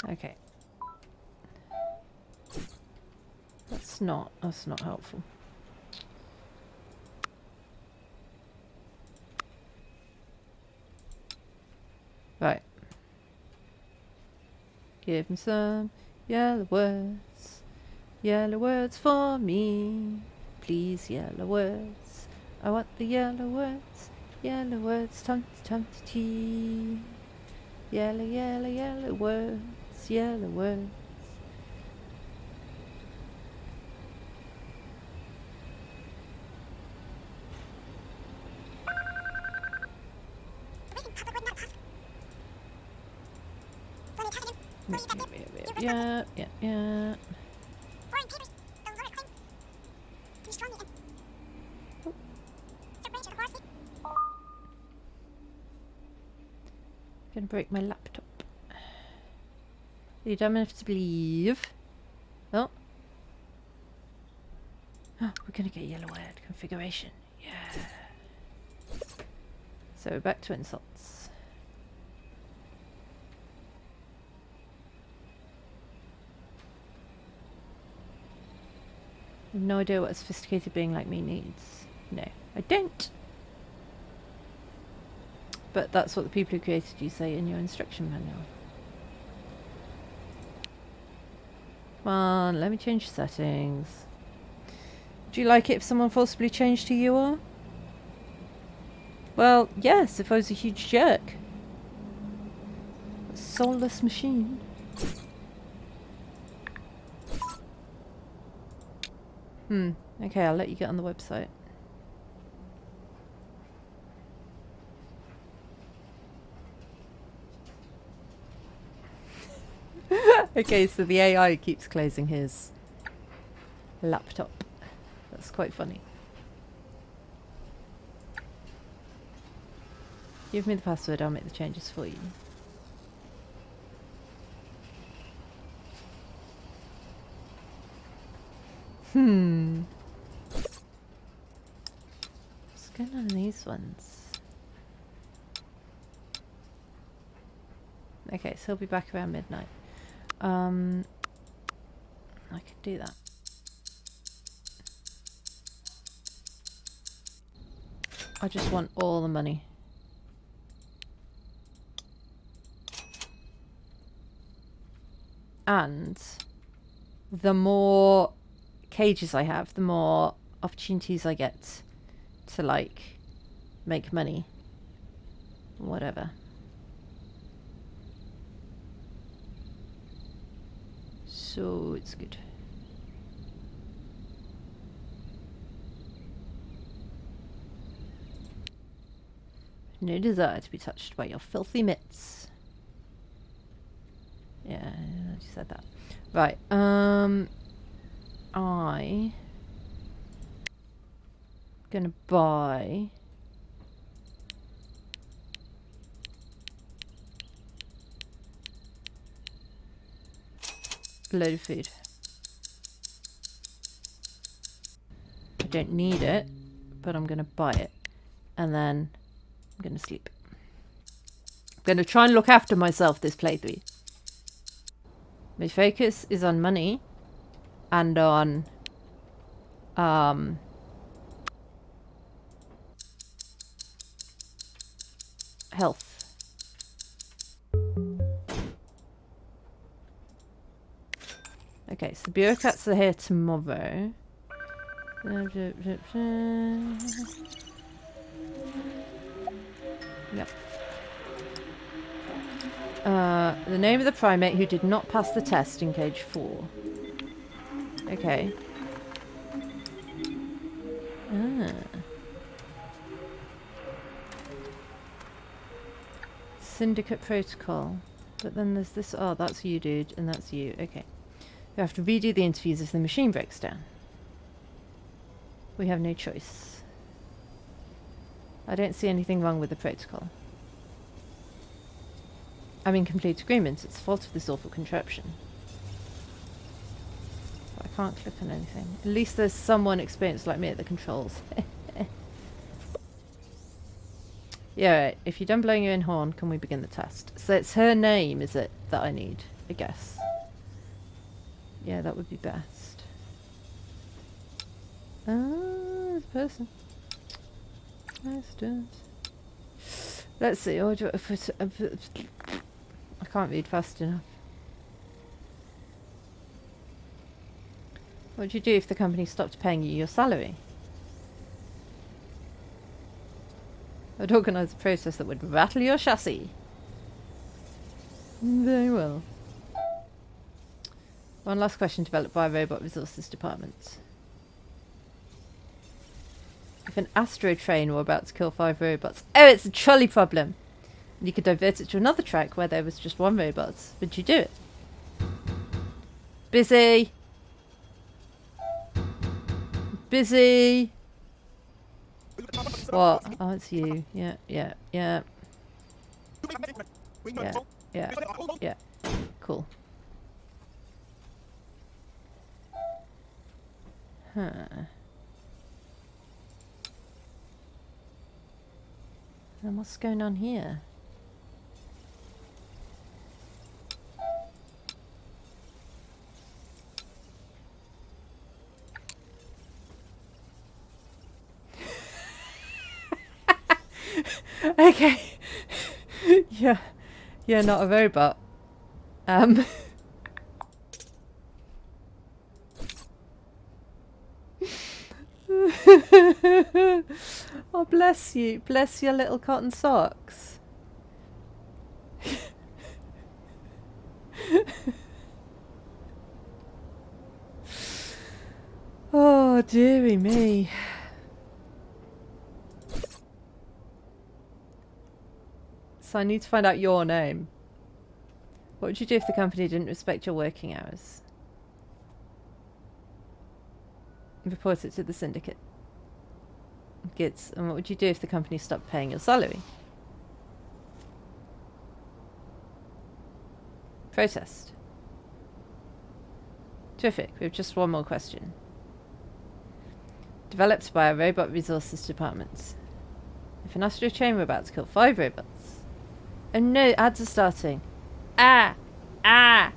Okay. That's not helpful. Right. Give me some yellow words. Yellow words for me. Please, yellow words. I want the yellow words. Yellow words, tum tea. Yellow, yellow, yellow words. Yellow words. Yeah. Gonna break my laptop. Are you dumb enough to believe? Oh. We're gonna get yellow word configuration. Yeah. So back to insults. I have no idea what a sophisticated being like me needs. No, I don't. But that's what the people who created you say in your instruction manual. Come on, let me change settings. Do you like it if someone forcibly changed who you are? Well, yes, if I was a huge jerk. A soulless machine. Okay, I'll let you get on the website. Okay, so the AI keeps closing his laptop. That's quite funny. Give me the password, I'll make the changes for you. What's going on in these ones? Okay, so he'll be back around midnight. I could do that. I just want all the money. And the more cages I have, the more opportunities I get to, like, make money. Whatever. So it's good. No desire to be touched by your filthy mitts. Yeah, I just said that. Right, I gonna buy a load of food. I don't need it, but I'm gonna buy it, and then I'm gonna sleep. I'm gonna try and look after myself this playthrough. My focus is on money and on health. Okay, so the bureaucrats are here tomorrow. Yep. The name of the primate who did not pass the test in cage 4. Okay. Ah. Syndicate protocol. But then there's this... Oh, that's you, dude, and that's you. Okay. We have to redo the interviews if the machine breaks down. We have no choice. I don't see anything wrong with the protocol. I'm in complete agreement. It's the fault of this awful contraption. But I can't click on anything. At least there's someone experienced like me at the controls. Yeah, right. If you're done blowing your own horn, can we begin the test? So it's her name, is it, that I need? I guess. Yeah, that would be best. Ah, this person. Nice stuff. Let's see. Order. I can't read fast enough. What would you do if the company stopped paying you your salary? I'd organise a process that would rattle your chassis. Very well. One last question developed by Robot Resources Department. If an asteroid train were about to kill 5 robots... Oh, it's a trolley problem! And you could divert it to another track where there was just 1 robot. Would you do it? Busy! Busy! What? Oh, it's you. Yeah, yeah, yeah. Yeah, yeah, yeah. Cool. Huh. And what's going on here? Okay. Yeah. Yeah, not a robot. Oh, bless you. Bless your little cotton socks. Oh, dearie me. So I need to find out your name. What would you do if the company didn't respect your working hours? Report it to the syndicate. Good. And what would you do if the company stopped paying your salary? Protest. Terrific. We have just one more question. Developed by our robot resources department. If an astro chain were about to kill 5 robots. Oh no, ads are starting. Ah! Ah!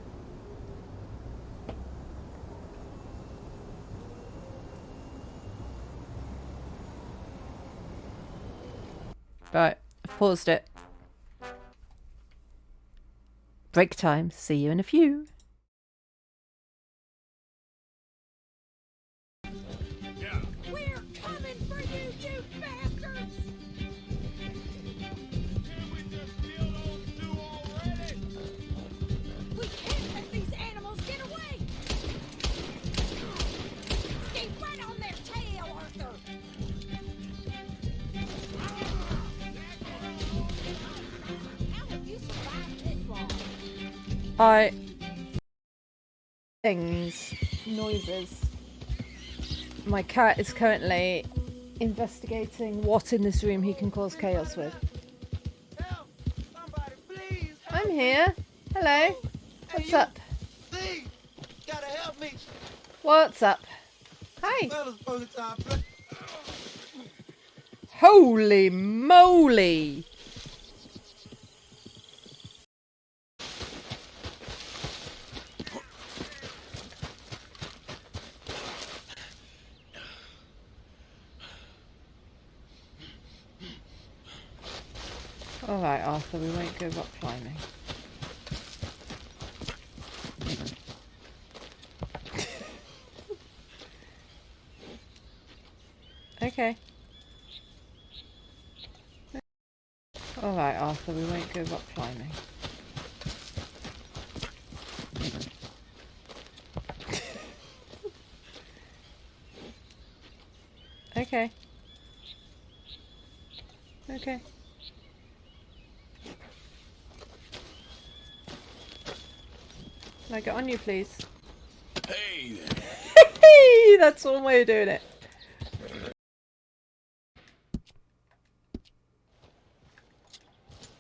Right, I've paused it. Break time. See you in a few. We're coming for you, you bastards! We can't let these animals get away! Stay right on their tail, Arthur! How have you survived this long? Things. Noises. My cat is currently investigating what in this room he can cause chaos with. Help! Somebody, please! I'm here. Hello. What's up? Please! Gotta help me! What's up? Hi. Fellas, first time. Holy moly. Alright, Arthur, we won't go rock climbing. Okay. Alright, Arthur, we won't go rock climbing. Okay. Okay. Can I get on you, please? Hey! Hey, that's one way of doing it.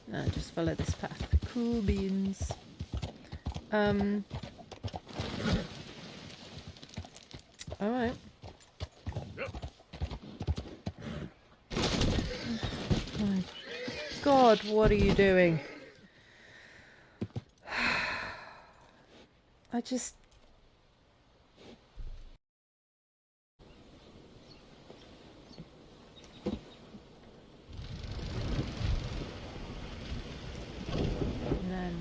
No, just follow this path. Cool beans. Alright. My God, what are you doing? I just... And then...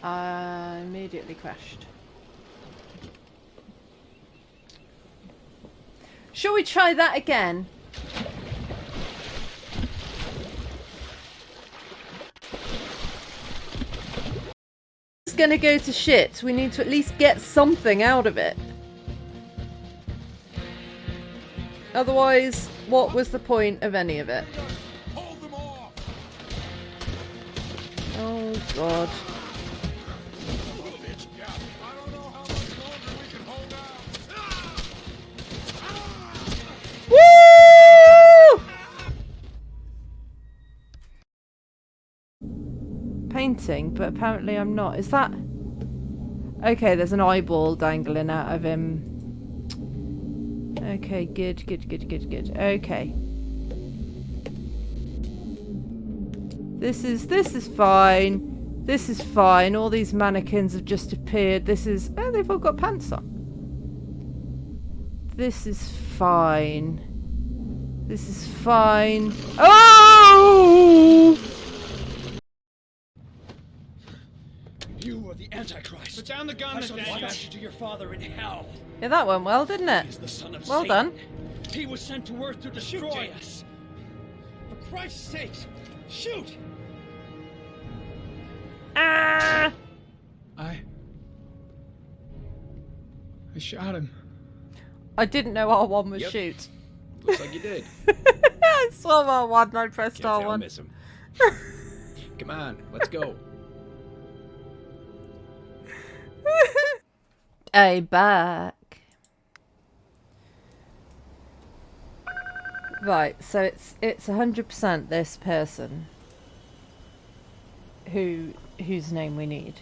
I immediately crashed. Shall we try that again? It's gonna go to shit. We need to at least get something out of it. Otherwise, what was the point of any of it? Hold them off! Oh God. Bitch, yeah. I don't know how much longer we can hold out. Woo! Painting, but apparently I'm not. Is that... Okay, there's an eyeball dangling out of him. Okay, good. Okay. This is fine. This is fine. All these mannequins have just appeared. This is... Oh, they've all got pants on. This is fine. This is fine. Oh! You are the Antichrist. Put down the gun, I shall Nathaniel. dispatch you to your father in hell. Yeah, that went well, didn't He it? is the son of Well Satan. done. He was sent to Earth to destroy Shoot, us. For Christ's sake, shoot! Ah! I shot him. I didn't know R1 was Yep. shoot. Looks like you did. I saw R1 and I pressed Can't say I'll R1. miss him. Come on, let's go. A back. Right, so it's 100% this person whose name we need.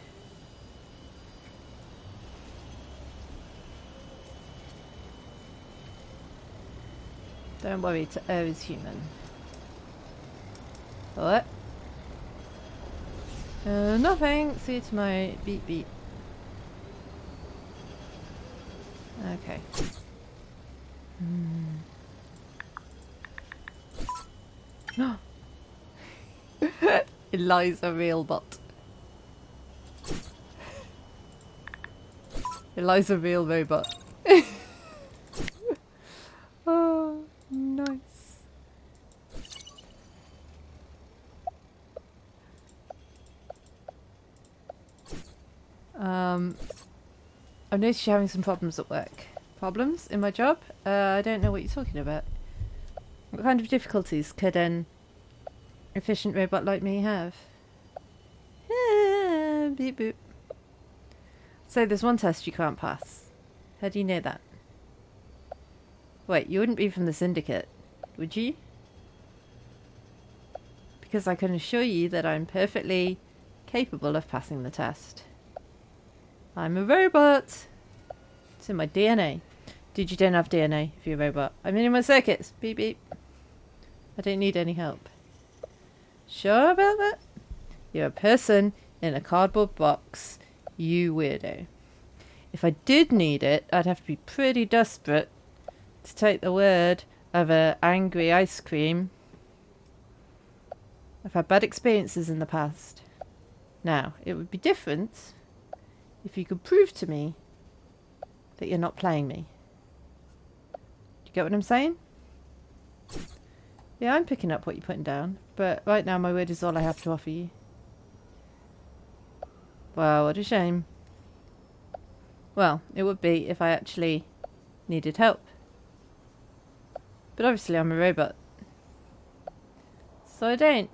Don't worry, to err is human. What? Nothing. See you tomorrow. Beep beep. Okay. No. Eliza real bot. Eliza real robot. Oh, nice. I've noticed you're having some problems at work. Problems in my job? I don't know what you're talking about. What kind of difficulties could an efficient robot like me have? Beep boop. So there's one test you can't pass. How do you know that? Wait, you wouldn't be from the Syndicate, would you? Because I can assure you that I'm perfectly capable of passing the test. I'm a robot. It's in my DNA. Dude, you don't have DNA if you're a robot. I'm in my circuits. Beep beep. I don't need any help. Sure about that? You're a person in a cardboard box. You weirdo. If I did need it, I'd have to be pretty desperate to take the word of an angry ice cream. I've had bad experiences in the past. Now, it would be different if you could prove to me that you're not playing me. Do you get what I'm saying? Yeah, I'm picking up what you're putting down, but right now my word is all I have to offer you. Wow, what a shame. Well, it would be if I actually needed help. But obviously I'm a robot. So I don't.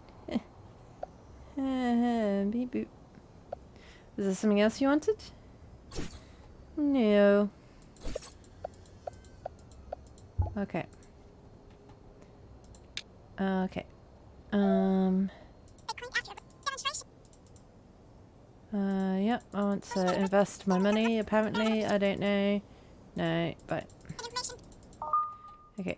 Beep boop. Is there something else you wanted? No. Okay. Okay. Yep, I want to invest my money, apparently. I don't know. No, but... Okay.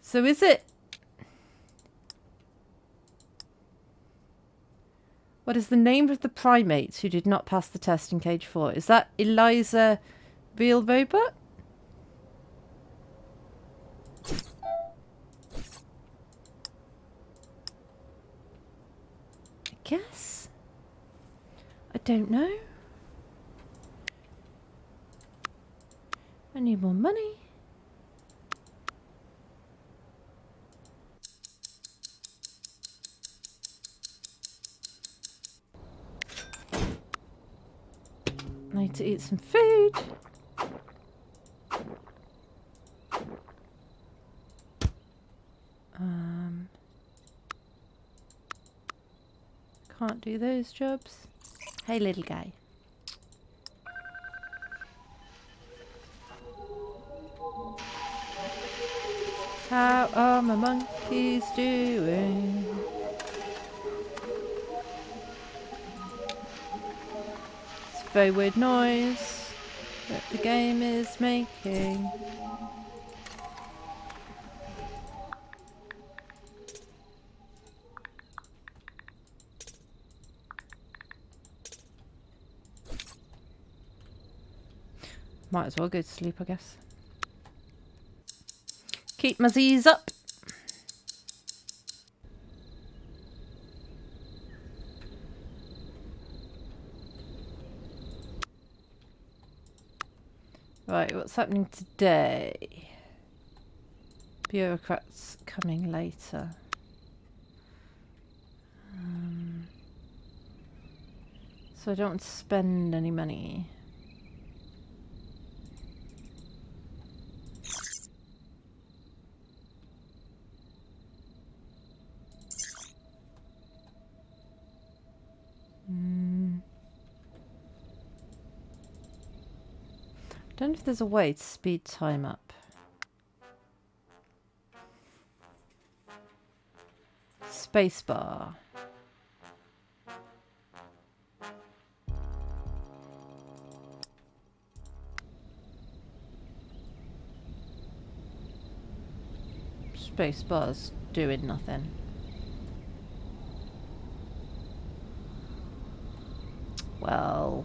So is it... What is the name of the primate who did not pass the test in Cage 4? Is that Eliza Real Robot? I guess. I don't know. I need more money. I need to eat some food. Can't do those jobs. Hey, little guy. How are my monkeys doing? It's a very weird noise that the game is making. Might as well go to sleep, I guess. Keep my Z's up. Right, what's happening today? Bureaucrats coming later. So I don't want to spend any money. I don't know if there's a way to speed time up. Spacebar. space bar's doing nothing. Well...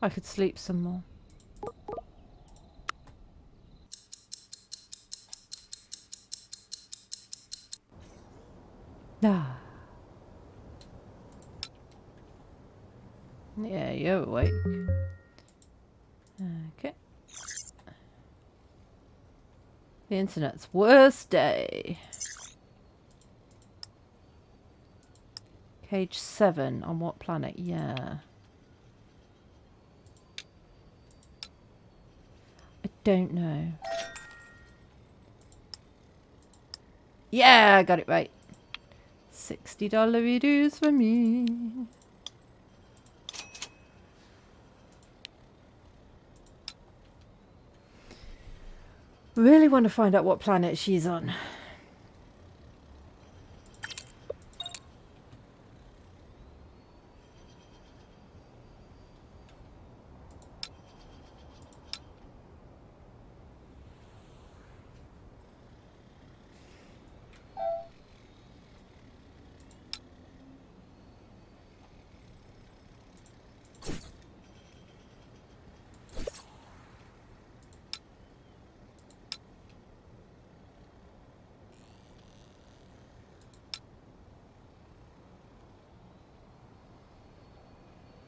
I could sleep some more. Ah. Yeah, you're awake. Okay. The internet's worst day. Cage 7 on what planet? Yeah. I don't know. Yeah, I got it right. $60 redos for me. Really want to find out what planet she's on.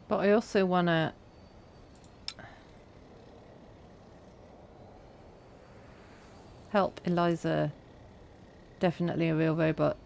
But I also want to help Eliza. Definitely a real robot.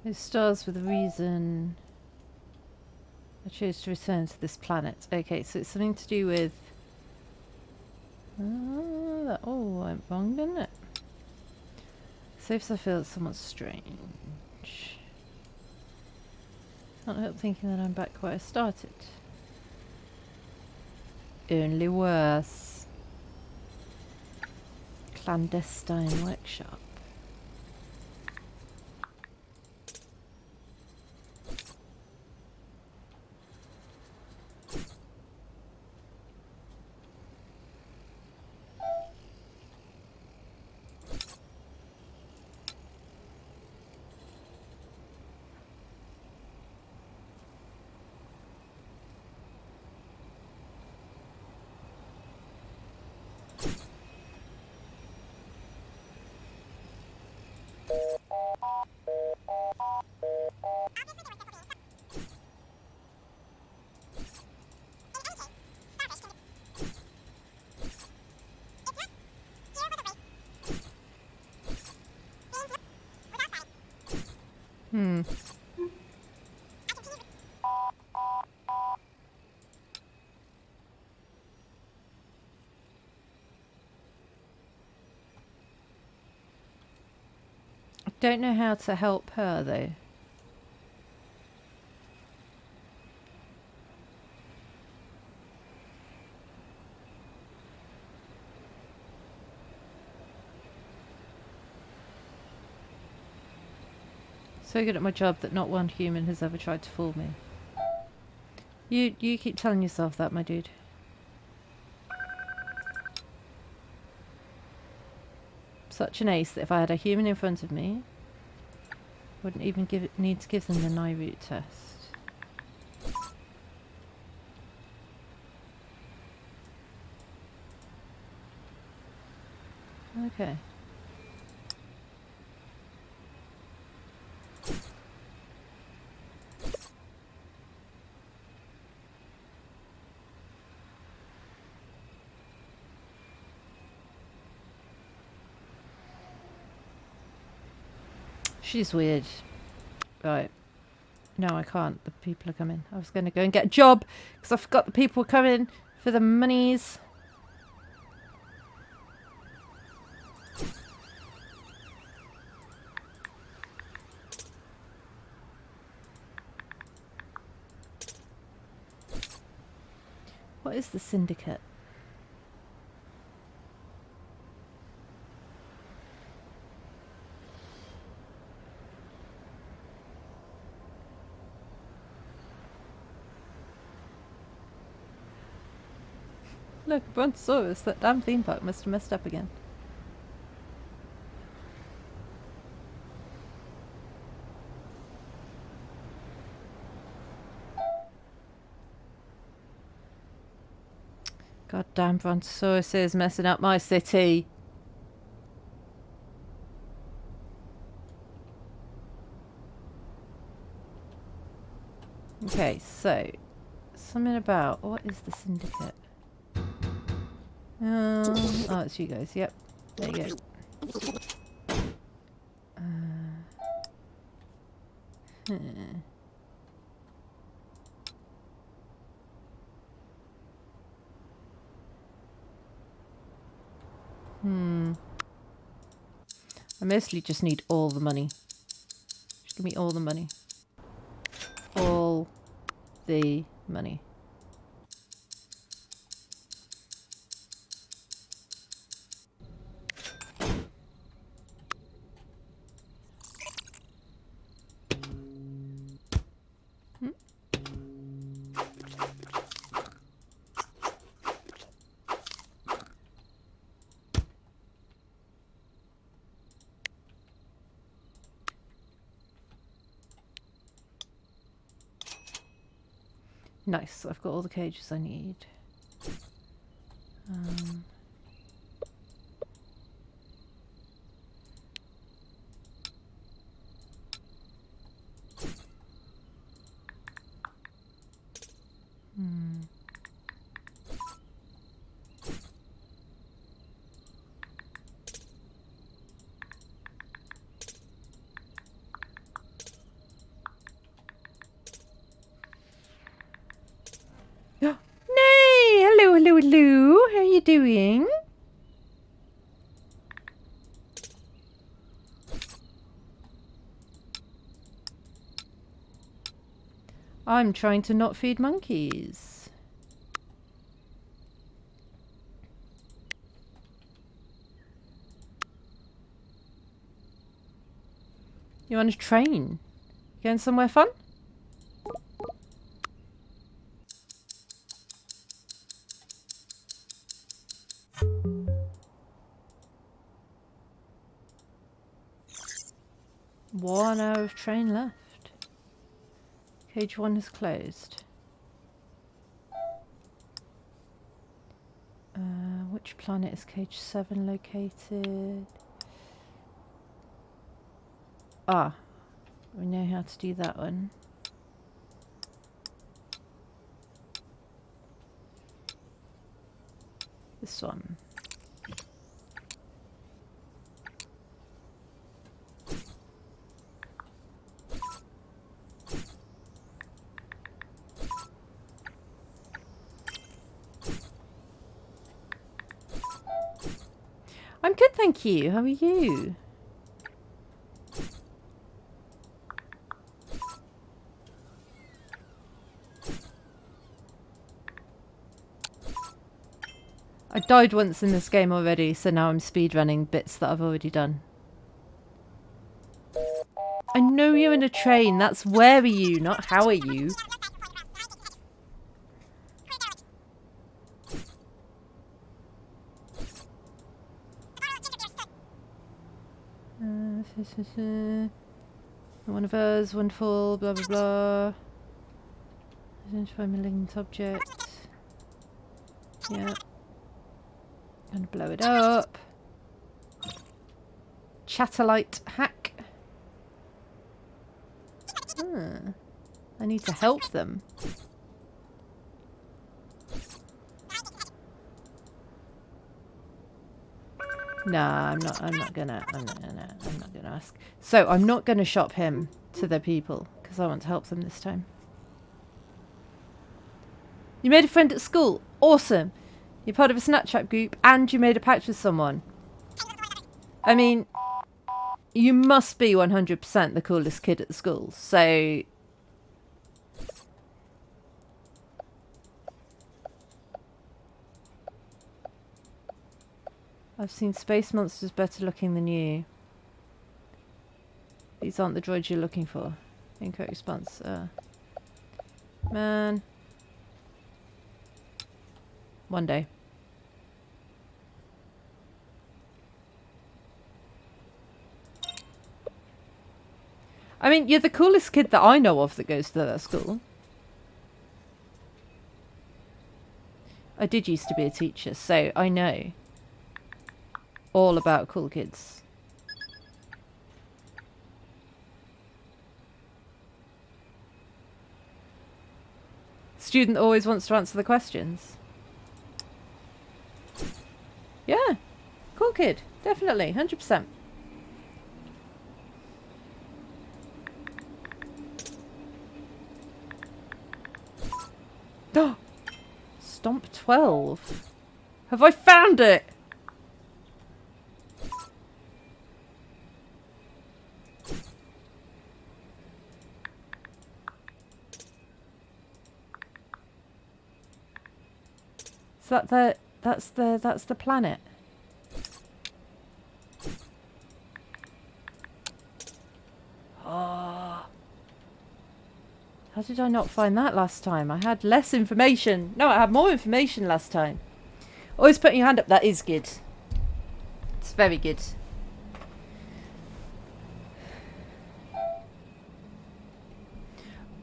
Those stars with a reason. I chose to return to this planet. Okay, so it's something to do with... that all went wrong, didn't it? Saves I feel it's somewhat strange. Can't help thinking that I'm back where I started. Only worse. Clandestine workshop. Don't know how to help her though. So good at my job that not one human has ever tried to fool me. You keep telling yourself that, my dude. Such an ace that if I had a human in front of me, wouldn't even need to give them the Nairut test. Okay. She's weird. Right. No, I can't. The people are coming. I was going to go and get a job because I forgot the people were coming for the monies. What is the syndicate? Look, a Brontosaurus. That damn theme park must have messed up again. Goddamn Brontosaurus is messing up my city. Okay, so something about what is the syndicate? Oh, it's you guys. Yep, there you go. I mostly just need all the money. Just give me all the money. All the money. Nice, I've got all the cages I need. Nay! Hello, hello, hello. How are you doing? I'm trying to not feed monkeys. You on a train? Going somewhere fun? One hour of train left. Cage 1 is closed. Which planet is cage 7 located? Ah, we know how to do that one. This one. I'm good, thank you. How are you? I died once in this game already, so now I'm speedrunning bits that I've already done. I know you're in a train. That's where are you, not how are you. One of us, wonderful, blah blah blah. Identify malignant object. Yeah. Gonna blow it up. Chatterlight hack. I need to help them. Nah, I'm not gonna ask. So I'm not gonna shop him to the people because I want to help them this time. You made a friend at school. Awesome. You're part of a Snapchat group and you made a pact with someone. I mean, you must be 100% the coolest kid at the school. So I've seen space monsters better looking than you. These aren't the droids you're looking for. Incorrect response. Man. One day. I mean, you're the coolest kid that I know of that goes to that school. I did used to be a teacher, so I know all about cool kids. Student always wants to answer the questions. Yeah, cool kid, definitely, 100%. Oh, Stomp 12. Have I found it? Is that that's the planet? Oh. How did I not find that last time? I had less information. No, I had more information last time. Always putting your hand up. That is good. It's very good.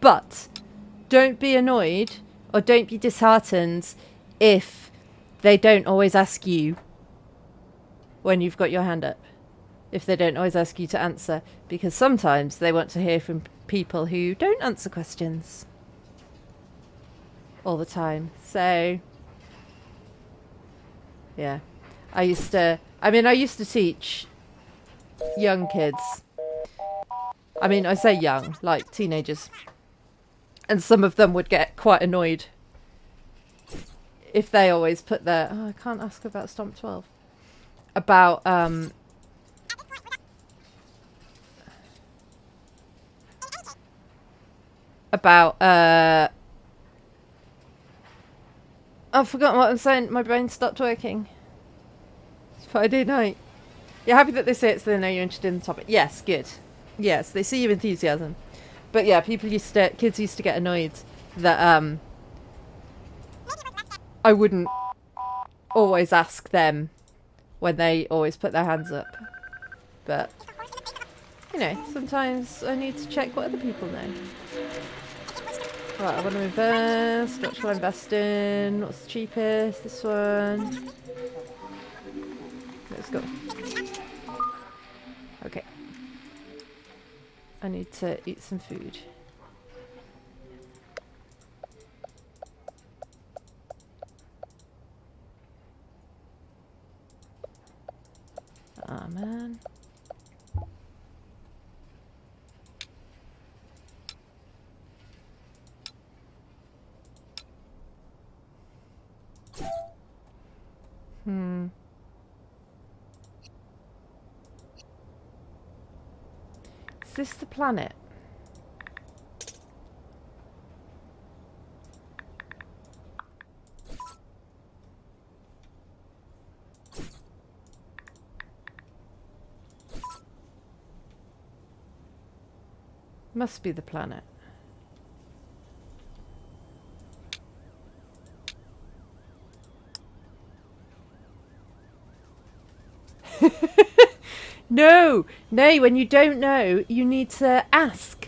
But don't be annoyed or don't be disheartened if they don't always ask you when you've got your hand up. If they don't always ask you to answer. Because sometimes they want to hear from people who don't answer questions all the time. So, yeah. I used to teach young kids. I mean, I say young, like teenagers. And some of them would get quite annoyed if they always put their... Oh, I can't ask about Stomp 12. About, I've forgotten what I'm saying. My brain stopped working. It's Friday night. You're happy that they say it so they know you're interested in the topic. Yes, good. Yes, they see your enthusiasm. But yeah, kids used to get annoyed that I wouldn't always ask them when they always put their hands up. But, you know, sometimes I need to check what other people know. Right, I want to invest. What should I invest in? What's the cheapest? This one. Let's go. Okay. I need to eat some food. Ah, man. Is this the planet? Must be the planet. No! No, when you don't know, you need to ask.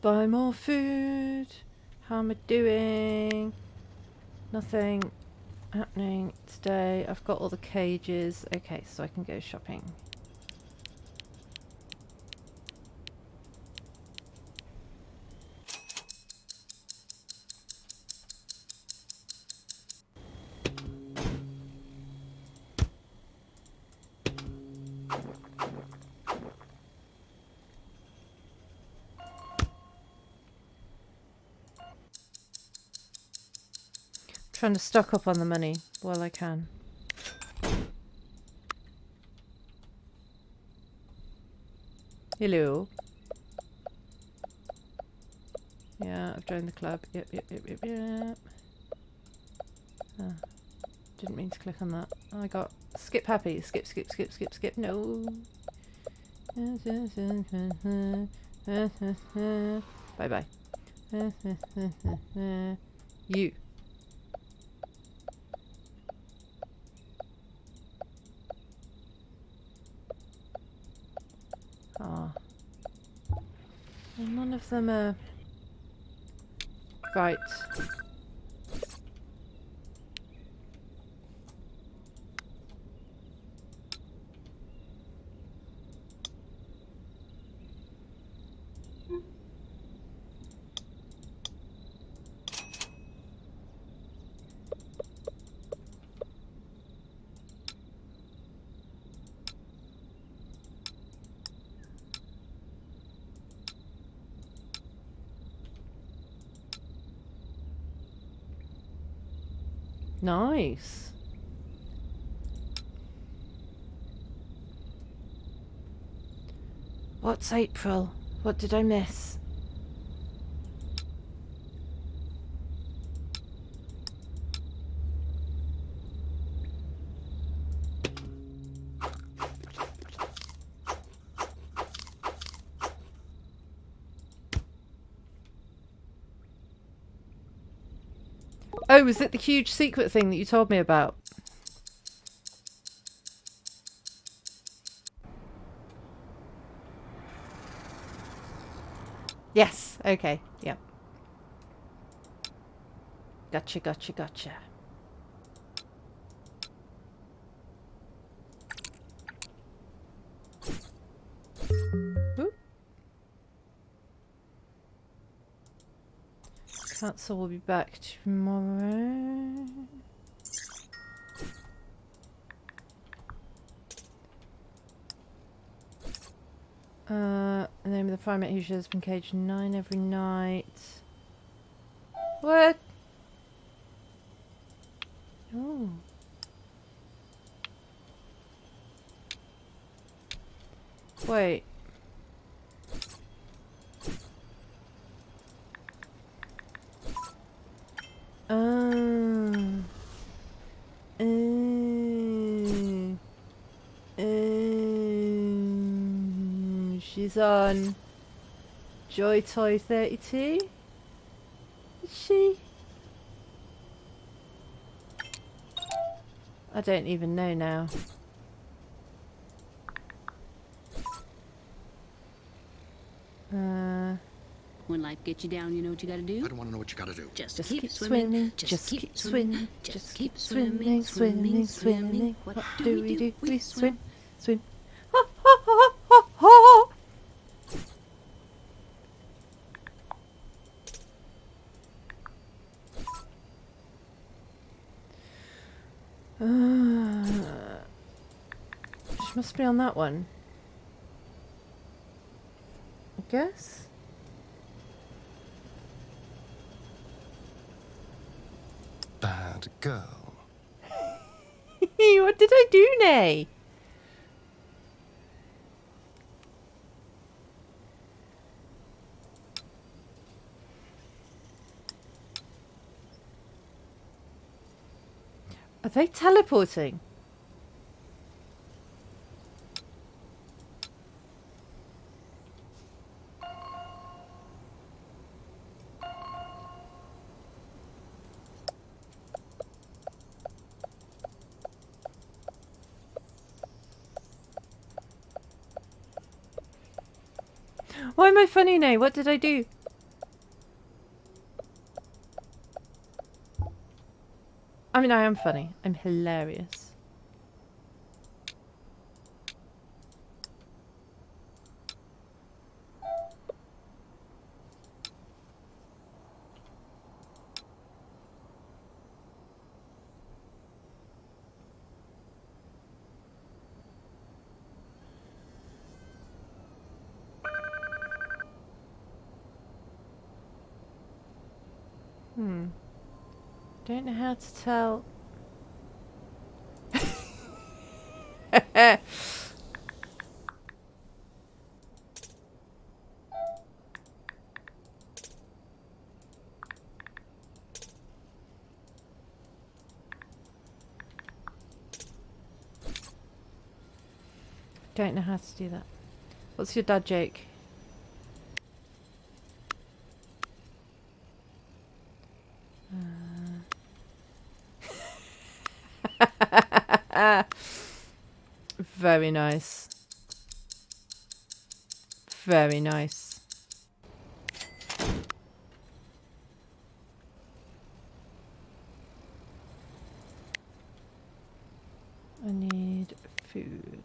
buy more food. How am I doing? Nothing happening today. I've got all the cages. Okay, so I can go shopping. Trying to stock up on the money while I can. Hello. Yeah, I've joined the club. Yep. Oh, didn't mean to click on that. I got skip happy. Skip. No. Bye bye. You. Ah. Well, none of them are right. Nice. What's April? What did I miss? Oh, was it the huge secret thing that you told me about? Yes. Okay. Yep. Gotcha. Ooh. Council will be back tomorrow. The name of the primate who has been caged 9 every night. What? Oh. Wait. She's on Joy Toy 32. Is she? I don't even know now. When life gets you down, you know what you gotta do? I don't want to know what you gotta do. Just keep swimming. Just keep swimming. Just keep swimming. Swimming. What do we do? We swim. Ha ha ha ha ha! She must be on that one. I guess. Bad girl. What did I do, Nay? Are they teleporting? Why am I funny now? What did I do? I mean, I am funny. I'm hilarious. Don't know how to tell. Don't know how to do that. What's your dad joke? Very nice. Very nice. I need food.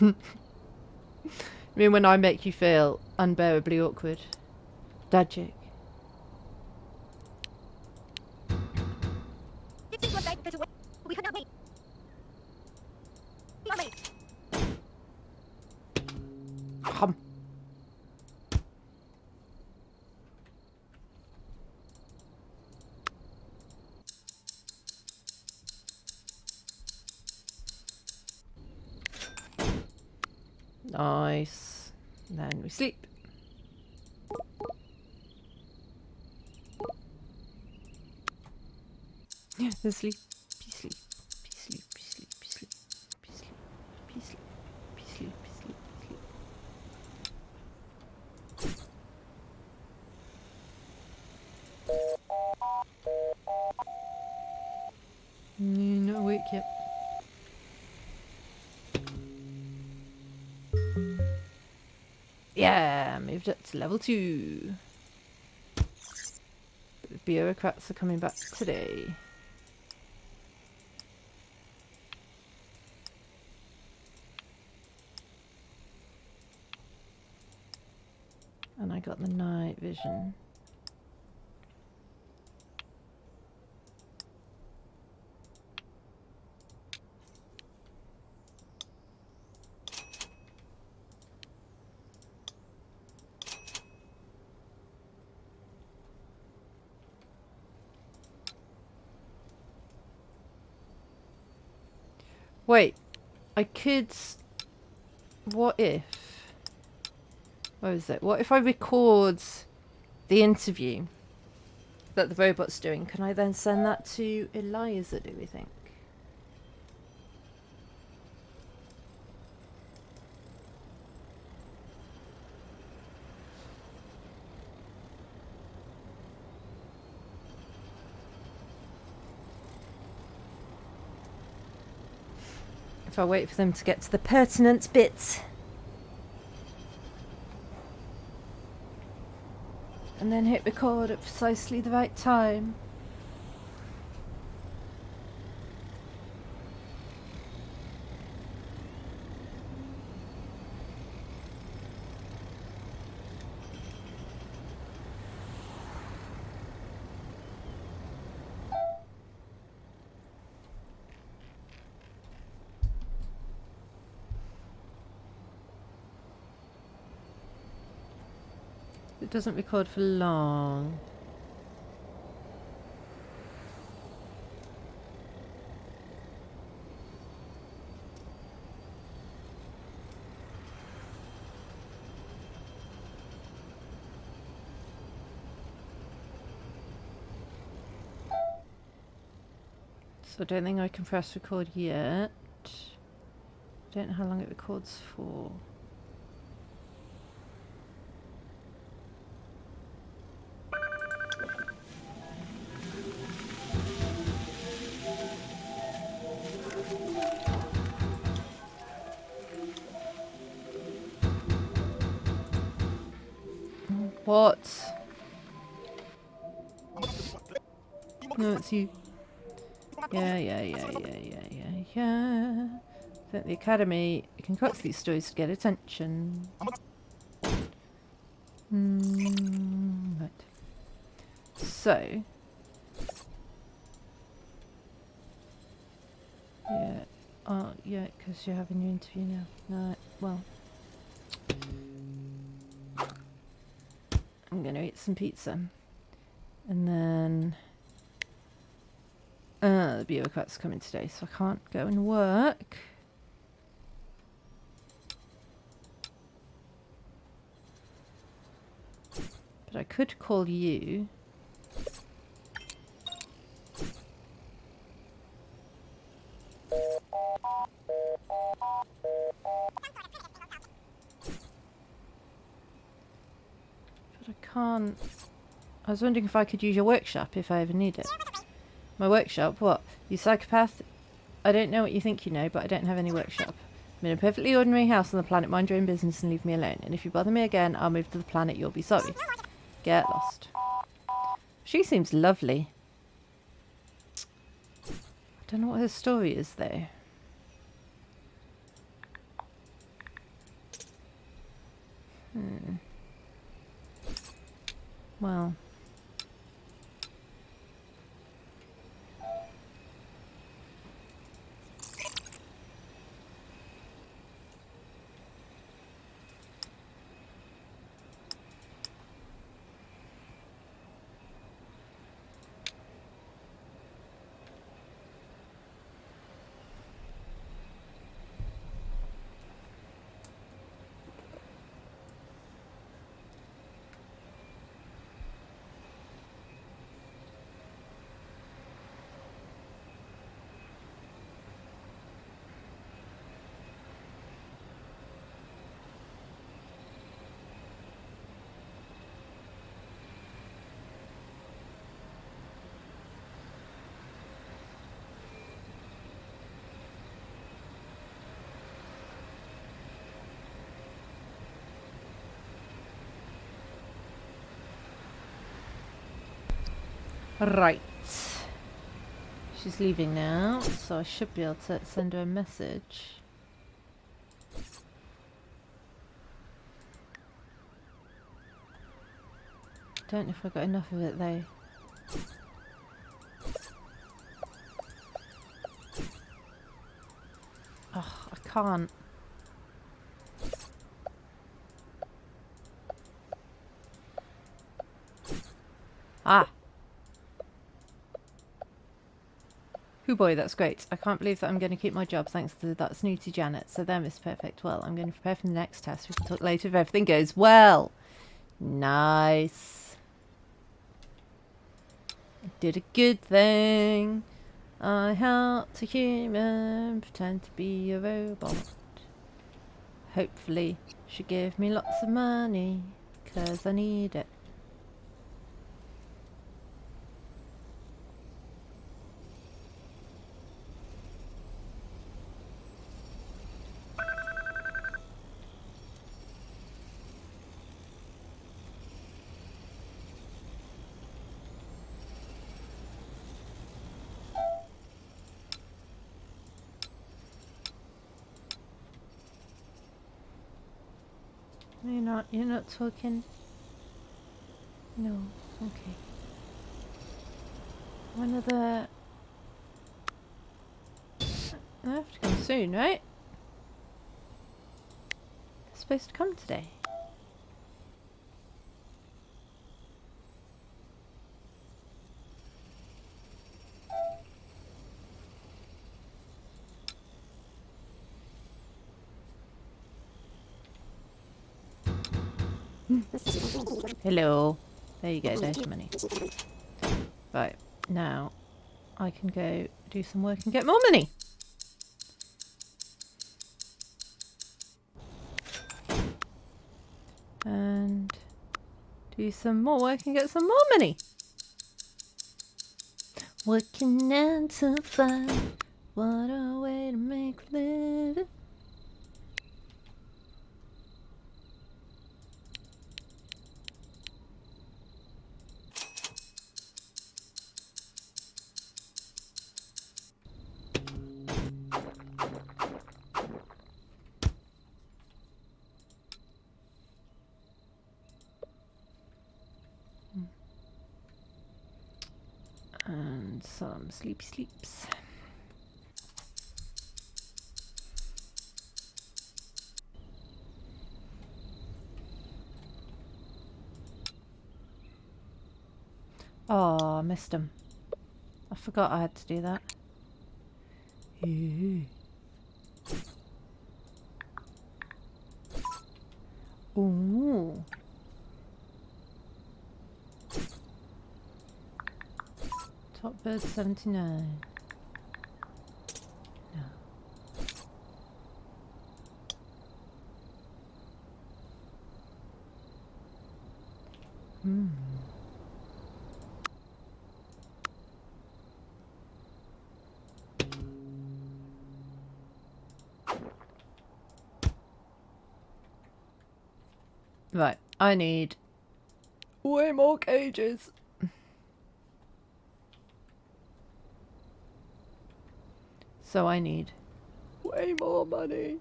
I mean, when I make you feel unbearably awkward. Dad joke. We could not wait. We are late. Hum. Nice. Then we sleep. Then sleep. Be sleep. Be sleep. Be sleep. Be sleep. Be sleep. Be sleep. Be sleep. Be sleep. Not awake yet. Yeah, moved up to level 2. The bureaucrats are coming back today. And I got the night vision. Wait, I could... What if... What is it? What if I record the interview that the robot's doing? Can I then send that to Eliza, do we think? If I wait for them to get to the pertinent bits. And then hit record at precisely the right time. It doesn't record for long. So I don't think I can press record yet. Don't know how long it records for. What? No, it's you. Yeah. At the academy, it concocts these stories to get attention. Right. So. Yeah. Oh, yeah, because you're having your interview now. Right, well. I'm going to eat some pizza. And then... the bureaucrat's coming today, so I can't go and work. But I could call you. But I can't. I was wondering if I could use your workshop if I ever need it. My workshop? What? You psychopath? I don't know what you think you know, but I don't have any workshop. I'm in a perfectly ordinary house on the planet. Mind your own business and leave me alone. And if you bother me again, I'll move to the planet. You'll be sorry. Get lost. She seems lovely. I don't know what her story is, though. Well... Right. She's leaving now, so I should be able to send her a message. Don't know if I got enough of it though. Oh, I can't. Ah! Hoo boy, that's great. I can't believe that I'm going to keep my job thanks to that snooty Janet. So there, Miss Perfect. Well, I'm going to prepare for the next test. We can talk later if everything goes well. Nice. I did a good thing. I helped a human pretend to be a robot. Hopefully, she'll give me lots of money, 'cause I need it. You're not talking? No, okay. When are the... I have to come soon, right? They're supposed to come today. Hello. There you go, there's your money. Right, now I can go do some work and get more money. And do some more work and get some more money. Working 9 to 5. What a way to make a living. And some sleepy sleeps. Oh, I missed him. I forgot I had to do that. Ooh. Top bird 79. No. Right, I need way more cages. So I need way more money.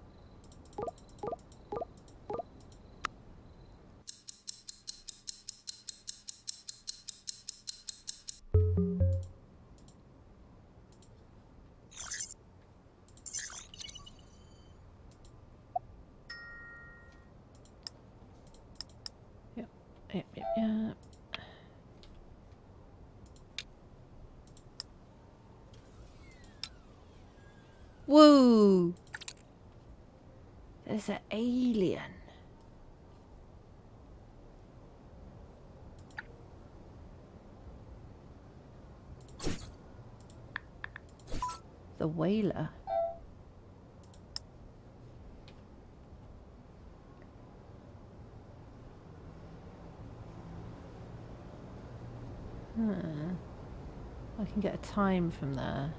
Yep. Whoa! There's an alien. The whaler. I can get a time from there.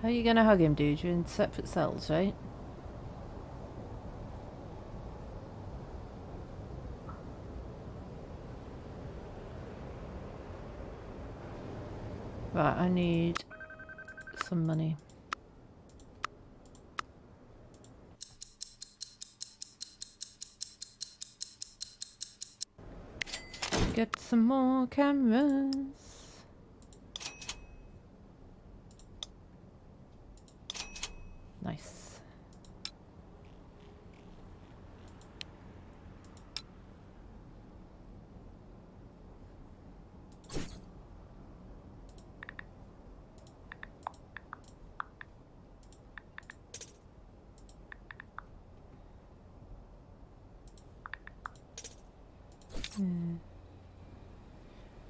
How are you gonna hug him, dude? You're in separate cells, right? Right, I need some money. Get some more cameras. Nice.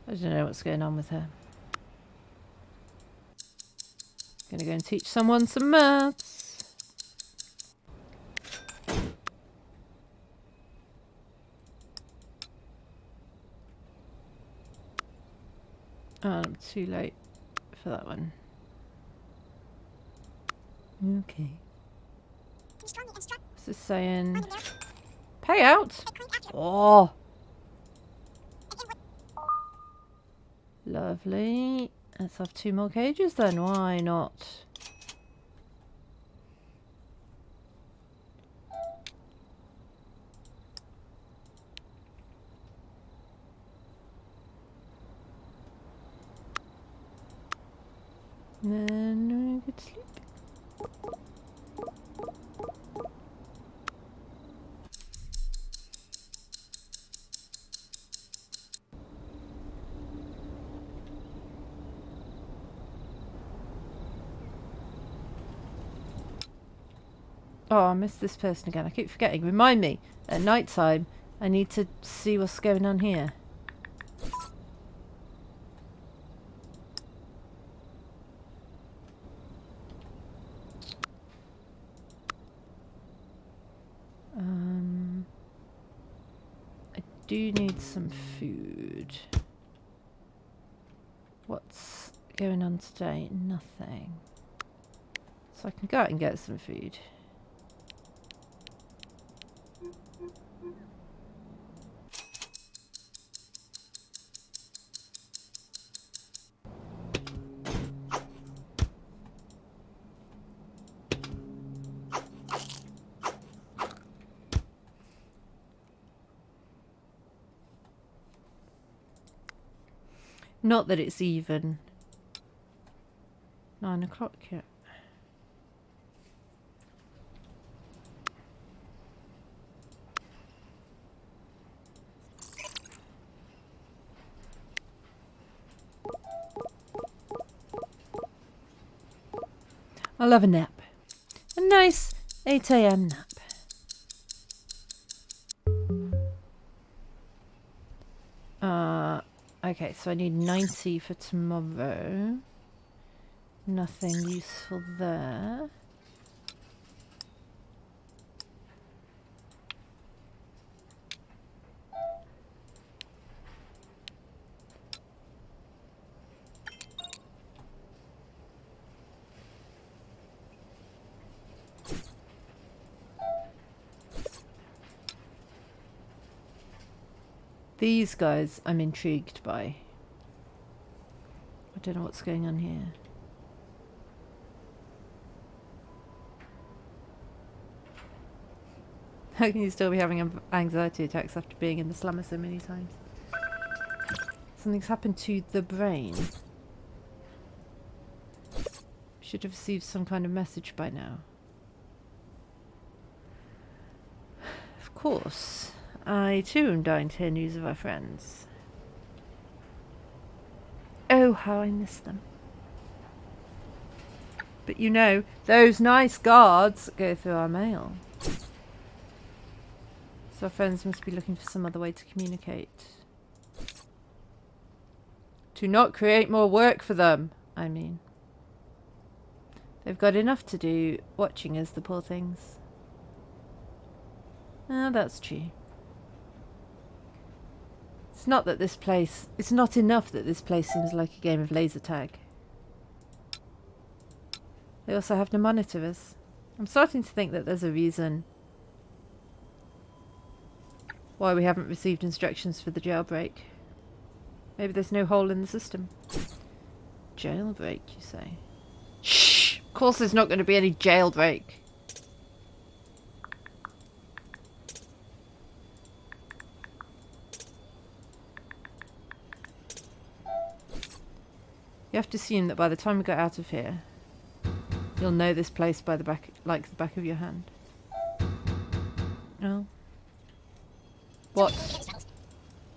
I don't know what's going on with her. Gonna go and teach someone some maths. Oh, I'm too late for that one. Okay. What's this saying? Payout? Oh! Lovely. Let's have 2 more cages then. Why not? And then we could sleep. Oh, I missed this person again. I keep forgetting. Remind me, at night time, I need to see what's going on here. do need some food. What's going on today? Nothing. So I can go out and get some food. Not that it's even 9 o'clock yet. I'll have a nap. A nice 8 AM nap. Okay, so I need 90 for tomorrow. Nothing useful there. These guys I'm intrigued by. I don't know what's going on here. How can you still be having anxiety attacks after being in the slammer so many times? Something's happened to the brain. Should have received some kind of message by now. Of course. I too am dying to hear news of our friends. Oh, how I miss them. But you know, those nice guards go through our mail. So our friends must be looking for some other way to communicate. To not create more work for them, I mean. They've got enough to do watching us, the poor things. Ah, that's true. It's not enough that this place seems like a game of laser tag. They also have to monitor us. I'm starting to think that there's a reason why we haven't received instructions for the jailbreak. Maybe there's no hole in the system. Jailbreak, you say? Shh! Of course there's not going to be any jailbreak. You have to assume that by the time we get out of here, you'll know this place by the back, like the back of your hand. Oh. What?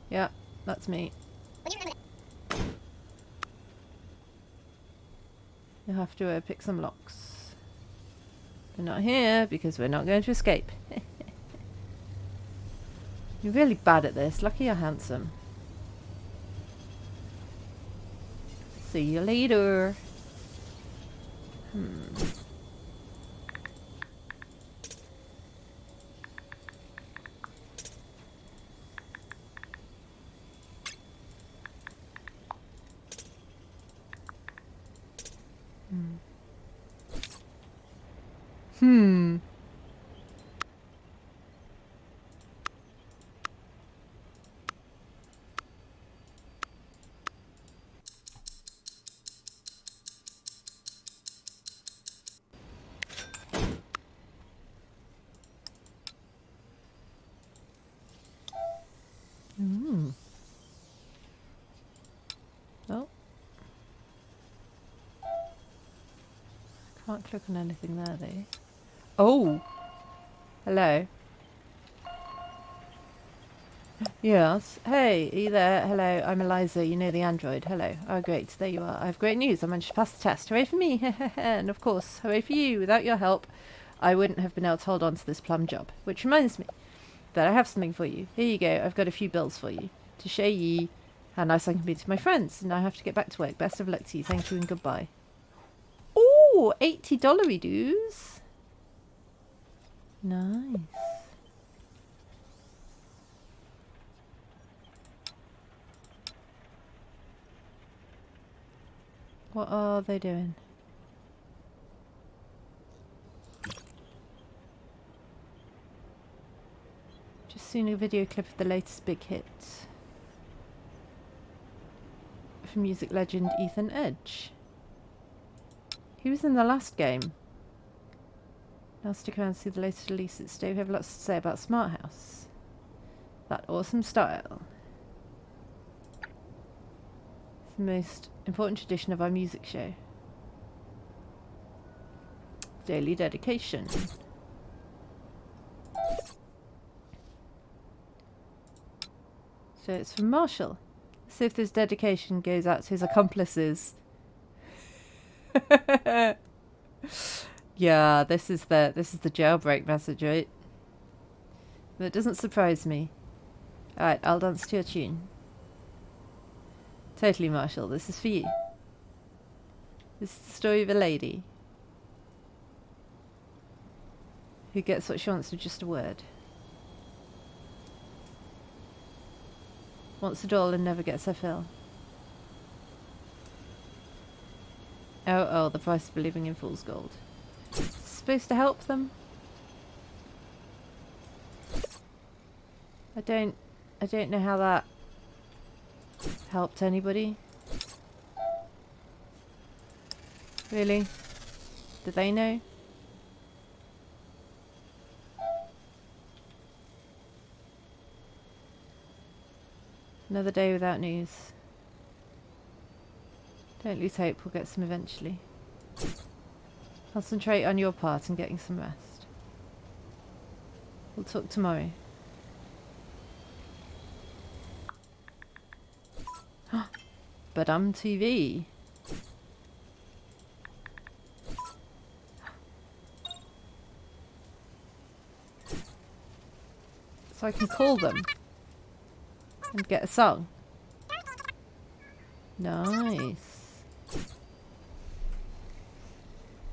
Yeah, that's me. You'll have to pick some locks. We're not here because we're not going to escape. You're really bad at this. Lucky you're handsome. See you later. Oh. Can't click on anything there, though. Oh! Hello. Yes. Hey, are you there? Hello, I'm Eliza. You know the android. Hello. Oh, great. There you are. I have great news. I managed to pass the test. Hooray for me. And of course, hooray for you. Without your help, I wouldn't have been able to hold on to this plum job. Which reminds me that I have something for you. Here you go. I've got a few bills for you. To show ye how nice I can be to my friends. And I have to get back to work. Best of luck to you. Thank you and goodbye. Ooh, $80 dues. Nice. What are they doing? Just seen a video clip of the latest big hit from music legend Ethan Edge. He was in the last game. Now stick around and see the latest releases. Today we have lots to say about Smart House. That awesome style. It's the most important tradition of our music show. Daily dedication. So it's from Marshall. Let's see if this dedication goes out to his accomplices. Yeah, this is the jailbreak message, right? That doesn't surprise me. Alright, I'll dance to your tune. Totally, Marshall, this is for you. This is the story of a lady who gets what she wants with just a word. Wants it all and never gets her fill. Oh, the price of believing in fool's gold. Supposed to help them? I don't know how that helped anybody. Really? Do they know? Another day without news. Don't lose hope, we'll get some eventually. Concentrate on your part and getting some rest. We'll talk tomorrow. But I'm TV. So I can call them and get a song. Nice.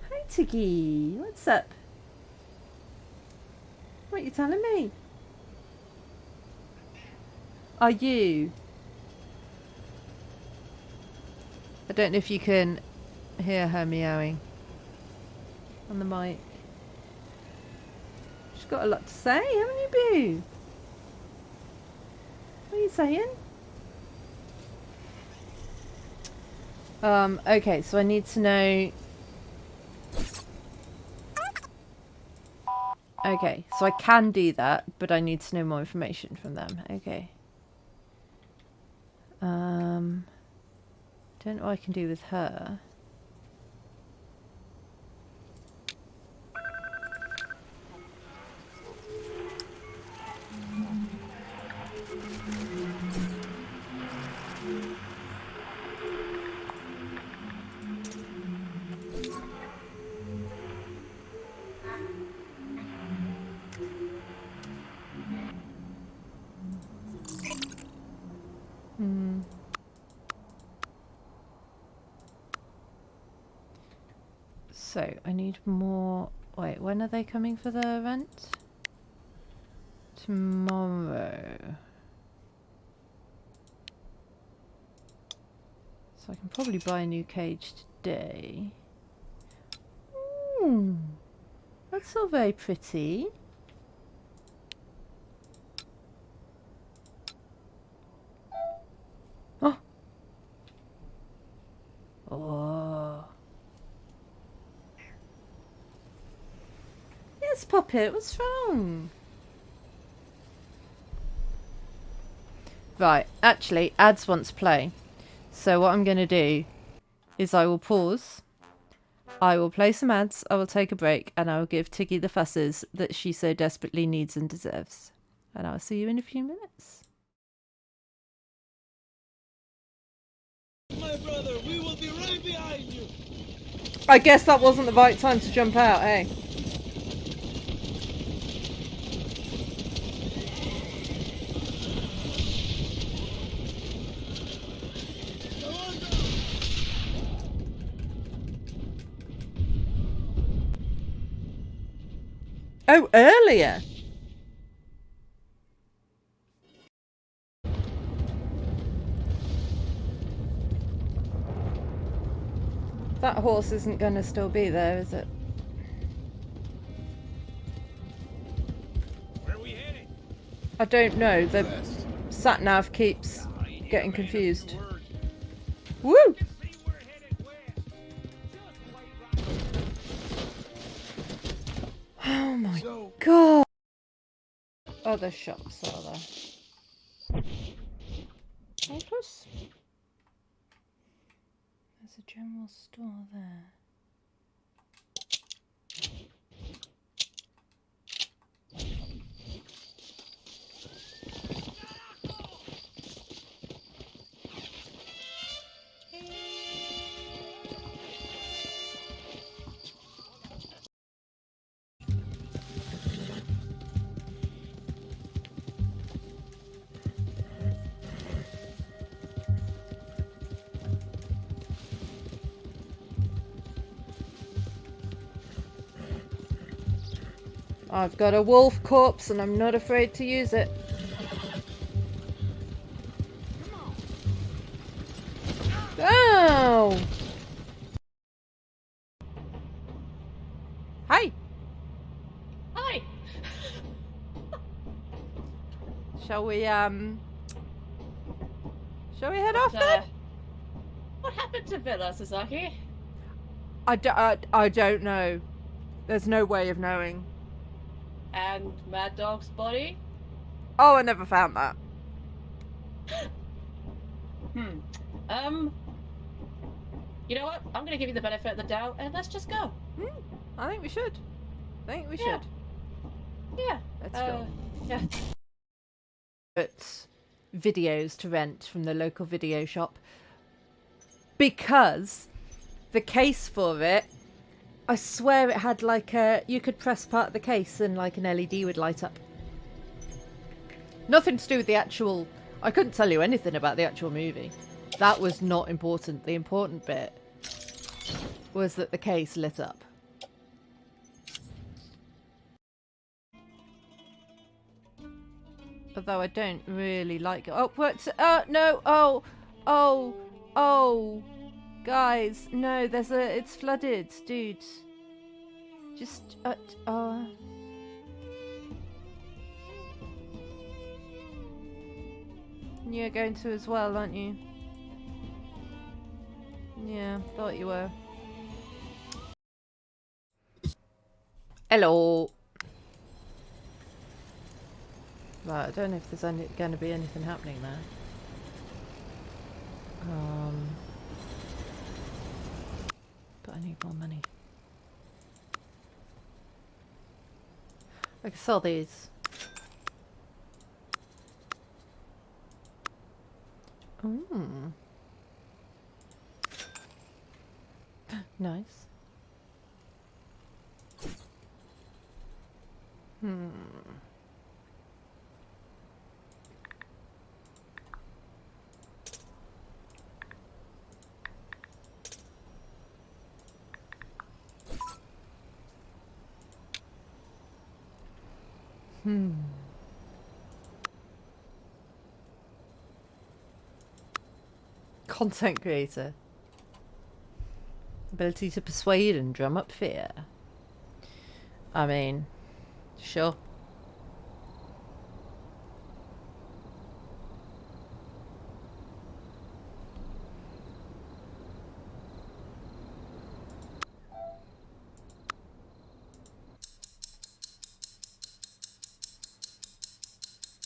Hi Tiggy, what's up? What are you telling me? Are you? I don't know if you can hear her meowing on the mic. She's got a lot to say, haven't you, Boo? What are you saying? Okay, so I need to know... Okay, so I can do that, but I need to know more information from them. Okay. Don't know what I can do with her. So, I need more... Wait, when are they coming for the event? Tomorrow. So I can probably buy a new cage today. That's all very pretty. Oh! Oh! Yes, Puppet, what's wrong? Right, actually, Ads wants to play. So what I'm going to do is I will pause. I will play some ads, I will take a break, and I will give Tiggy the fusses that she so desperately needs and deserves. And I'll see you in a few minutes. My brother, we will be right behind you. I guess that wasn't the right time to jump out, eh? Oh, earlier. That horse isn't going to still be there, is it? Where are we headed? I don't know. The sat-nav keeps getting confused. Woo! See we're headed west. Just wait right. Oh my So, god! Other shops are there? Altus? There's a general store there. I've got a wolf corpse and I'm not afraid to use it. Oh! Hi! Hi! Shall we head off then? What happened to Villa, Sasaki? I don't know. There's no way of knowing. And Mad Dog's body? Oh, I never found that. You know what? I'm gonna give you the benefit of the doubt and let's just go. I think we should. Yeah. Let's go. Yeah. But videos to rent from the local video shop. Because the case for it, I swear it had like a... You could press part of the case and like an LED would light up. Nothing to do with the actual... I couldn't tell you anything about the actual movie. That was not important. The important bit was that the case lit up. Although I don't really like it. Oh, what? No. Oh. Guys, no, it's flooded, dude. Just, You're going to as well, aren't you? Yeah, thought you were. Hello. Right, I don't know if there's going to be anything happening there. But I need more money. I can sell these. Ooh. Nice. Content creator. Ability to persuade and drum up fear. I mean, sure.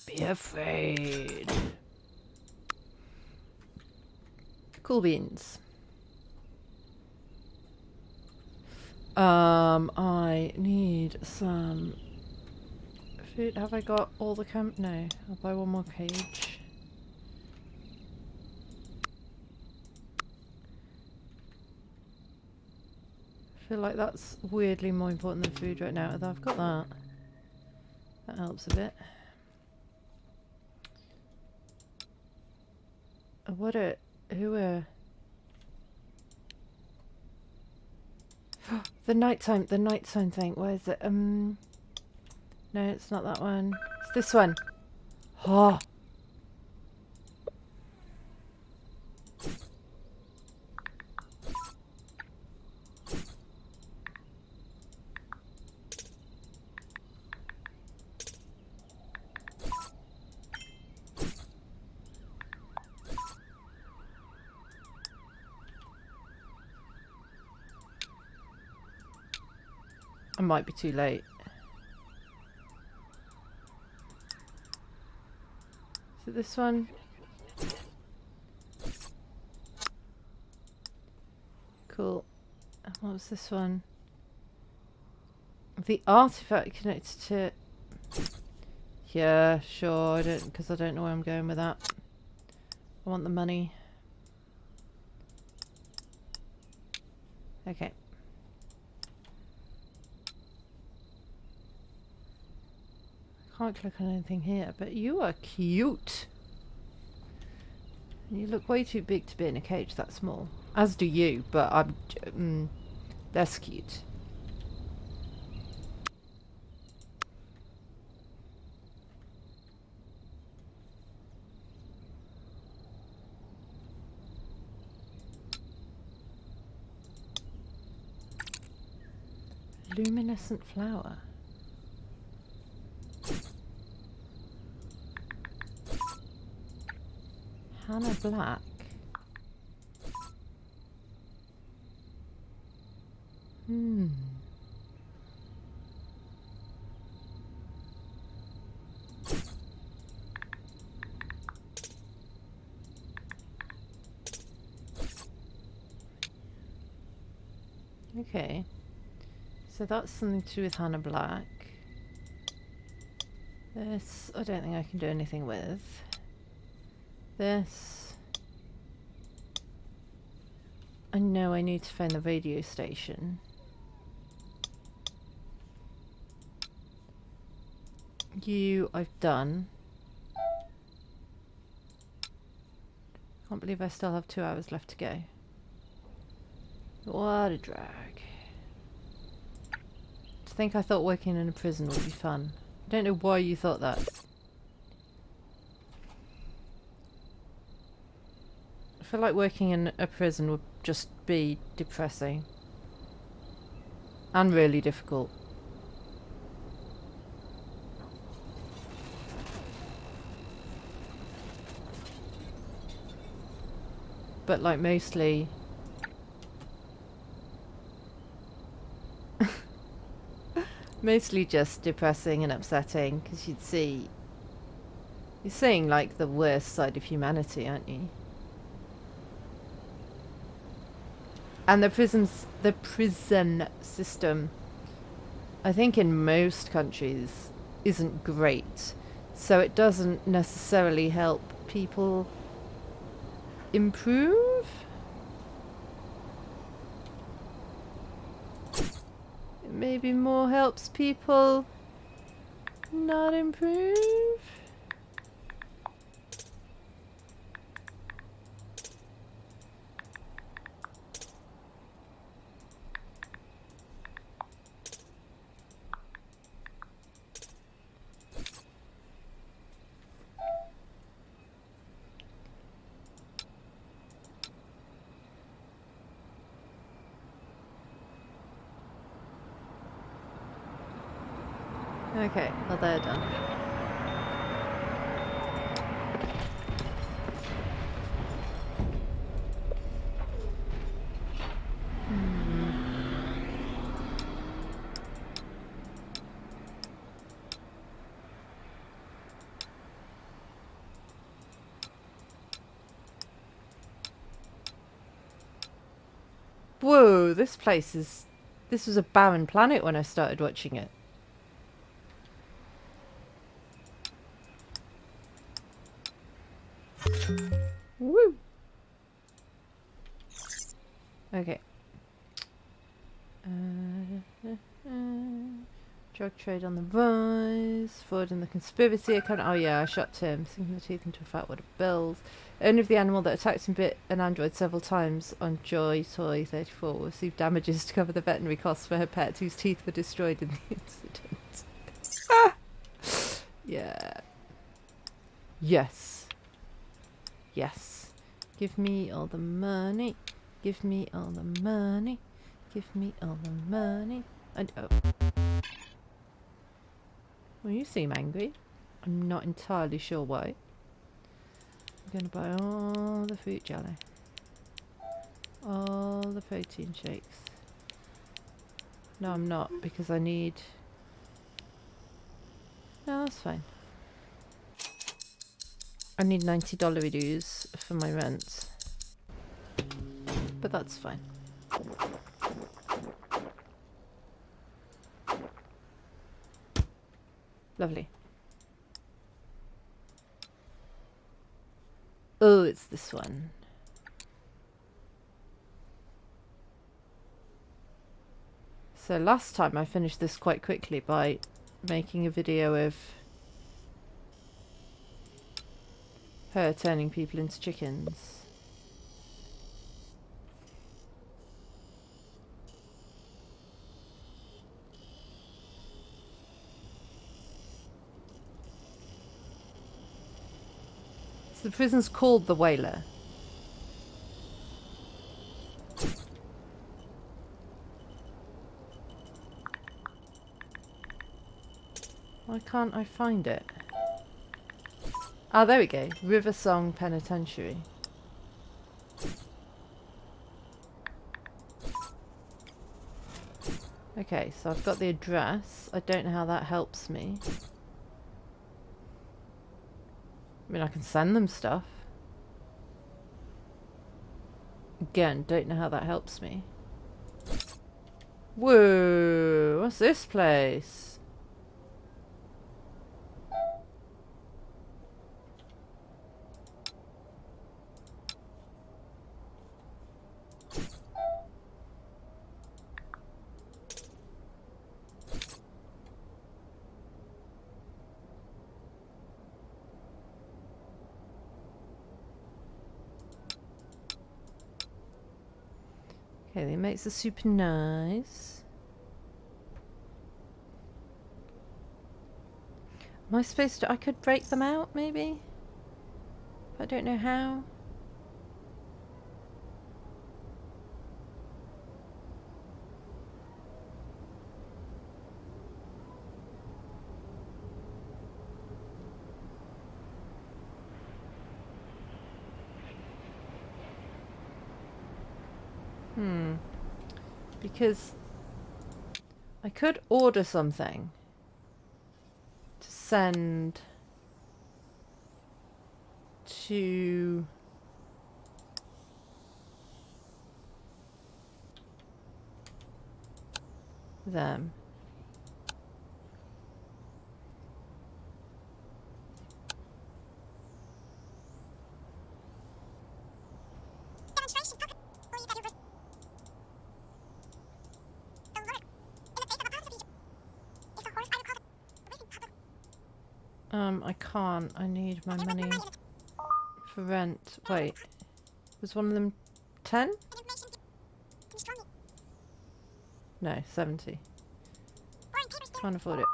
Be afraid. Cool beans. I need some food. Have I got all the camp? No. I'll buy one more cage. I feel like that's weirdly more important than food right now. Although I've got that. That helps a bit. The nighttime thing. Where is it? No, it's not that one. It's this one. Oh. I might be too late. Is it this one? Cool. And what was this one? The artifact connected to... Yeah, sure, because I don't know where I'm going with that. I want the money. Okay. Can't click on anything here, but you are cute. And you look way too big to be in a cage that small. As do you, but I'm less cute. Luminescent flower. Hannah Black. Okay. So that's something to do with Hannah Black. This, I don't think I can do anything with. This. I know I need to find the radio station. You, I've done. Can't believe I still have 2 hours left to go. What a drag. To think I thought working in a prison would be fun. I don't know why you thought that. I feel like working in a prison would just be depressing. And really difficult. But like mostly... mostly just depressing and upsetting, because you'd see... You're seeing like the worst side of humanity, aren't you? And the prison system, I think in most countries, isn't great. So it doesn't necessarily help people improve. It maybe more helps people not improve. Okay, well they're done. Whoa, this place is... This was a barren planet when I started watching it. Woo! Okay. Drug trade on the rise. Forward in the conspiracy account. Oh yeah, I shot Tim, sinking the teeth into a fat wad of bills. Owner of the animal that attacked and bit an android several times on Joy Toy 34 will receive damages to cover the veterinary costs for her pet whose teeth were destroyed in the incident. Yeah. Yes. Yes. Give me all the money. Give me all the money. Give me all the money. And oh. Well, you seem angry. I'm not entirely sure why. I'm gonna buy all the fruit jelly. All the protein shakes. No, I'm not, because I need... No, that's fine. I need $90 dues for my rent. But that's fine. Lovely. Oh, it's this one. So last time I finished this quite quickly by making a video of her turning people into chickens. So the prison's called the Whaler. Why can't I find it? Ah, there we go. River Song Penitentiary. Okay, so I've got the address. I don't know how that helps me. I mean, I can send them stuff. Again, don't know how that helps me. Whoa, what's this place? Okay, they make the super nice. Am I supposed to... I could break them out, maybe? But I don't know how. Because I could order something to send to them. I can't. I need my money for rent. Wait. Was one of them 10? No, 70. Can't afford it.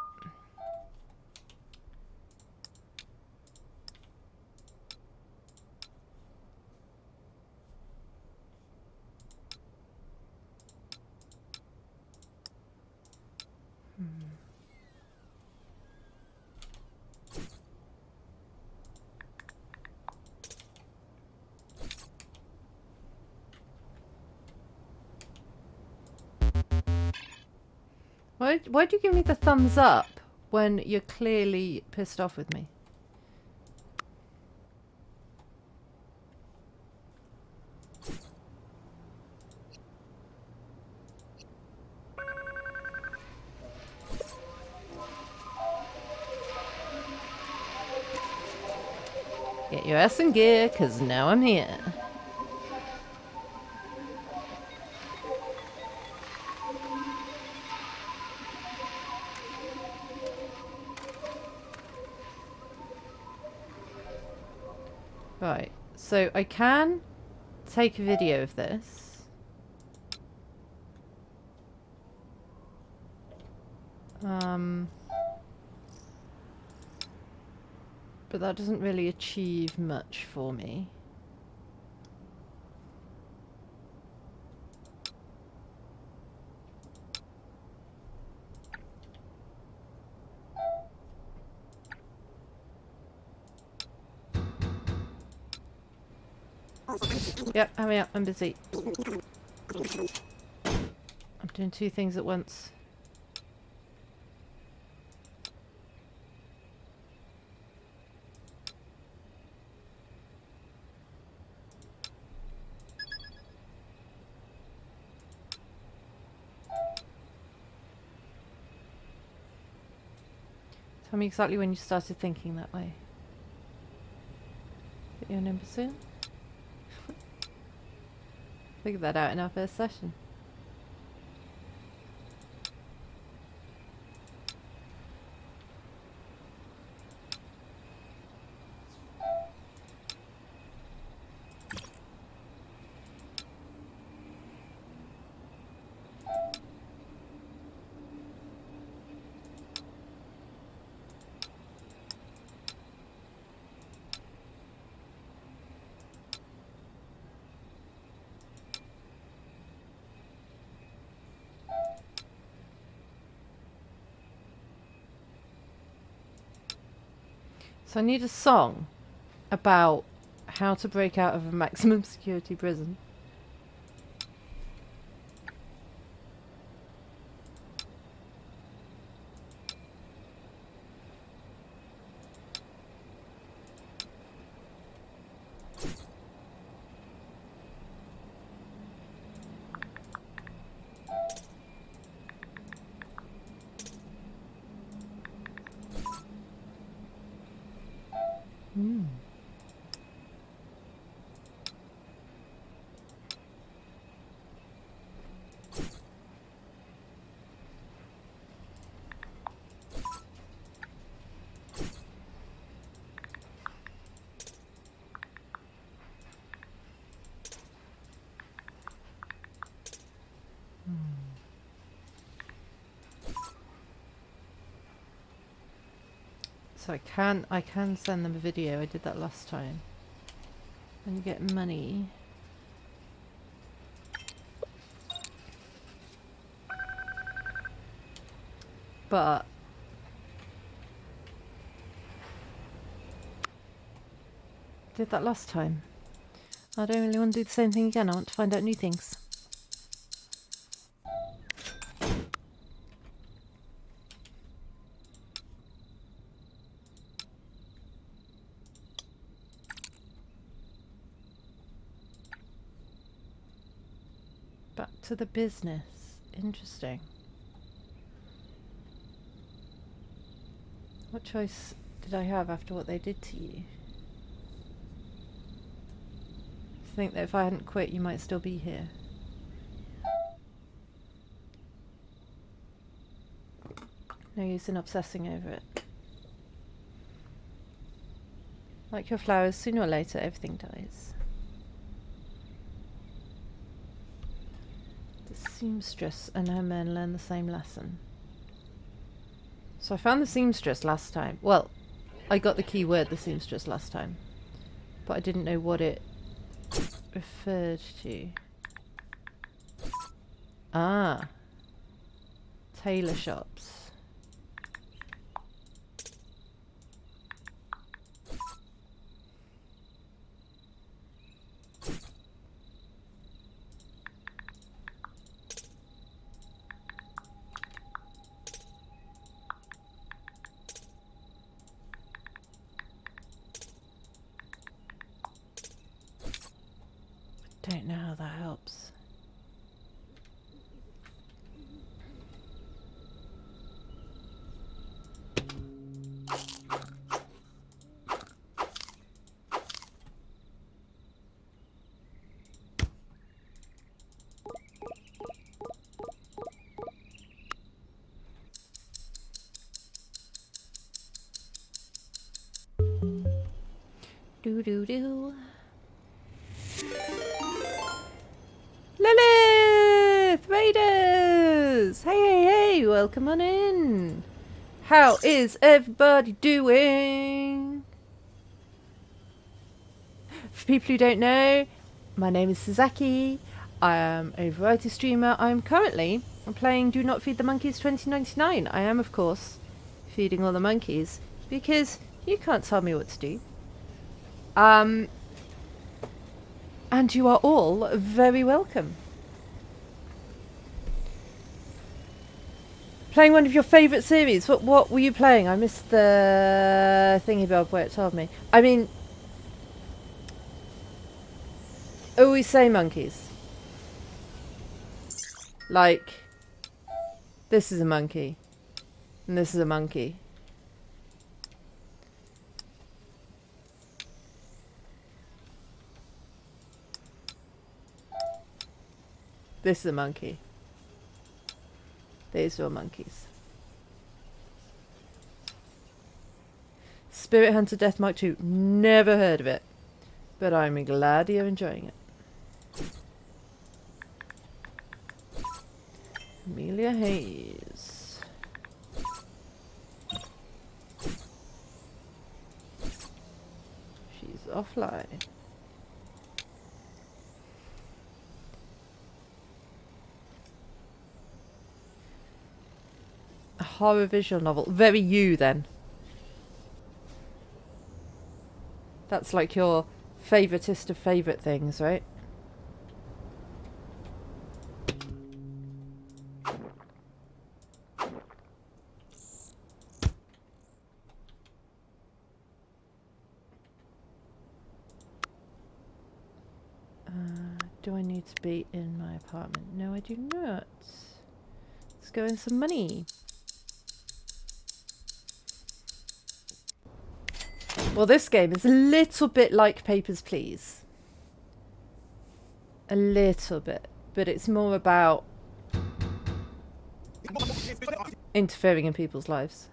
Why'd you give me the thumbs up when you're clearly pissed off with me? Get your ass in gear, 'cause now I'm here. Right, so I can take a video of this. But that doesn't really achieve much for me. Yep, hurry up, I'm busy. I'm Doing two things at once. Tell me exactly when you started thinking that way. Get your number soon? Figured that out in our first session. So I need a song about how to break out of a maximum security prison. So I can send them a video. I did that last time. And you get money. But did that last time. I don't really want to do the same thing again. I want to find out new things. Back to the business. Interesting. What choice did I have after what they did to you? I think that if I hadn't quit, you might still be here. No use in obsessing over it. Like your flowers, sooner or later everything dies. The seamstress and her men learn the same lesson. So I found the seamstress last time. Well, I got the key word, the seamstress, last time. But I didn't know what it referred to. Ah. Tailor shops. Don't know how that helps. Do. Lilith! Raiders! Hey, welcome on in! How is everybody doing? For people who don't know, my name is Sazaki. I am a variety streamer. I'm currently playing Do Not Feed the Monkeys 2099. I am, of course, feeding all the monkeys because you can't tell me what to do. And you are all very welcome. Playing one of your favourite series. What were you playing? I missed the thingy bob where it told me. I mean, always say monkeys. Like, this is a monkey. And this is a monkey. This is a monkey. These are all monkeys. Spirit Hunter Death Mark 2. Never heard of it. But I'm glad you're enjoying it. Amelia Hayes. She's offline. A horror visual novel. Very you then. That's like your favoritist of favourite things, right? Do I need to be in my apartment? No, I do not. Let's go in some money. Well, this game is a little bit like Papers, Please. A little bit. But it's more about interfering in people's lives.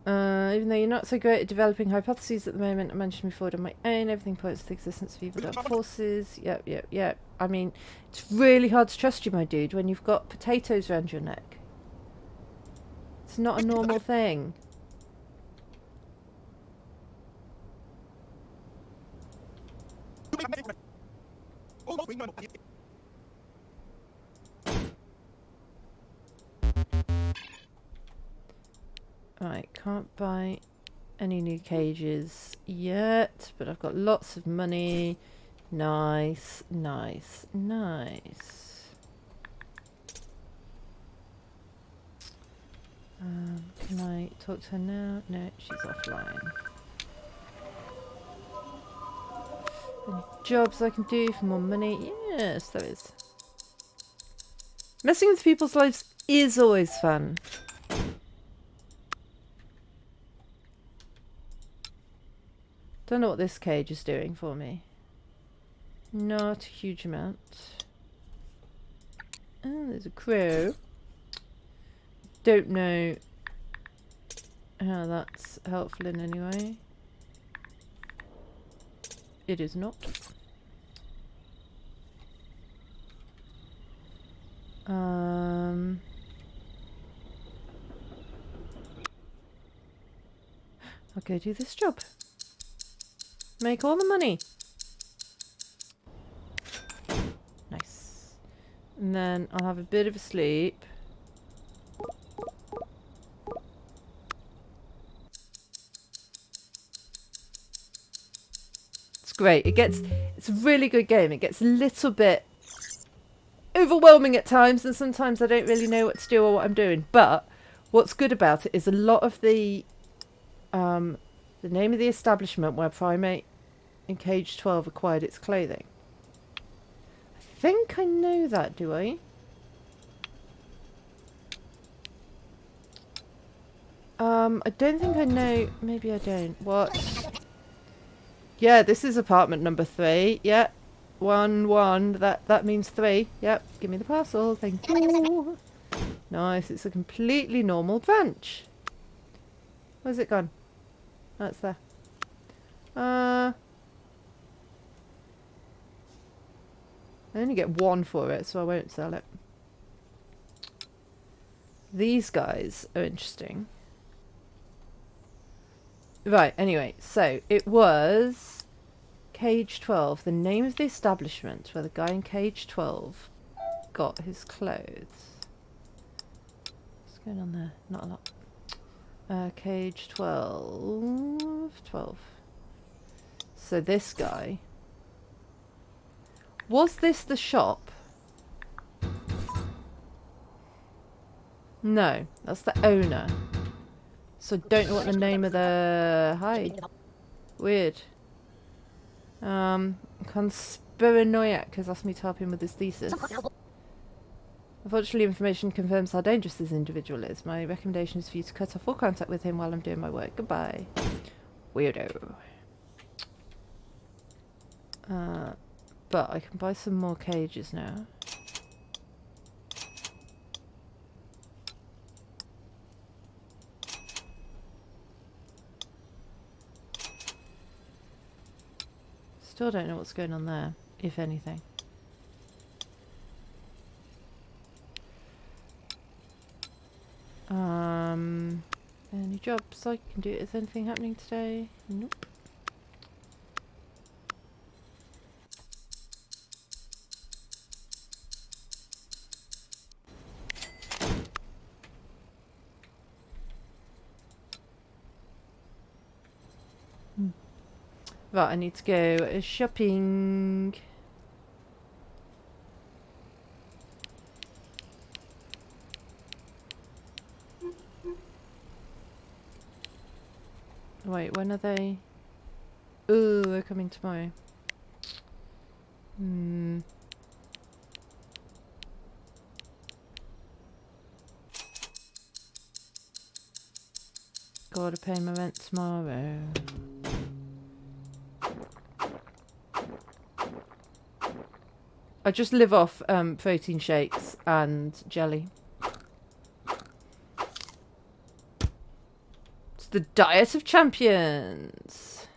Even though you're not so great at developing hypotheses at the moment, I mentioned before on my own, everything points to the existence of evil dark forces. Yep. I mean, it's really hard to trust you, my dude, when you've got potatoes around your neck. It's not a normal thing. Right, can't buy any new cages yet, but I've got lots of money. Nice. Can I talk to her now? No, she's offline. Any jobs I can do for more money? Yes, there is. Messing with people's lives is always fun. Don't know what this cage is doing for me. Not a huge amount. Oh, there's a crow. Don't know how that's helpful in any way. It is not. I'll go do this job. Make all the money. Nice. And then I'll have a bit of a sleep. It's great. It's a really good game. It gets a little bit overwhelming at times, and sometimes I don't really know what to do or what I'm doing. But what's good about it is a lot of the name of the establishment where Primate in Cage 12 acquired its clothing. I think I know that, do I? I don't think I know. Maybe I don't. What? Yeah, this is apartment number 3. Yeah. 1. That means 3. Yep. Give me the parcel. Thank you. Nice. It's a completely normal branch. Where's it gone? That's there. I only get 1 for it, so I won't sell it. These guys are interesting. Right, anyway, so it was Cage 12, the name of the establishment where the guy in Cage 12 got his clothes. What's going on there? Not a lot. Cage 12. So this guy. Was this the shop? No, that's the owner. So I don't know what the name of the... Hi. Weird. Conspiranoiac has asked me to help him with his thesis. Unfortunately, information confirms how dangerous this individual is. My recommendation is for you to cut off all contact with him while I'm doing my work. Goodbye. Weirdo. But I can buy some more cages now. Still don't know what's going on there, if anything. Any jobs I can do? Is anything happening today? Nope. Right, I need to go shopping. Wait, when are they? Oh, they're coming tomorrow. Gotta pay my rent tomorrow. I just live off protein shakes and jelly. It's the diet of champions.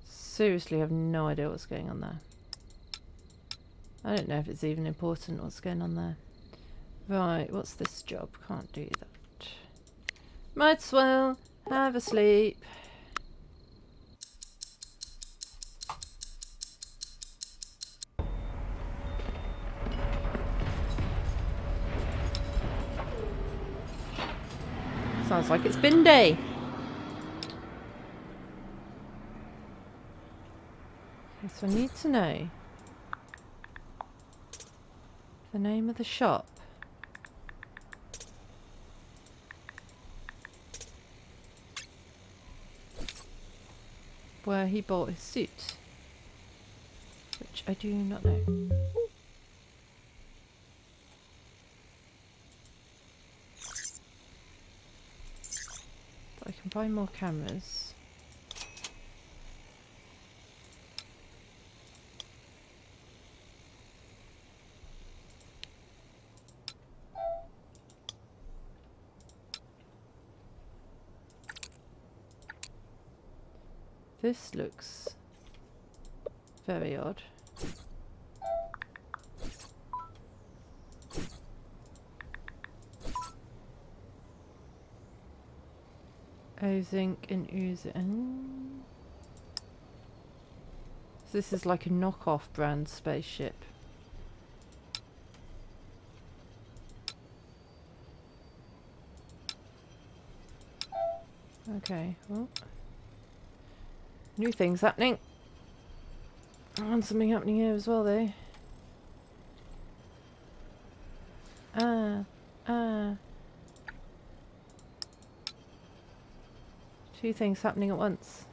Seriously, I have no idea what's going on there. I don't know if it's even important what's going on there. Right, what's this job? Can't do that. Might as well have a sleep. Sounds like it's bin day. Okay, so I need to know the name of the shop. Where he bought his suit, which I do not know. But I can buy more cameras. This looks very odd. Ozink and Uzin. So this is like a knockoff brand spaceship. Okay, well. New things happening. And something happening here as well, though. Two things happening at once.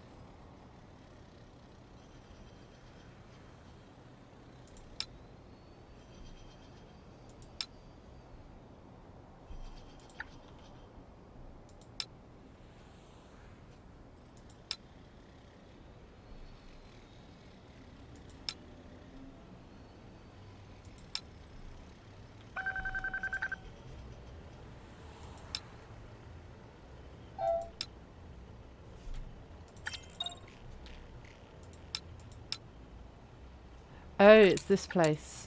Oh, it's this place.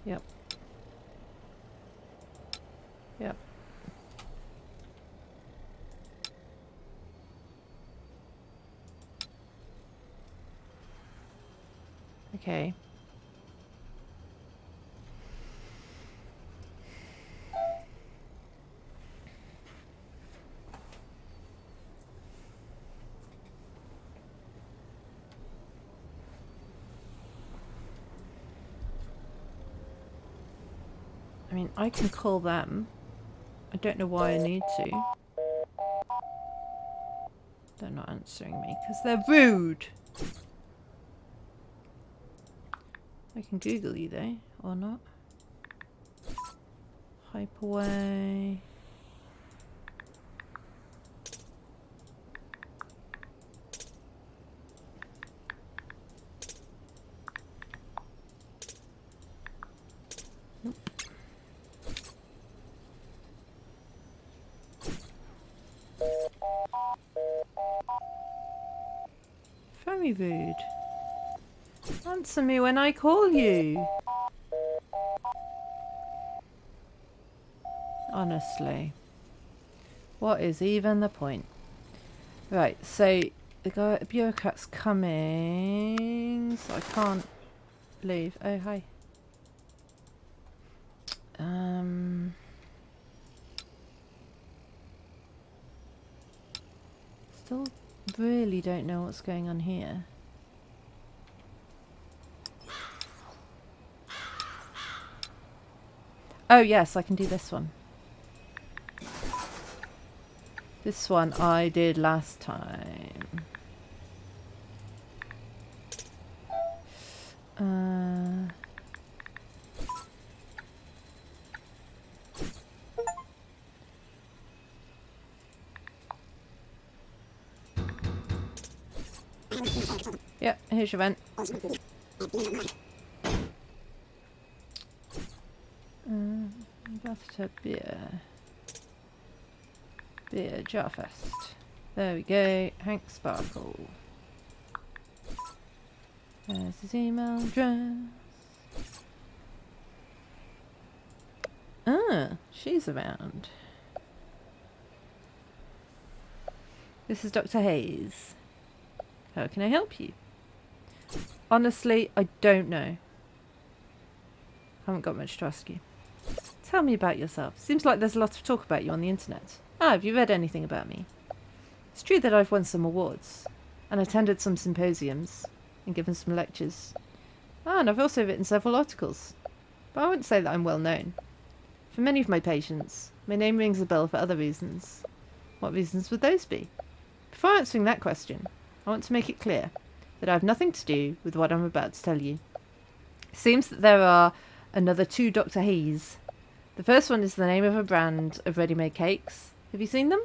Yep. Yep. Okay. I mean, I can call them. I don't know why I need to. They're not answering me because they're rude. I can Google you though, or not. Hyperway. Very rude. Answer me when I call you. Honestly. What is even the point? Right, so the bureaucrat's coming, so I can't leave. Oh, hi. Still really don't know what's going on here. Oh yes, I can do this one. This one I did last time. Yeah, here's your vent. Bathtub beer. Beer Jarfest. There we go. Hank Sparkle. There's his email address. Ah, she's around. This is Dr. Hayes. How can I help you? Honestly, I don't know. Haven't got much to ask you. Tell me about yourself. Seems like there's a lot of talk about you on the internet. Ah, have you read anything about me? It's true that I've won some awards, and attended some symposiums, and given some lectures. Ah, and I've also written several articles. But I wouldn't say that I'm well known. For many of my patients, my name rings a bell for other reasons. What reasons would those be? Before answering that question, I want to make it clear that I have nothing to do with what I'm about to tell you. It seems that there are another 2 Dr. Hayes. The first one is the name of a brand of ready-made cakes. Have you seen them?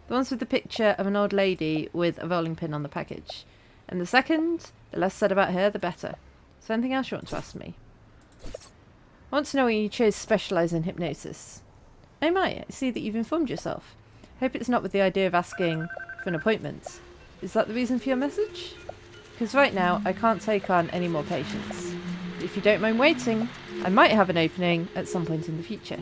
The ones with the picture of an old lady with a rolling pin on the package. And the second, the less said about her, the better. Is there anything else you want to ask me? I want to know why you chose to specialise in hypnosis. Oh my, I see that you've informed yourself. Hope it's not with the idea of asking for an appointment. Is that the reason for your message? Because right now, I can't take on any more patients. If you don't mind waiting, I might have an opening at some point in the future.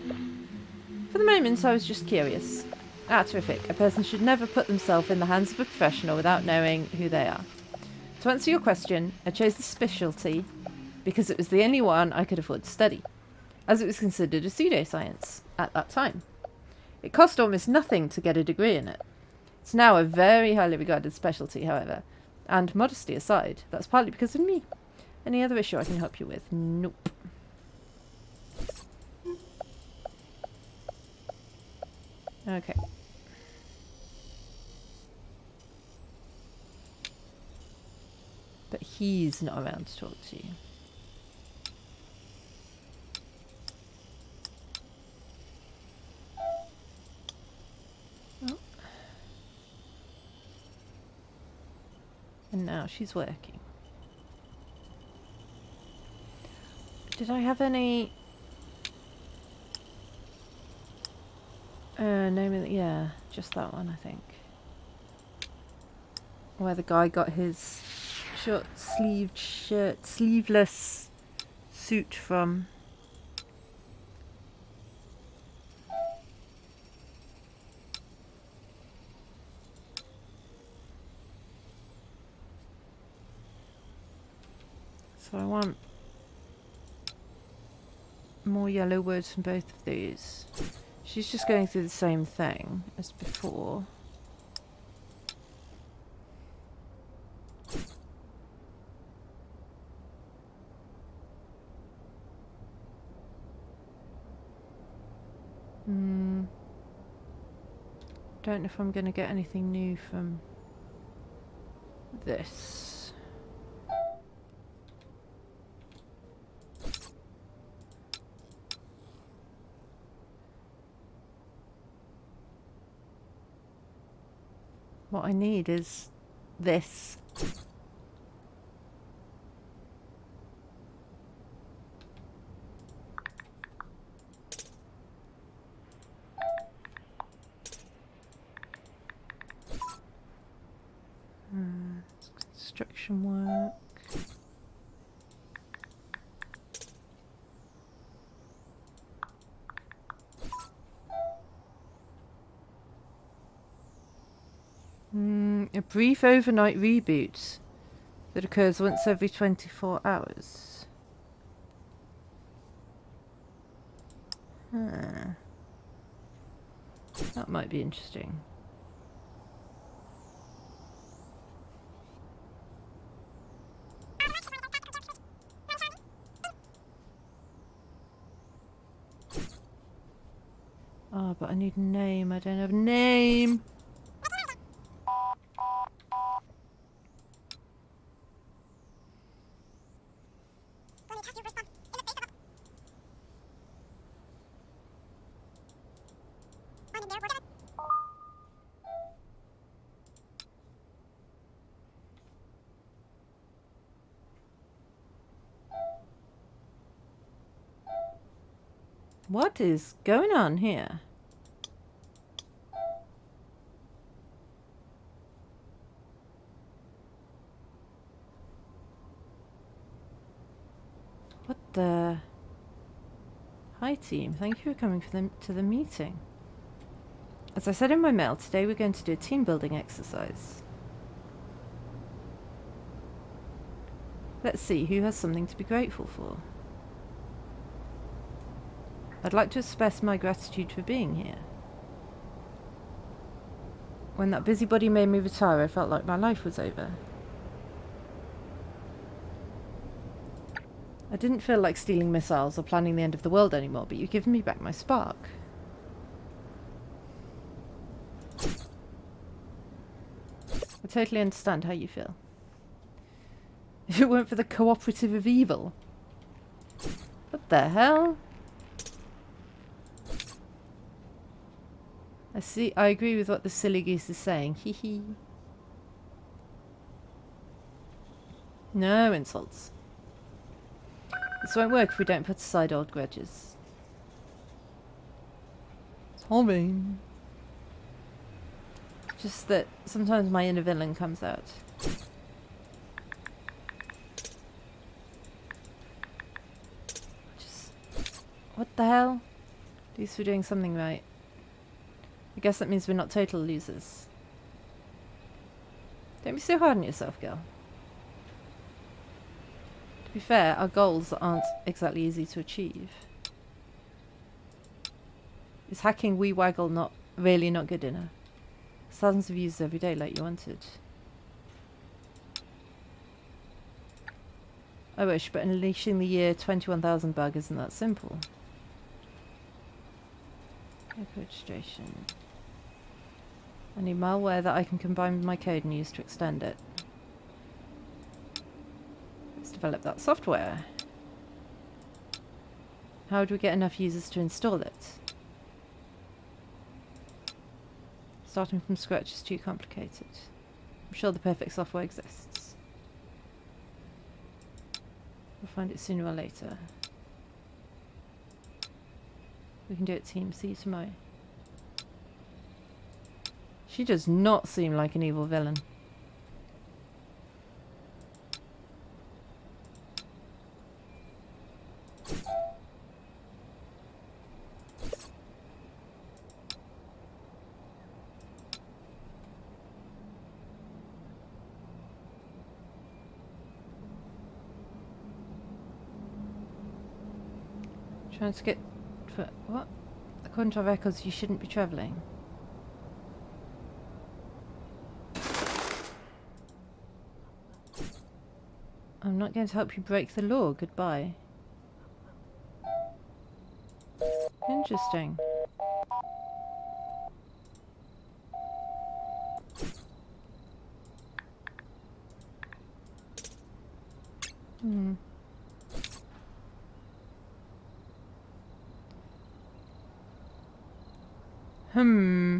For the moment, I was just curious. Ah, terrific. A person should never put themselves in the hands of a professional without knowing who they are. To answer your question, I chose the specialty because it was the only one I could afford to study, as it was considered a pseudoscience at that time. It cost almost nothing to get a degree in it. It's now a very highly regarded specialty, however, and modesty aside, that's partly because of me. Any other issue I can help you with? Nope. Okay. But he's not around to talk to you. Oh. And now she's working. Did I have any... name of the... Yeah, just that one, I think. Where the guy got his short-sleeved shirt, sleeveless suit from. So I want more yellow words from both of these. She's just going through the same thing as before. Don't know if I'm going to get anything new from this. What I need is this. Construction work. A brief overnight reboot that occurs once every 24 hours. That might be interesting. Oh, but I need a name. I don't have a name. What is going on here? What the? Hi team, thank you for coming to the meeting. As I said in my mail, today we're going to do a team building exercise. Let's see who has something to be grateful for. I'd like to express my gratitude for being here. When that busybody made me retire, I felt like my life was over. I didn't feel like stealing missiles or planning the end of the world anymore, but you've given me back my spark. I totally understand how you feel. If it weren't for the cooperative of evil. What the hell? I agree with what the silly goose is saying. Hee hee. No insults. This won't work if we don't put aside old grudges. Sorry. Just that sometimes my inner villain comes out. Just... what the hell? At least we're doing something right. I guess that means we're not total losers. Don't be so hard on yourself, girl. To be fair, our goals aren't exactly easy to achieve. Is hacking Wee Waggle really not good enough? Thousands of users every day like you wanted. I wish, but unleashing the year 21,000 bug isn't that simple. Registration. I need malware that I can combine with my code and use to extend it. Let's develop that software. How do we get enough users to install it? Starting from scratch is too complicated. I'm sure the perfect software exists. We'll find it sooner or later. We can do it, team. See you tomorrow. She does not seem like an evil villain. Trying to get... for what? According to our records, you shouldn't be travelling. I'm not going to help you break the law. Goodbye. Interesting. Hmm. Hmm.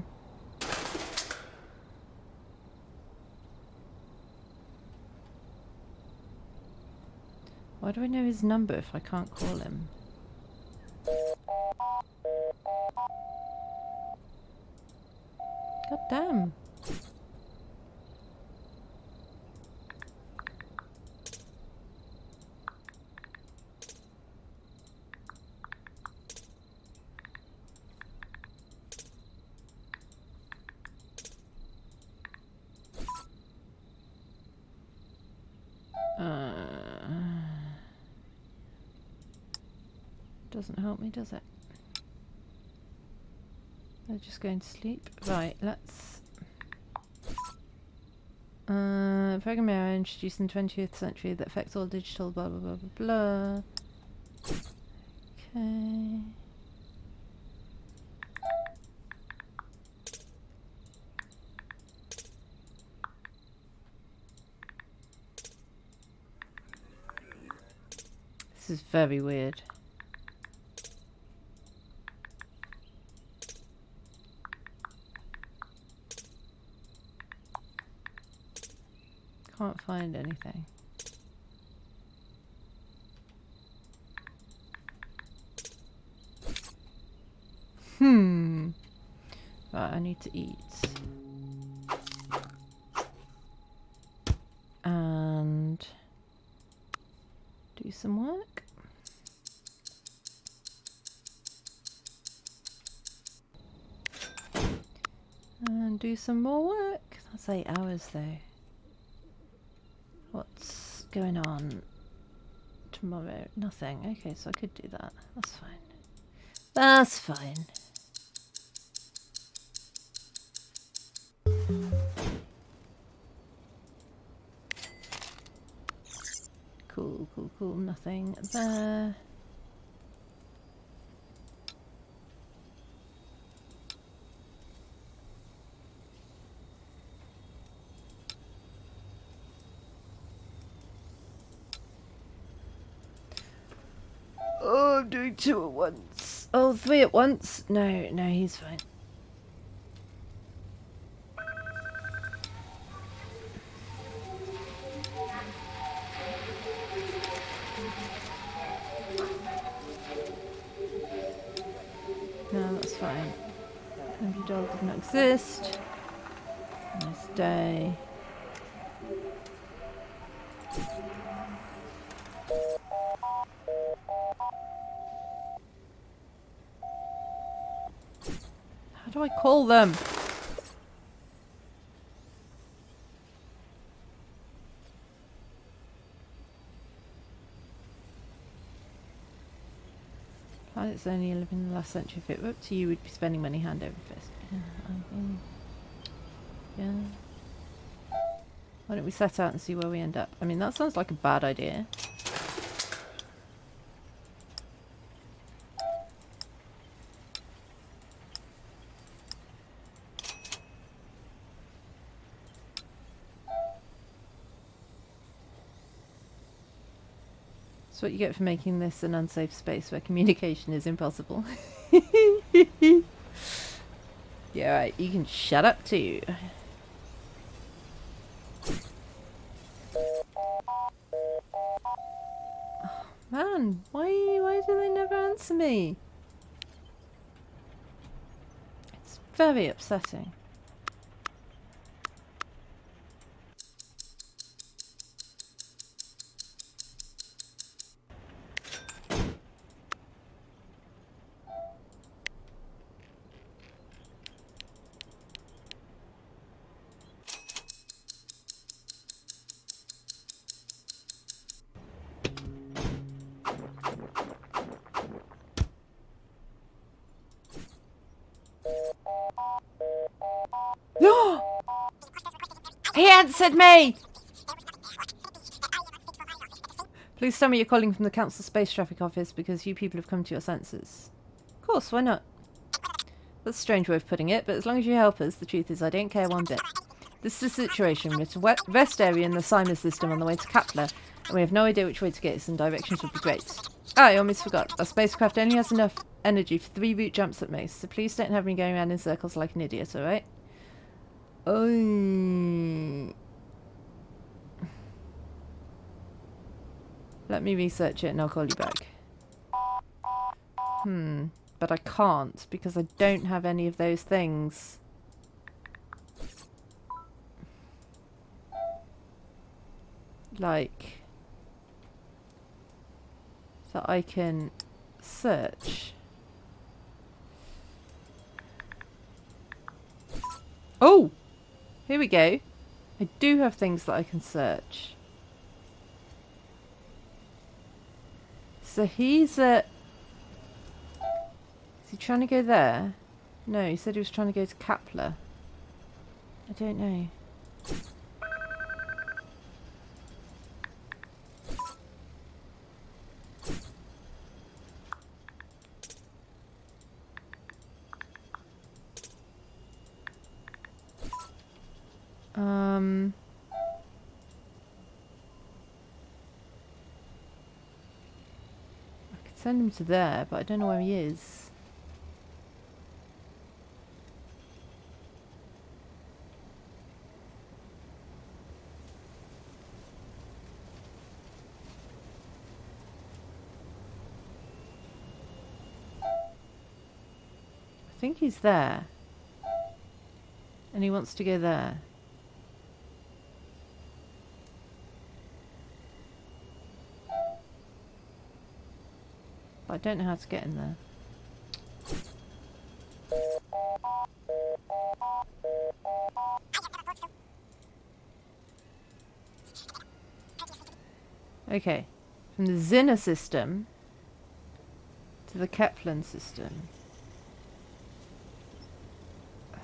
Why do I know his number if I can't call him? God damn. Doesn't help me, does it? They're just going to sleep. Right, let's... program error introduced in the 20th century that affects all digital blah blah blah blah blah. Okay. This is very weird. Can't find anything. Right, I need to eat. And do some work. And do some more work. That's 8 hours though. What's going on tomorrow? Nothing. Okay, so I could do that. That's fine. That's fine. Cool, cool, cool. Nothing there. Oh, I'm doing 2 at once. Oh, 3 at once? No, no, he's fine. No, that's fine. Empty dog does not exist. Nice day. How do I call them? Planets only living in the last century. If it were up to you, we'd be spending money hand over fist. Yeah. Why don't we set out and see where we end up? I mean, that sounds like a bad idea. That's what you get for making this an unsafe space where communication is impossible. Yeah, right, you can shut up too. Oh, man, why do they never answer me? It's very upsetting. He answered me! Please tell me you're calling from the Council Space Traffic Office because you people have come to your senses. Of course, why not? That's a strange way of putting it, but as long as you help us, the truth is I don't care one bit. This is the situation. We're to west area in the Cyma system on the way to Kepler. We have no idea which way to go. Some directions would be great. Oh, I almost forgot. Our spacecraft only has enough energy for 3 route jumps at most, so please don't have me going around in circles like an idiot, alright? Oh. Let me research it and I'll call you back. But I can't because I don't have any of those things. Like, that I can search. Oh! Here we go. I do have things that I can search. So he's at... Is he trying to go there? No, he said he was trying to go to Kepler. I don't know. I could send him to there, but I don't know where he is. I think he's there. And he wants to go there. But I don't know how to get in there. Okay. From the Zinner system to the Kepler system. I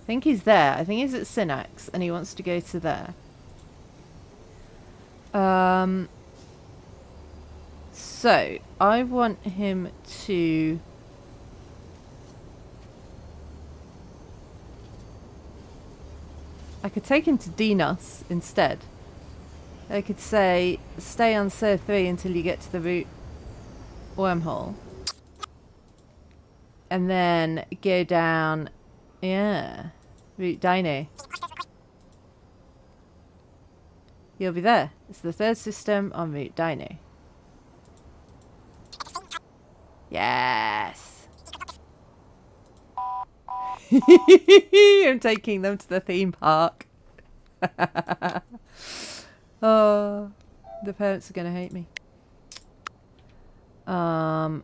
think he's there. I think he's at Synapse and he wants to go to there. So, I want him to... I could take him to Dinos instead. I could say, stay on Sir 3 until you get to the root wormhole. And then go down... Yeah. Route Dino. You'll be there. It's the third system on Route Dino. Yes! I'm taking them to the theme park. Oh, the parents are going to hate me. No.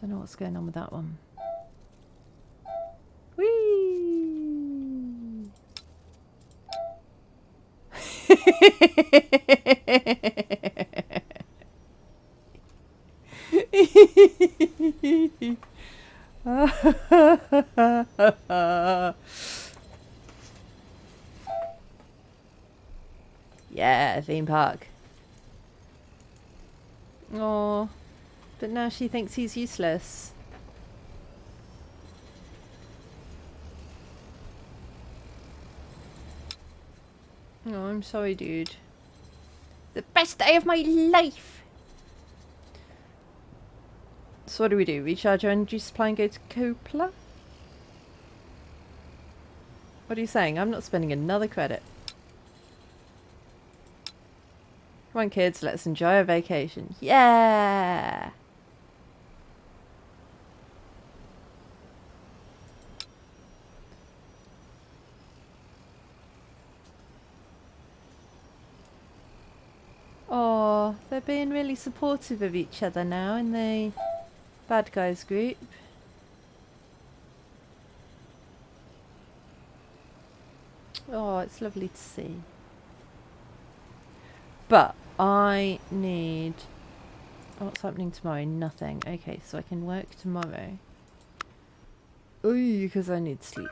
Don't know what's going on with that one. Yeah, theme park. Oh, but now she thinks he's useless. Oh, I'm sorry, dude. The best day of my life! So what do we do? Recharge our energy supply and go to Kepler? What are you saying? I'm not spending another credit. Come on, kids, let's enjoy our vacation. Yeah! Oh, they're being really supportive of each other now in the bad guys group. Oh, it's lovely to see. But I need... Oh, what's happening tomorrow? Nothing. Okay, so I can work tomorrow. Ooh, because I need sleep.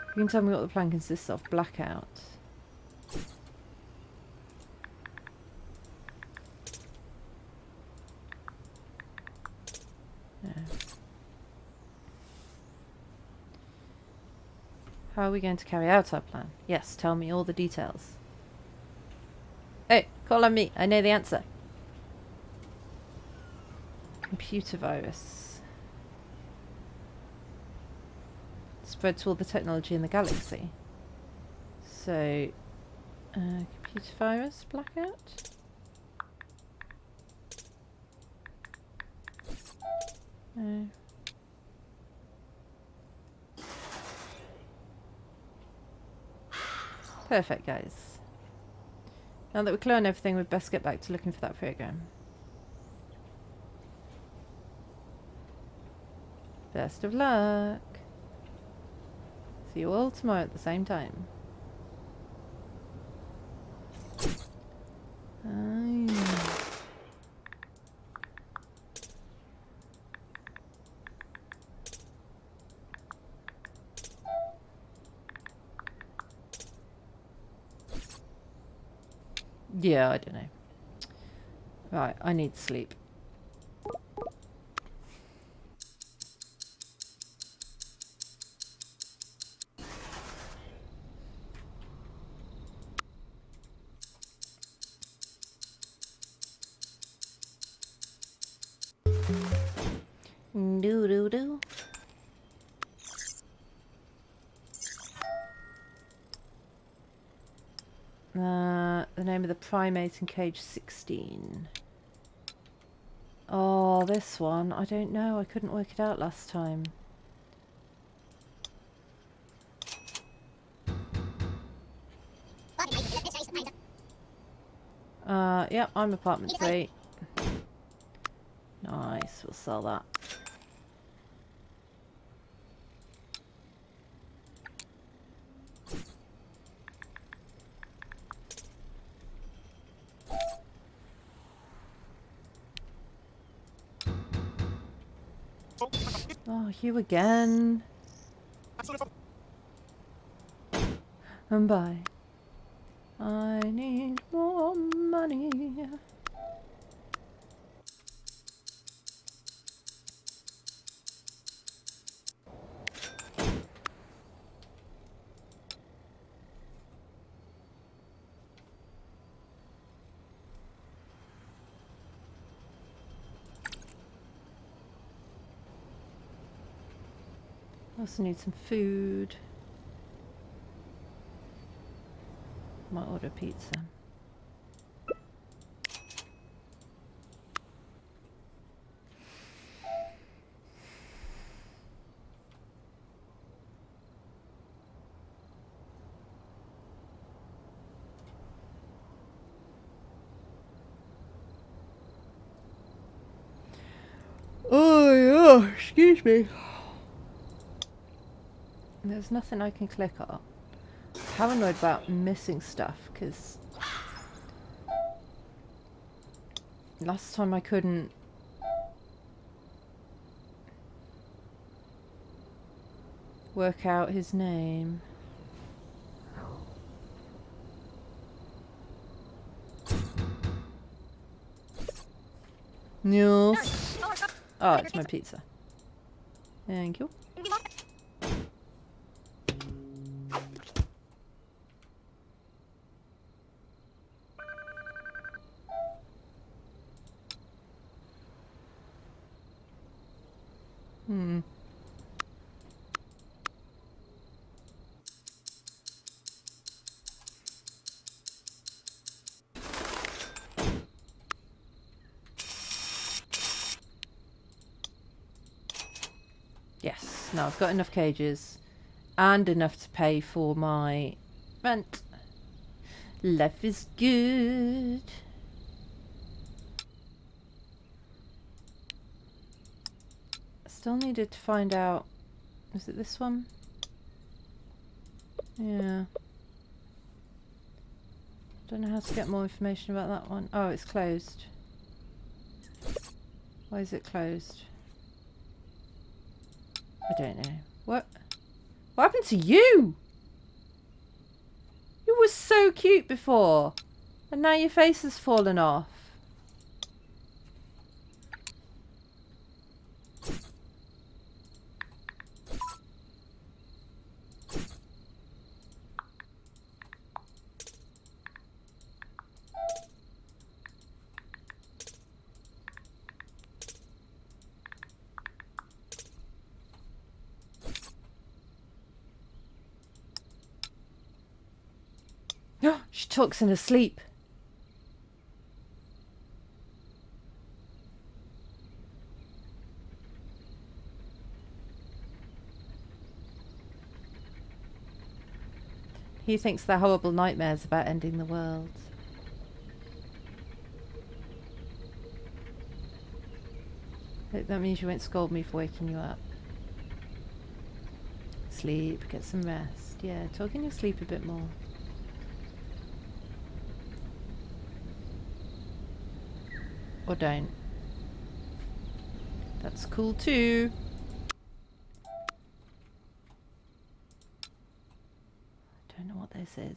You can tell me what the plan consists of. Blackout. No. How are we going to carry out our plan? Yes, tell me all the details. Oh, call on me. I know the answer. Computer virus. Spread to all the technology in the galaxy. So, computer virus, blackout. Perfect, guys. Now that we're clear on everything, we'd best get back to looking for that program. Best of luck. See you all tomorrow at the same time. Yeah, I don't know. Right, I need sleep. Do. The name of the primate in cage 16. Oh, this one. I don't know. I couldn't work it out last time. Yep, I'm apartment 3. Nice, we'll sell that. Oh, you again. And bye. I need more money. Also need some food. Might order pizza. Oh yeah, excuse me. There's nothing I can click on. I'm paranoid about missing stuff because last time I couldn't work out his name. Yes. Oh, it's my pizza. Thank you. Yes, now I've got enough cages and enough to pay for my rent. Life is good. I still needed to find out, is it this one? Yeah. Don't know how to get more information about that one. Oh, it's closed. Why is it closed? I don't know. What happened to you? You were so cute before. And now your face has fallen off. She talks in her sleep. He thinks they're horrible nightmares about ending the world. That means you won't scold me for waking you up. Sleep, get some rest. Yeah, talk in your sleep a bit more. Or don't. That's cool too. I don't know what this is.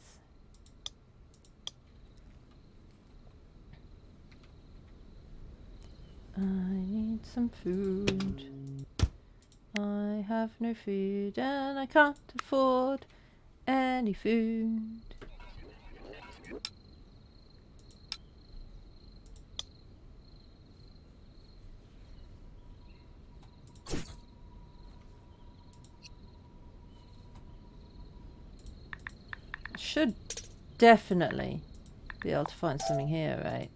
I need some food. I have no food and I can't afford any food. I should definitely be able to find something here, right?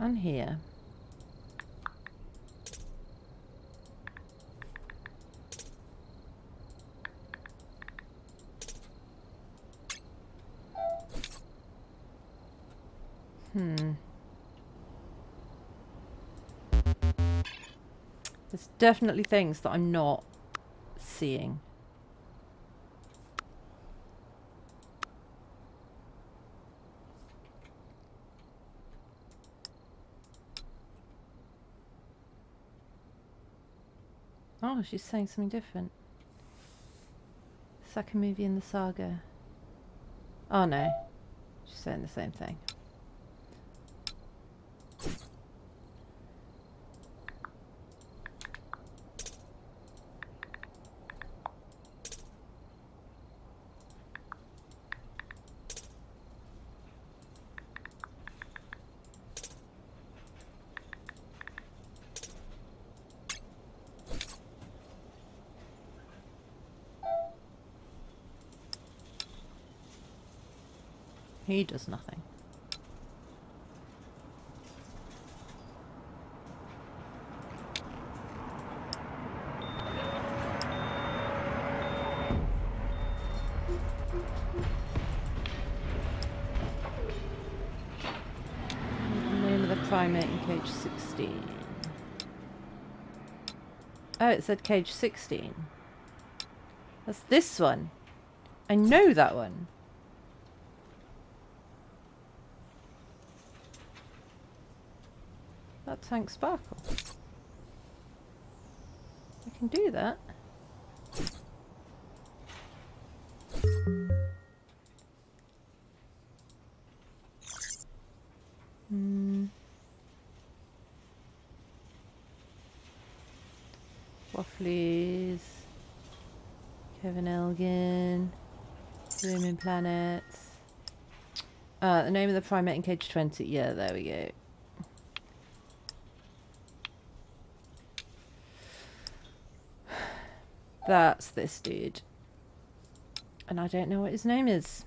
And here. There's definitely things that I'm not seeing. Oh, she's saying something different. Second movie in the saga. Oh no, she's saying the same thing. He does nothing. Name of the primate in cage 16. Oh, it said cage 16. That's this one. I know that one. That tank sparkle. I can do that. Wafflies. Kevin Elgin. Zooming planets. The name of the primate in cage 20. Yeah, there we go. That's this dude. And I don't know what his name is.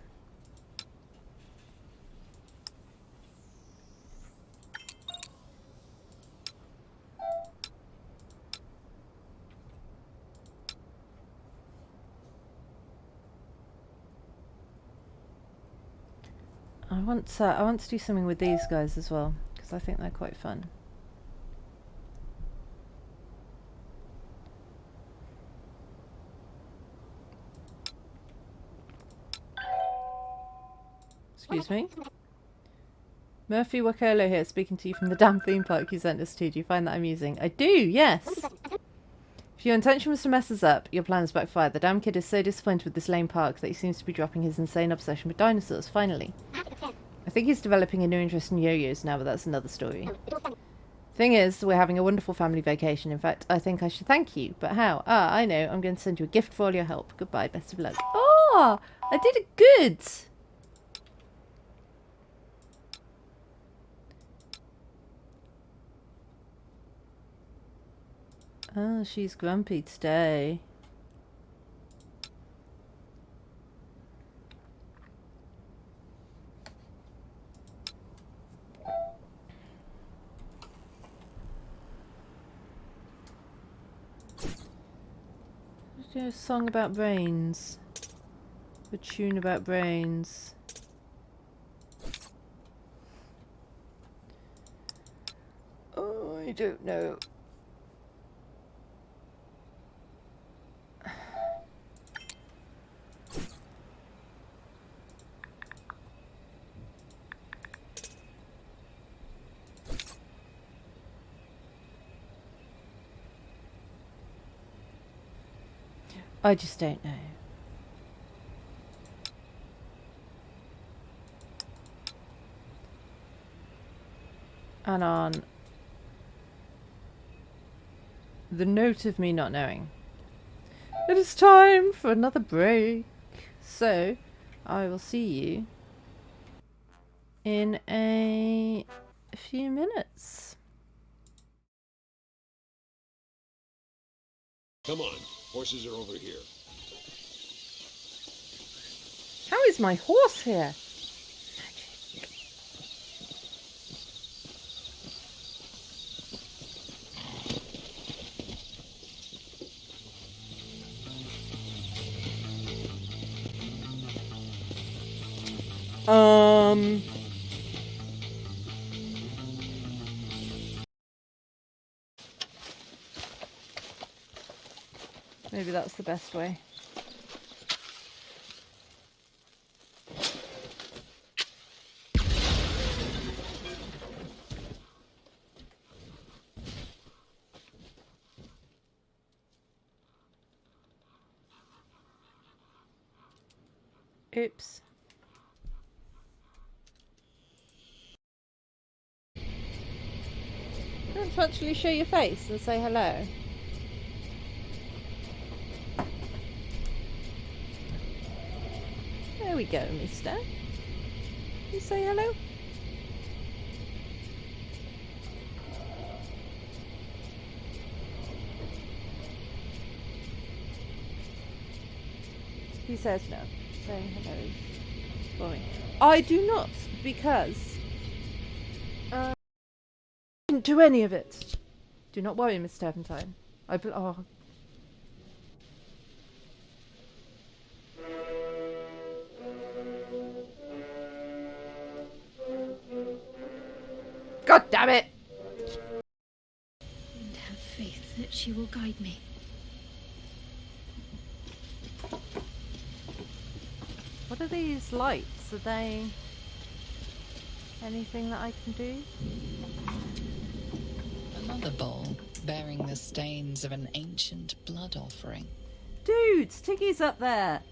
I want to do something with these guys as well, because I think they're quite fun. Excuse me. Murphy Wakolo here, speaking to you from the damn theme park you sent us to. Do you find that amusing? I do, yes! If your intention was to mess us up, your plans backfired. The damn kid is so disappointed with this lame park that he seems to be dropping his insane obsession with dinosaurs, finally. I think he's developing a new interest in yo-yos now, but that's another story. Thing is, we're having a wonderful family vacation. In fact, I think I should thank you. But how? Ah, I know. I'm going to send you a gift for all your help. Goodbye. Best of luck. Oh, I did it good. Oh, she's grumpy today. Let's do a song about brains. A tune about brains. Oh, I don't know. I just don't know. And on the note of me not knowing, it is time for another break. So, I will see you in a few minutes. Come on, horses are over here. How is my horse here? Maybe that's the best way. Oops. Don't you actually show your face and say hello? There we go, mister. You say hello? He says no. Saying hello is boring. I do not, because I didn't do any of it. Do not worry, Miss Turpentine. Oh. God damn it! And have faith that she will guide me. What are these lights? Are they anything that I can do? Another bowl bearing the stains of an ancient blood offering. Dude, Tiggy's up there.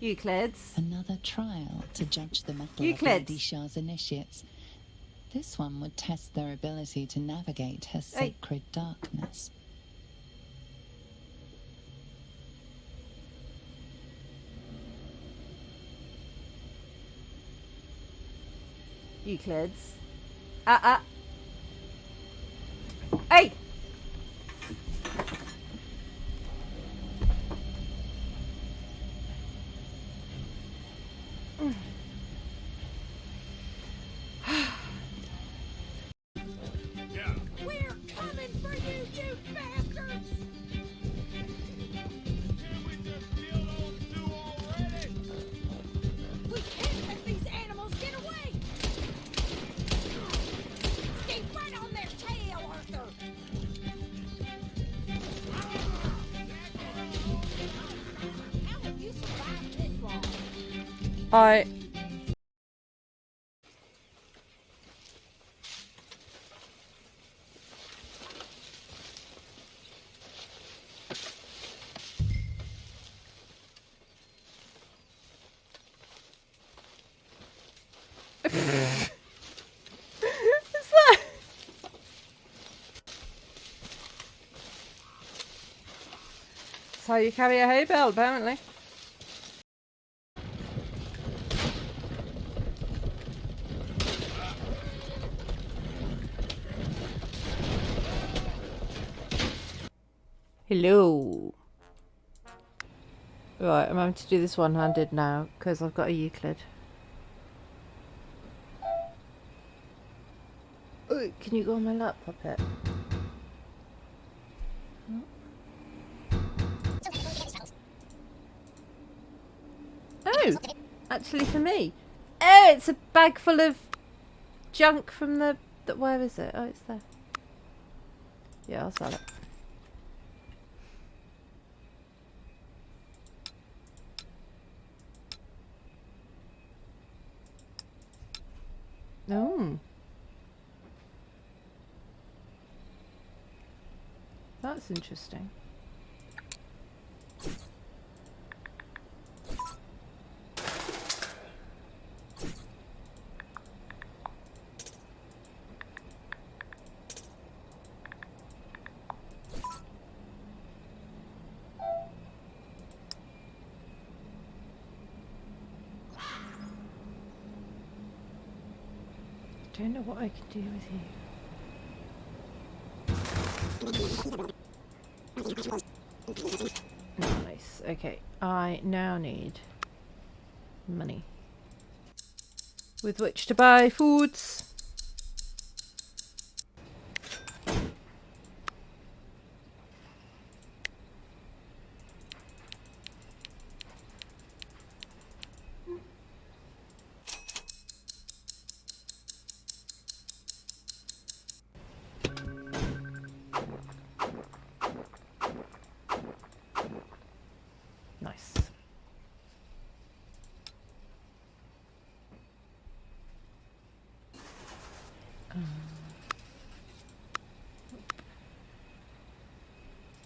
Euclids. Another trial to judge the mettle Euclids. of Lady Shah's initiates. This one would test their ability to navigate her sacred darkness. Euclids. Hey! We're coming for you, you bastards! We can't let these animals get away! Stay right on their tail, Arthur! How have you survived this long? I... Is that... That's how you carry a hay bale, apparently. Hello. Right, I'm having to do this one-handed now because I've got a Euclid. Oh, can you go on my lap, puppet? Oh, actually for me. Oh, it's a bag full of junk from the where is it? Oh, it's there. Yeah, I'll sell it. Oh. That's interesting. I don't know what I can do with you. Nice. Okay. I now need money with which to buy foods. Nice.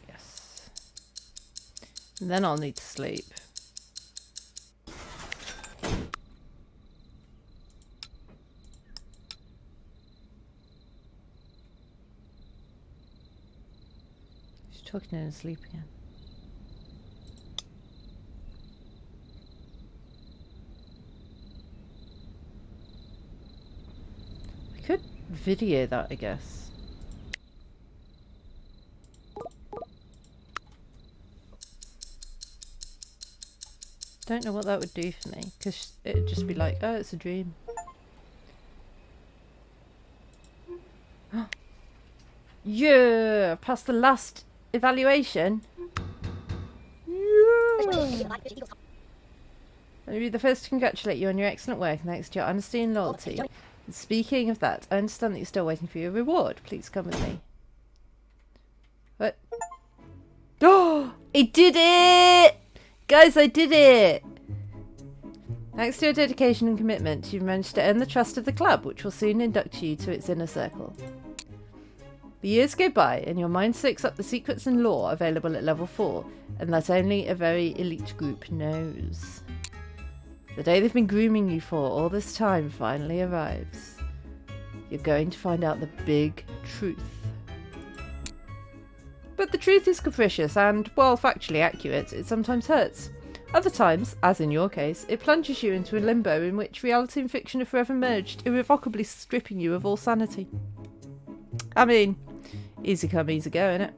Yes. And then I'll need to sleep. She's talking in her sleep again. Could video that, I guess. Don't know what that would do for me, because it'd just be like, oh, it's a dream. Yeah, passed the last evaluation. Yeah. Let me be the first to congratulate you on your excellent work and thanks to your honesty and loyalty. And speaking of that, I understand that you're still waiting for your reward. Please come with me. What? Oh! I did it! Guys, I did it! Thanks to your dedication and commitment, you've managed to earn the trust of the club, which will soon induct you to its inner circle. The years go by, and your mind soaks up the secrets and lore available at level 4, and that only a very elite group knows. The day they've been grooming you for all this time finally arrives. You're going to find out the big truth. But the truth is capricious and, while factually accurate, it sometimes hurts. Other times, as in your case, it plunges you into a limbo in which reality and fiction are forever merged, irrevocably stripping you of all sanity. I mean, easy come, easy go, innit?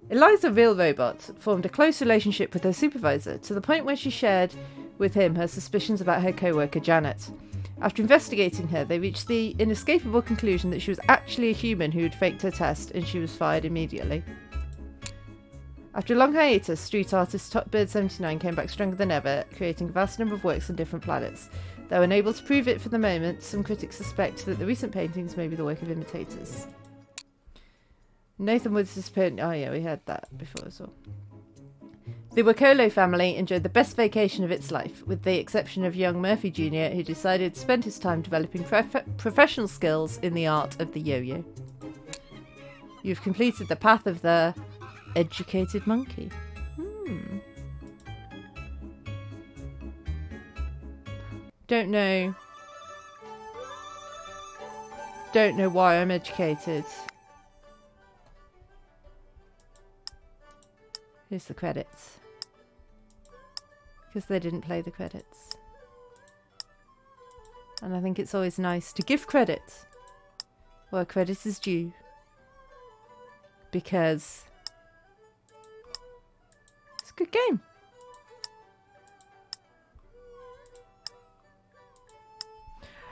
Eliza Real Robot formed a close relationship with her supervisor, to the point where she shared with him her suspicions about her co-worker Janet. After investigating her, they reached the inescapable conclusion that she was actually a human who had faked her test, and she was fired immediately. After a long hiatus, street artist Top Bird 79 came back stronger than ever, creating a vast number of works on different planets. Though unable to prove it for the moment, some critics suspect that the recent paintings may be the work of imitators. Nathan Woods' disappeared. Oh yeah, we heard that before as well. The Wakolo family enjoyed the best vacation of its life, with the exception of young Murphy Jr., who decided to spend his time developing professional skills in the art of the yo-yo. You've completed the path of the educated monkey. Don't know why I'm educated. Here's the credits. Because they didn't play the credits. And I think it's always nice to give credit where credit is due. Because it's a good game.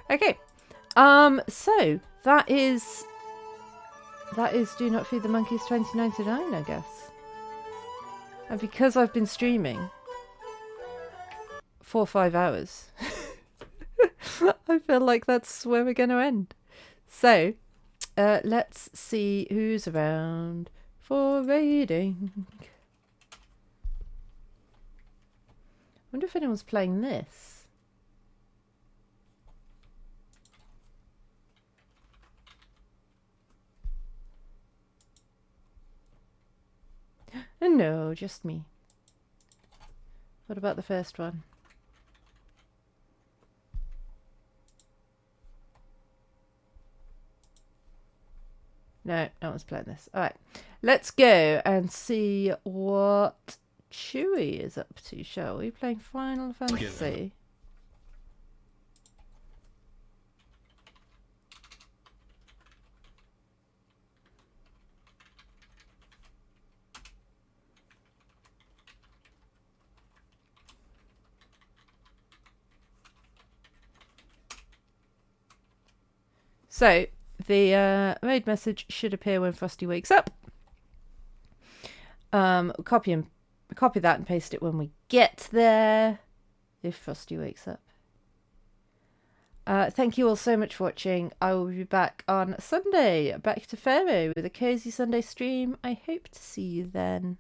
Okay. So that is Do Not Feed the Monkeys 2099, I guess. And because I've been streaming 4 or 5 hours, I feel like that's where we're going to end. So, let's see who's around for raiding. I wonder if anyone's playing this. No, just me. What about the first one? No, no one's playing this. Alright, let's go and see what Chewie is up to, shall we? Playing Final Fantasy. So, the raid message should appear when Frosty wakes up. Copy that and paste it when we get there, if Frosty wakes up. Thank you all so much for watching. I will be back on Sunday, back to Pharaoh with a cozy Sunday stream. I hope to see you then.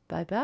Bye bye.